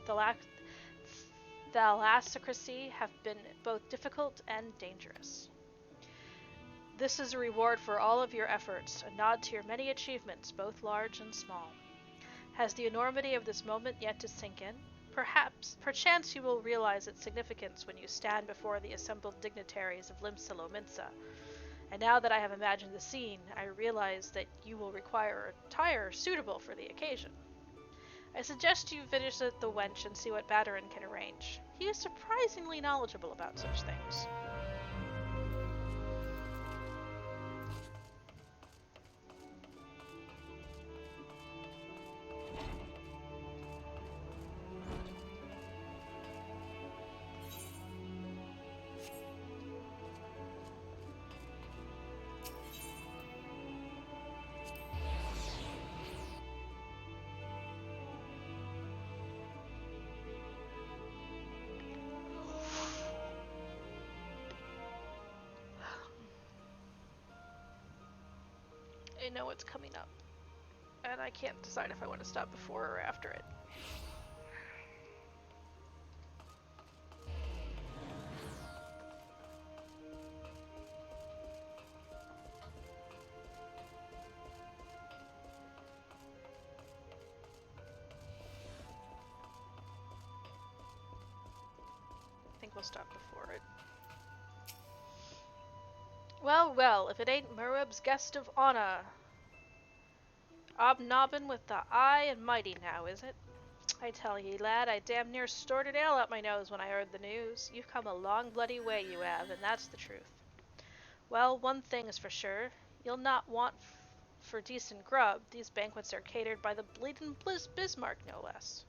thalassocracy have been both difficult and dangerous. This is a reward for all of your efforts, a nod to your many achievements, both large and small. Has the enormity of this moment yet to sink in? Perchance you will realize its significance when you stand before the assembled dignitaries of Limsilo Minsa. And now that I have imagined the scene, I realize that you will require attire suitable for the occasion. I suggest you visit the wench and see what Baderon can arrange. He is surprisingly knowledgeable about such things. I know what's coming up, and I can't decide if I want to stop before or after it. I think we'll stop before it. Well, well, if it ain't Merib's guest of honor. Obnobbin with the eye and mighty now, is it? I tell ye, lad, I damn near snorted ale out my nose when I heard the news. You've come a long bloody way, you have, and that's the truth. Well, one thing is for sure. You'll not want for decent grub. These banquets are catered by the bleedin' Bismarck, no less.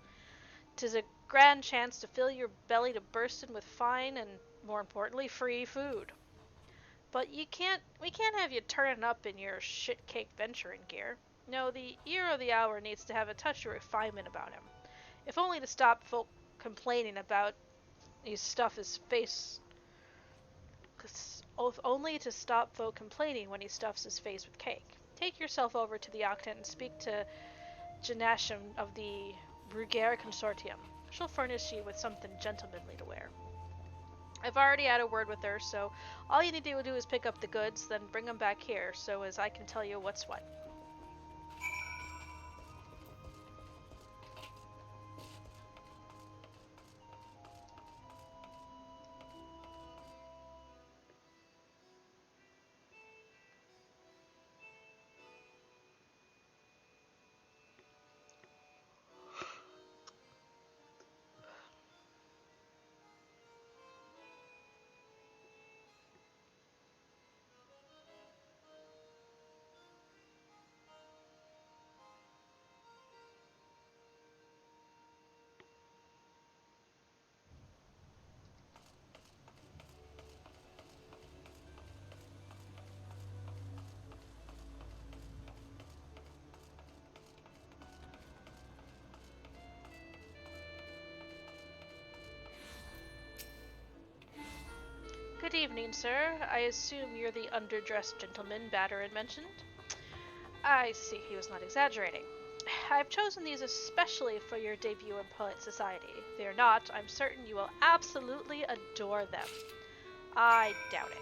'Tis a grand chance to fill your belly to burstin' with fine and, more importantly, free food. But we can't have you turning up in your shit-cake venturing gear. No, the hero of the hour needs to have a touch of refinement about him. If only to stop folk complaining about he stuff his face. If only to stop folk complaining when he stuffs his face with cake. Take yourself over to the Octant and speak to Janasham of the Bruguiere Consortium. She'll furnish you with something gentlemanly to wear. I've already had a word with her, so all you need to do is pick up the goods, then bring them back here, so as I can tell you what's what. Good evening, sir. I assume you're the underdressed gentleman Batter had mentioned? I see he was not exaggerating. I've chosen these especially for your debut in polite society. Fear not, I'm certain you will absolutely adore them. I doubt it.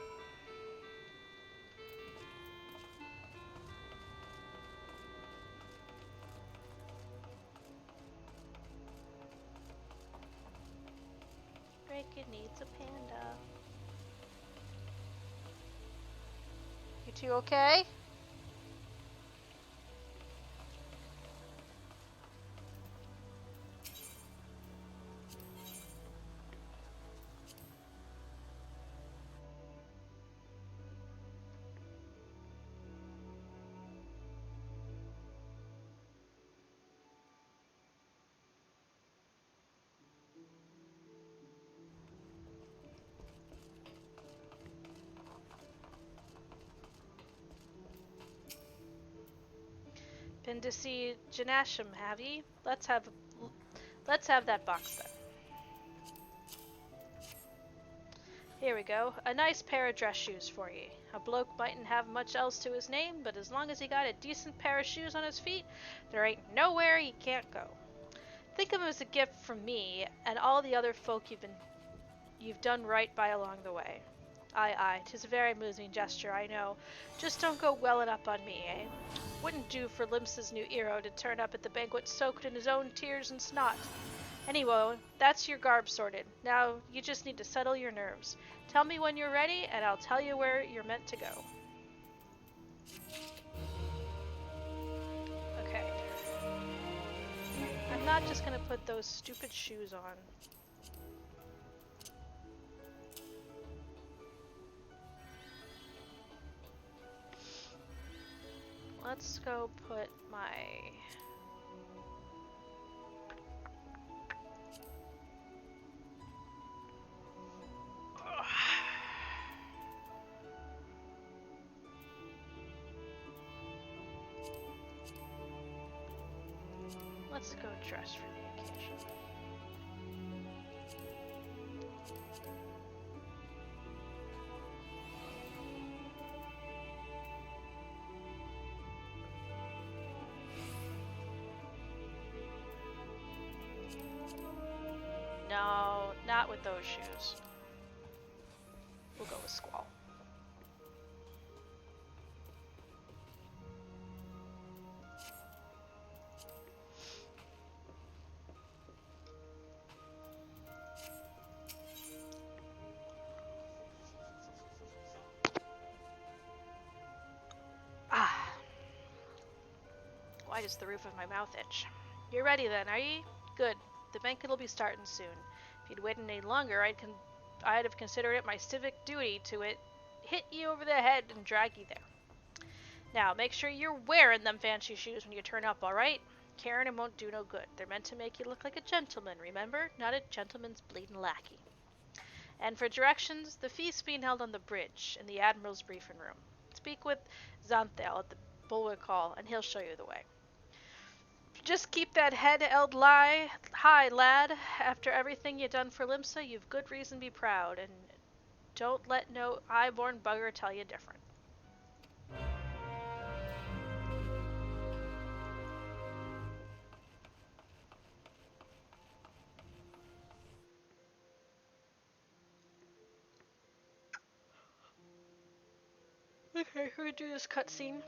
Drake needs a panda. You two okay? Been to see Janasham, have ye? Let's have that box then. Here we go. A nice pair of dress shoes for ye. A bloke mightn't have much else to his name, but as long as he got a decent pair of shoes on his feet, there ain't nowhere he can't go. Think of 'em as a gift from me and all the other folk you've done right by along the way. Aye, 'tis a very amusing gesture, I know. Just don't go welling up on me, eh? Wouldn't do for Limsa's new hero to turn up at the banquet soaked in his own tears and snot. Anyway, that's your garb sorted. Now you just need to settle your nerves. Tell me when you're ready, and I'll tell you where you're meant to go. Okay. I'm not just gonna put those stupid shoes on. Let's go put my... Let's go dress for the occasion. No, not with those shoes. We'll go with Squall. Ah. Why does the roof of my mouth itch? You're ready then, are ye? Good. The banquet will be starting soon. If you'd waited any longer, I'd have considered it my civic duty to hit you over the head and drag you there. Now, make sure you're wearing them fancy shoes when you turn up, alright? Carrying them won't do no good. They're meant to make you look like a gentleman, remember? Not a gentleman's bleeding lackey. And for directions, the feast's being held on the bridge in the Admiral's briefing room. Speak with Xanthel at the Bulwark Hall, and he'll show you the way. Just keep that head held high, lad. After everything you done for Limsa, you've good reason to be proud, and don't let no high-born bugger tell you different. Okay, we're gonna do this cutscene,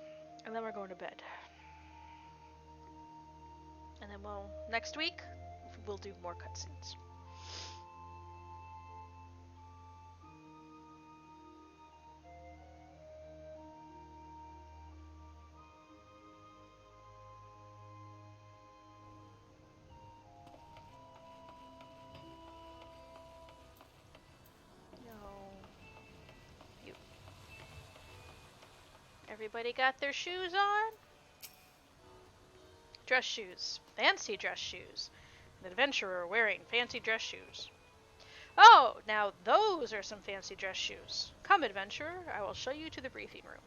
and then we're going to bed. And then next week, we'll do more cutscenes. Everybody got their shoes on? Dress shoes. Fancy dress shoes. An adventurer wearing fancy dress shoes. Oh, now those are some fancy dress shoes. Come, adventurer, I will show you to the briefing room.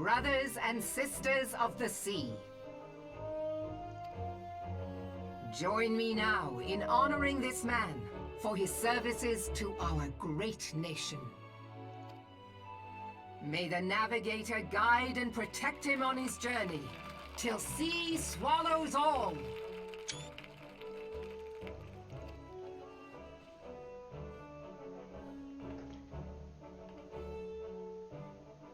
brothers and sisters of the sea. Join me now in honoring this man for his services to our great nation. May the Navigator guide and protect him on his journey, till sea swallows all.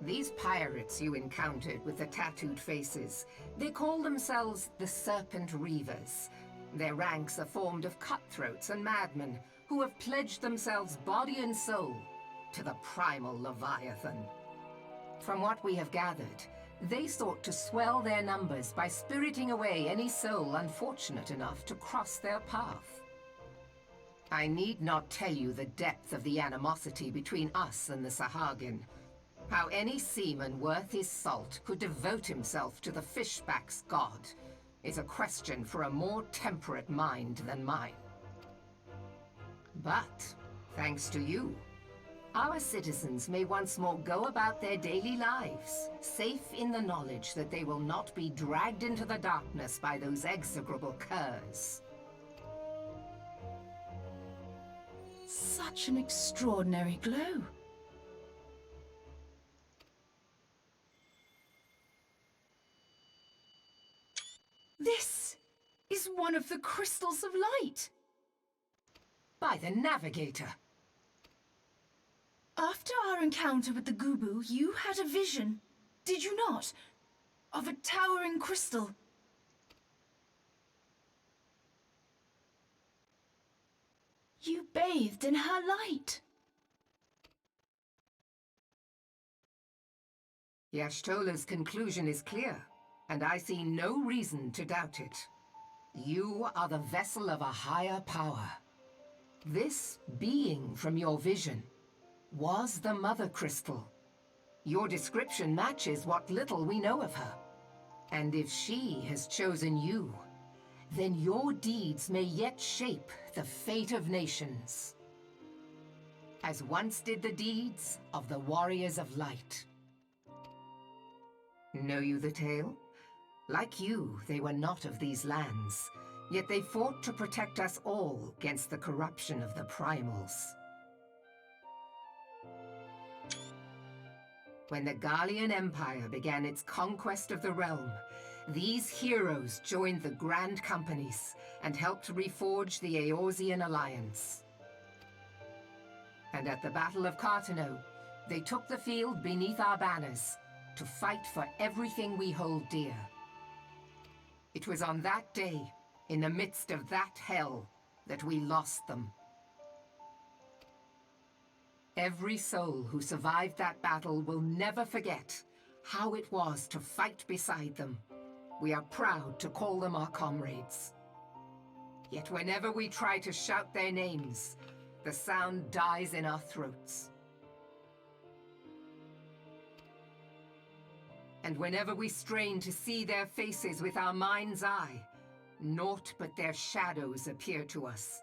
These pirates you encountered with the tattooed faces, they call themselves the Serpent Reavers. Their ranks are formed of cutthroats and madmen who have pledged themselves body and soul to the primal Leviathan. From what we have gathered, they sought to swell their numbers by spiriting away any soul unfortunate enough to cross their path. I need not tell you the depth of the animosity between us and the Sahagin. How any seaman worth his salt could devote himself to the fishback's god is a question for a more temperate mind than mine. But, thanks to you, our citizens may once more go about their daily lives, safe in the knowledge that they will not be dragged into the darkness by those execrable curs. Such an extraordinary glow. This is one of the crystals of light. By the Navigator. After our encounter with the Gubu, you had a vision, did you not? Of a towering crystal. You bathed in her light. Yashtola's conclusion is clear, and I see no reason to doubt it. You are the vessel of a higher power. This being from your vision was the Mother Crystal. Your description matches what little we know of her. And if she has chosen you, then your deeds may yet shape the fate of nations, as once did the deeds of the Warriors of Light. Know you the tale? Like you, they were not of these lands, yet they fought to protect us all against the corruption of the primals. When the Gallian Empire began its conquest of the realm, these heroes joined the Grand Companies and helped reforge the Eorzean Alliance. And at the Battle of Cartano, they took the field beneath our banners to fight for everything we hold dear. It was on that day, in the midst of that hell, that we lost them. Every soul who survived that battle will never forget how it was to fight beside them. We are proud to call them our comrades. Yet whenever we try to shout their names, the sound dies in our throats. And whenever we strain to see their faces with our mind's eye, naught but their shadows appear to us,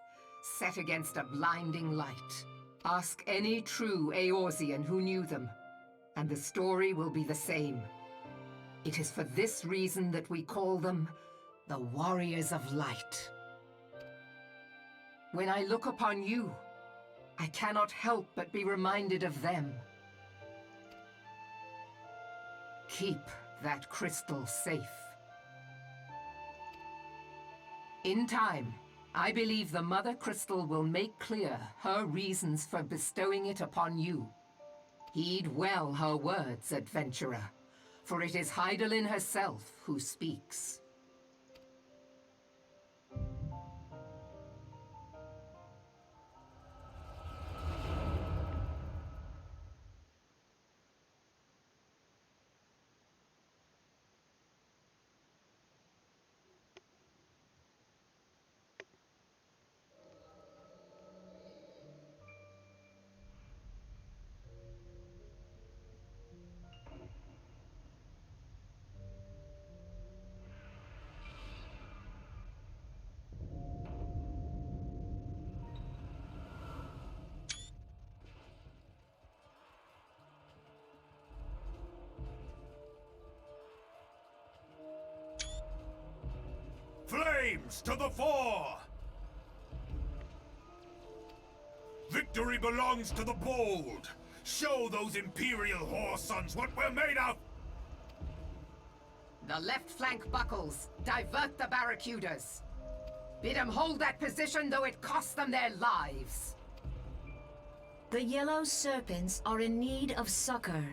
set against a blinding light. Ask any true Eorzean who knew them, and the story will be the same. It is for this reason that we call them the Warriors of Light. When I look upon you, I cannot help but be reminded of them. Keep that crystal safe. In time, I believe the Mother Crystal will make clear her reasons for bestowing it upon you. Heed well her words, adventurer, for it is Hydaelyn herself who speaks. flames to the fore! Victory belongs to the bold! Show those Imperial whore sons what we're made of! The left flank buckles. Divert the barracudas. Bid them hold that position, though it costs them their lives. The yellow serpents are in need of succor.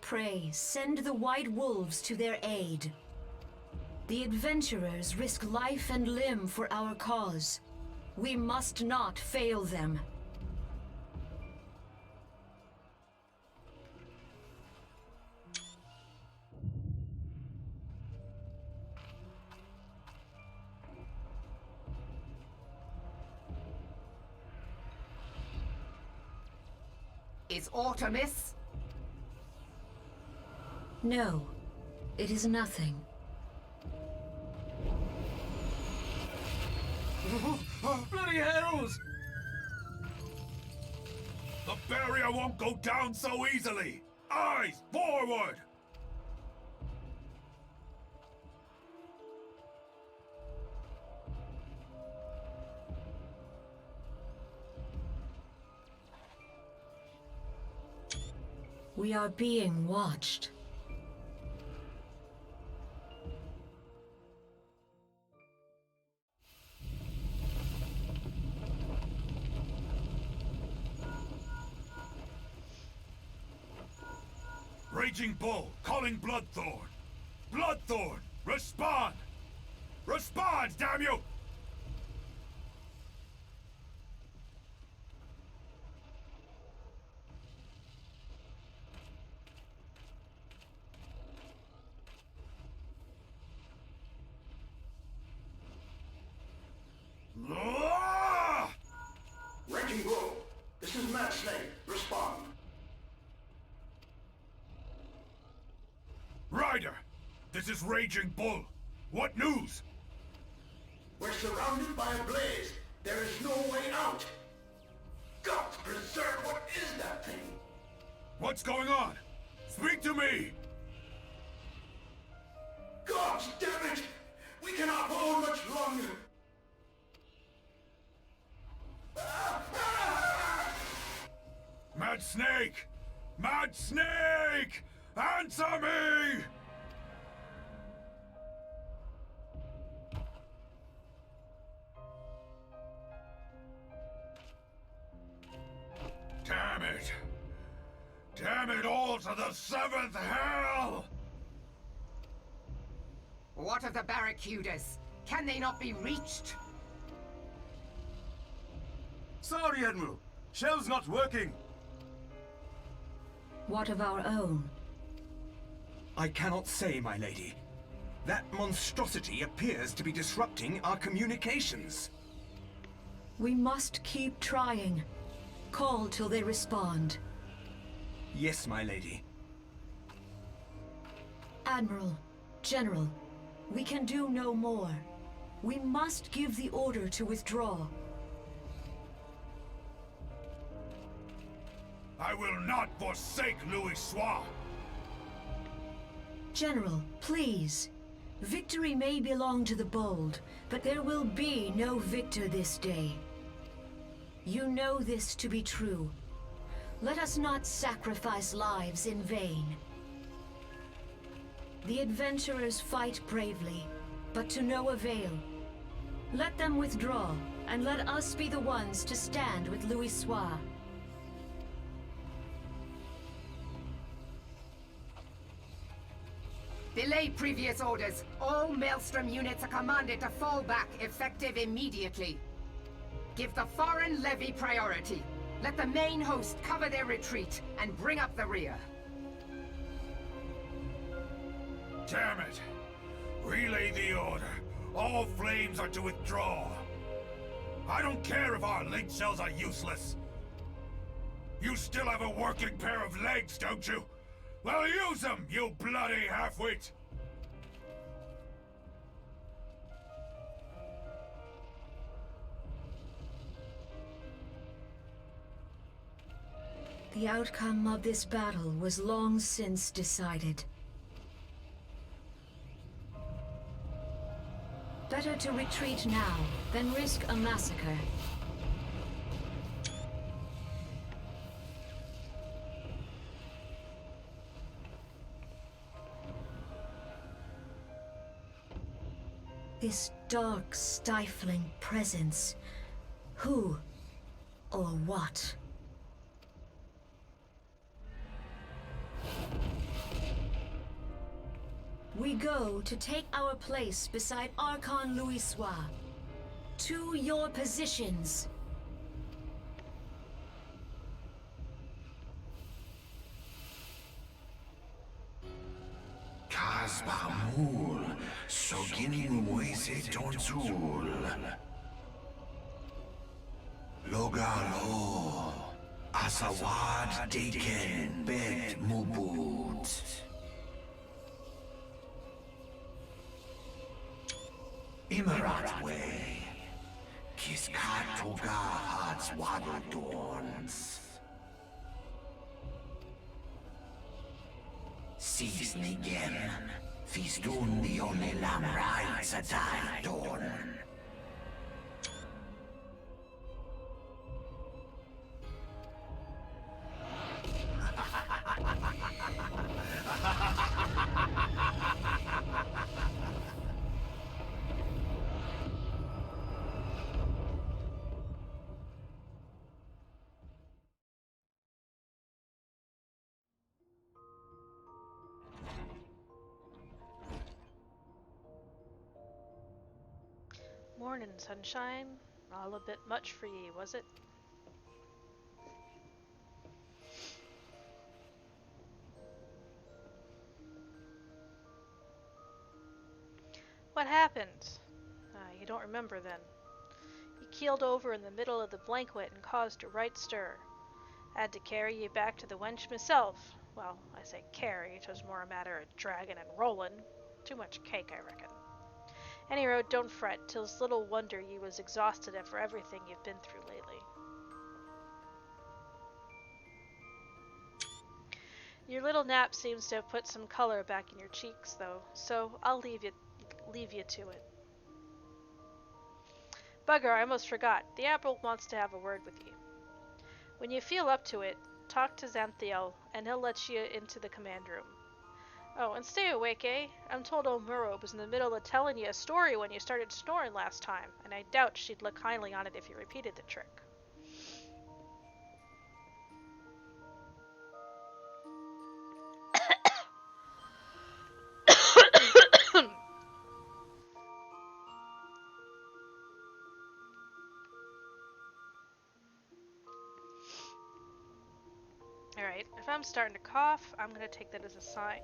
Pray, send the white wolves to their aid. The adventurers risk life and limb for our cause. We must not fail them. Is aught amiss? No, it is nothing. Bloody hells! The barrier won't go down so easily! Eyes forward! We are being watched. Raging Bull, calling Bloodthorn! Bloodthorn, respond! Respond, damn you! Raging Bull, this is Mad Snake. Respond. Ryder, this is Raging Bull. What news? We're surrounded by a blaze. There is no way out. Gods preserve, what is that thing? What's going on? Speak to me! Gods damn it! We cannot hold much longer. Mad Snake! Mad Snake! Answer me! Damn it! Damn it all to the seventh hell! What of the barracudas? Can they not be reached? Sorry, Admiral. Shell's not working. What of our own? I cannot say, my lady. That monstrosity appears to be disrupting our communications. We must keep trying. Call till they respond. Yes, my lady. Admiral, General, we can do no more. We must give the order to withdraw. I will not forsake Louis Soir! General, please. Victory may belong to the bold, but there will be no victor this day. You know this to be true. Let us not sacrifice lives in vain. The adventurers fight bravely, but to no avail. Let them withdraw, and let us be the ones to stand with Louis Soir. Delay previous orders. All Maelstrom units are commanded to fall back, effective immediately. Give the foreign levy priority. Let the main host cover their retreat and bring up the rear. Damn it! Relay the order. All flames are to withdraw. I don't care if our link shells are useless. You still have a working pair of legs, don't you? Well, use them, you bloody half-wit! The outcome of this battle was long since decided. Better to retreat now than risk a massacre. This dark, stifling presence. Who or what? We go to take our place beside Archon Louisoix. To your positions. Kasbamul, Soginin Moise Tonsul. Logalo, Asawad Deken Bet Mubut. Immerat Way, Kiskat Toga Hats Wadodorns. Sisnigen, Fistun the only Lamrai Satai Dorn. Morning, sunshine. All a bit much for ye, was it? What happened? You don't remember then. You keeled over in the middle of the blanket and caused a right stir. I had to carry you back to the wench myself. Well, I say carry, 'twas more a matter of dragging and rolling. Too much cake, I reckon. Any road, don't fret, 'tis little wonder ye was exhausted after everything you've been through lately. Your little nap seems to have put some color back in your cheeks, though, so I'll leave you to it. Bugger, I almost forgot. The Admiral wants to have a word with you. When you feel up to it, talk to Xanthiel, and he'll let you into the command room. Oh, and stay awake, eh? I'm told old Murrow was in the middle of telling you a story when you started snoring last time, and I doubt she'd look kindly on it if you repeated the trick. Alright, if I'm starting to cough, I'm going to take that as a sign.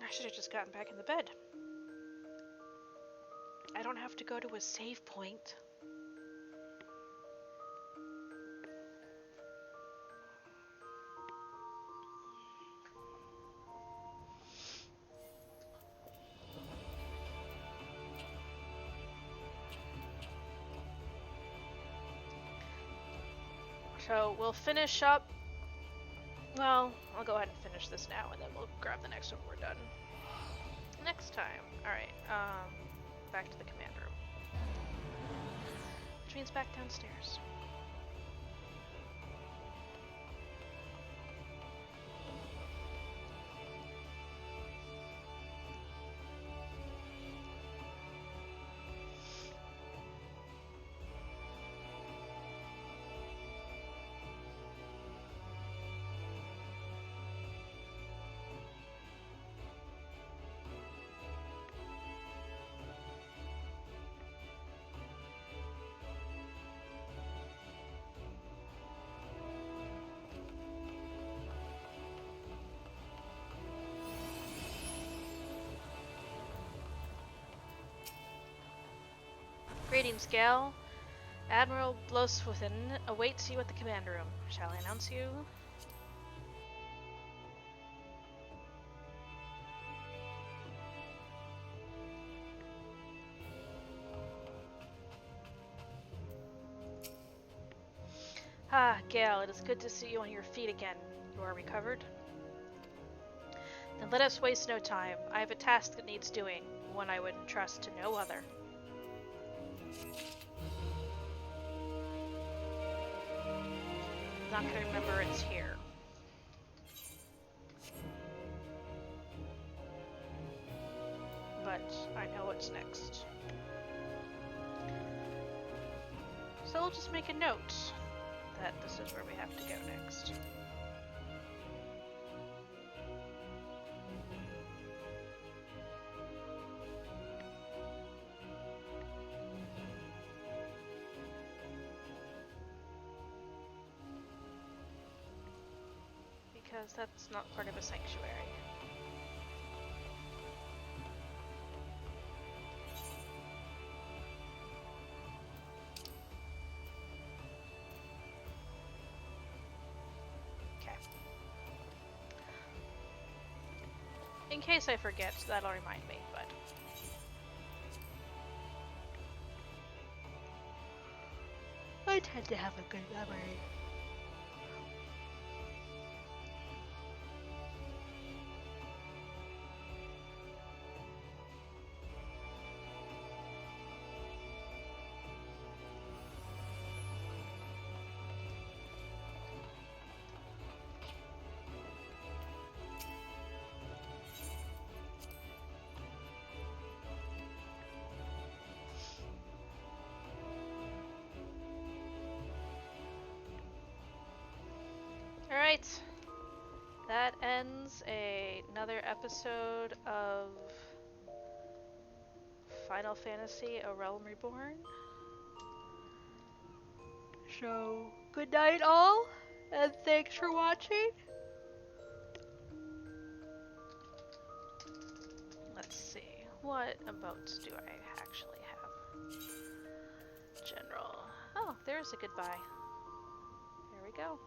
I should have just gotten back in the bed. I don't have to go to a save point. So we'll finish up. Well, I'll go ahead and finish this now, and then we'll grab the next one when we're done. Next time. Alright, back to the command room. Which means back downstairs. Greetings, Gale. Admiral Bloswithin awaits you at the command room. Shall I announce you? Ah, Gale, it is good to see you on your feet again. You are recovered? Then let us waste no time. I have a task that needs doing, one I would entrust to no other. I'm not gonna remember it's here. But I know what's next. So we'll just make a note that this is where we have to go next. Because that's not part of a sanctuary. In case I forget, that'll remind me, but... I tend to have a good memory. Alright, that ends another episode of Final Fantasy: A Realm Reborn. So, good night all, and thanks for watching. Let's see, what emotes do I actually have? General. Oh, there's a goodbye. There we go.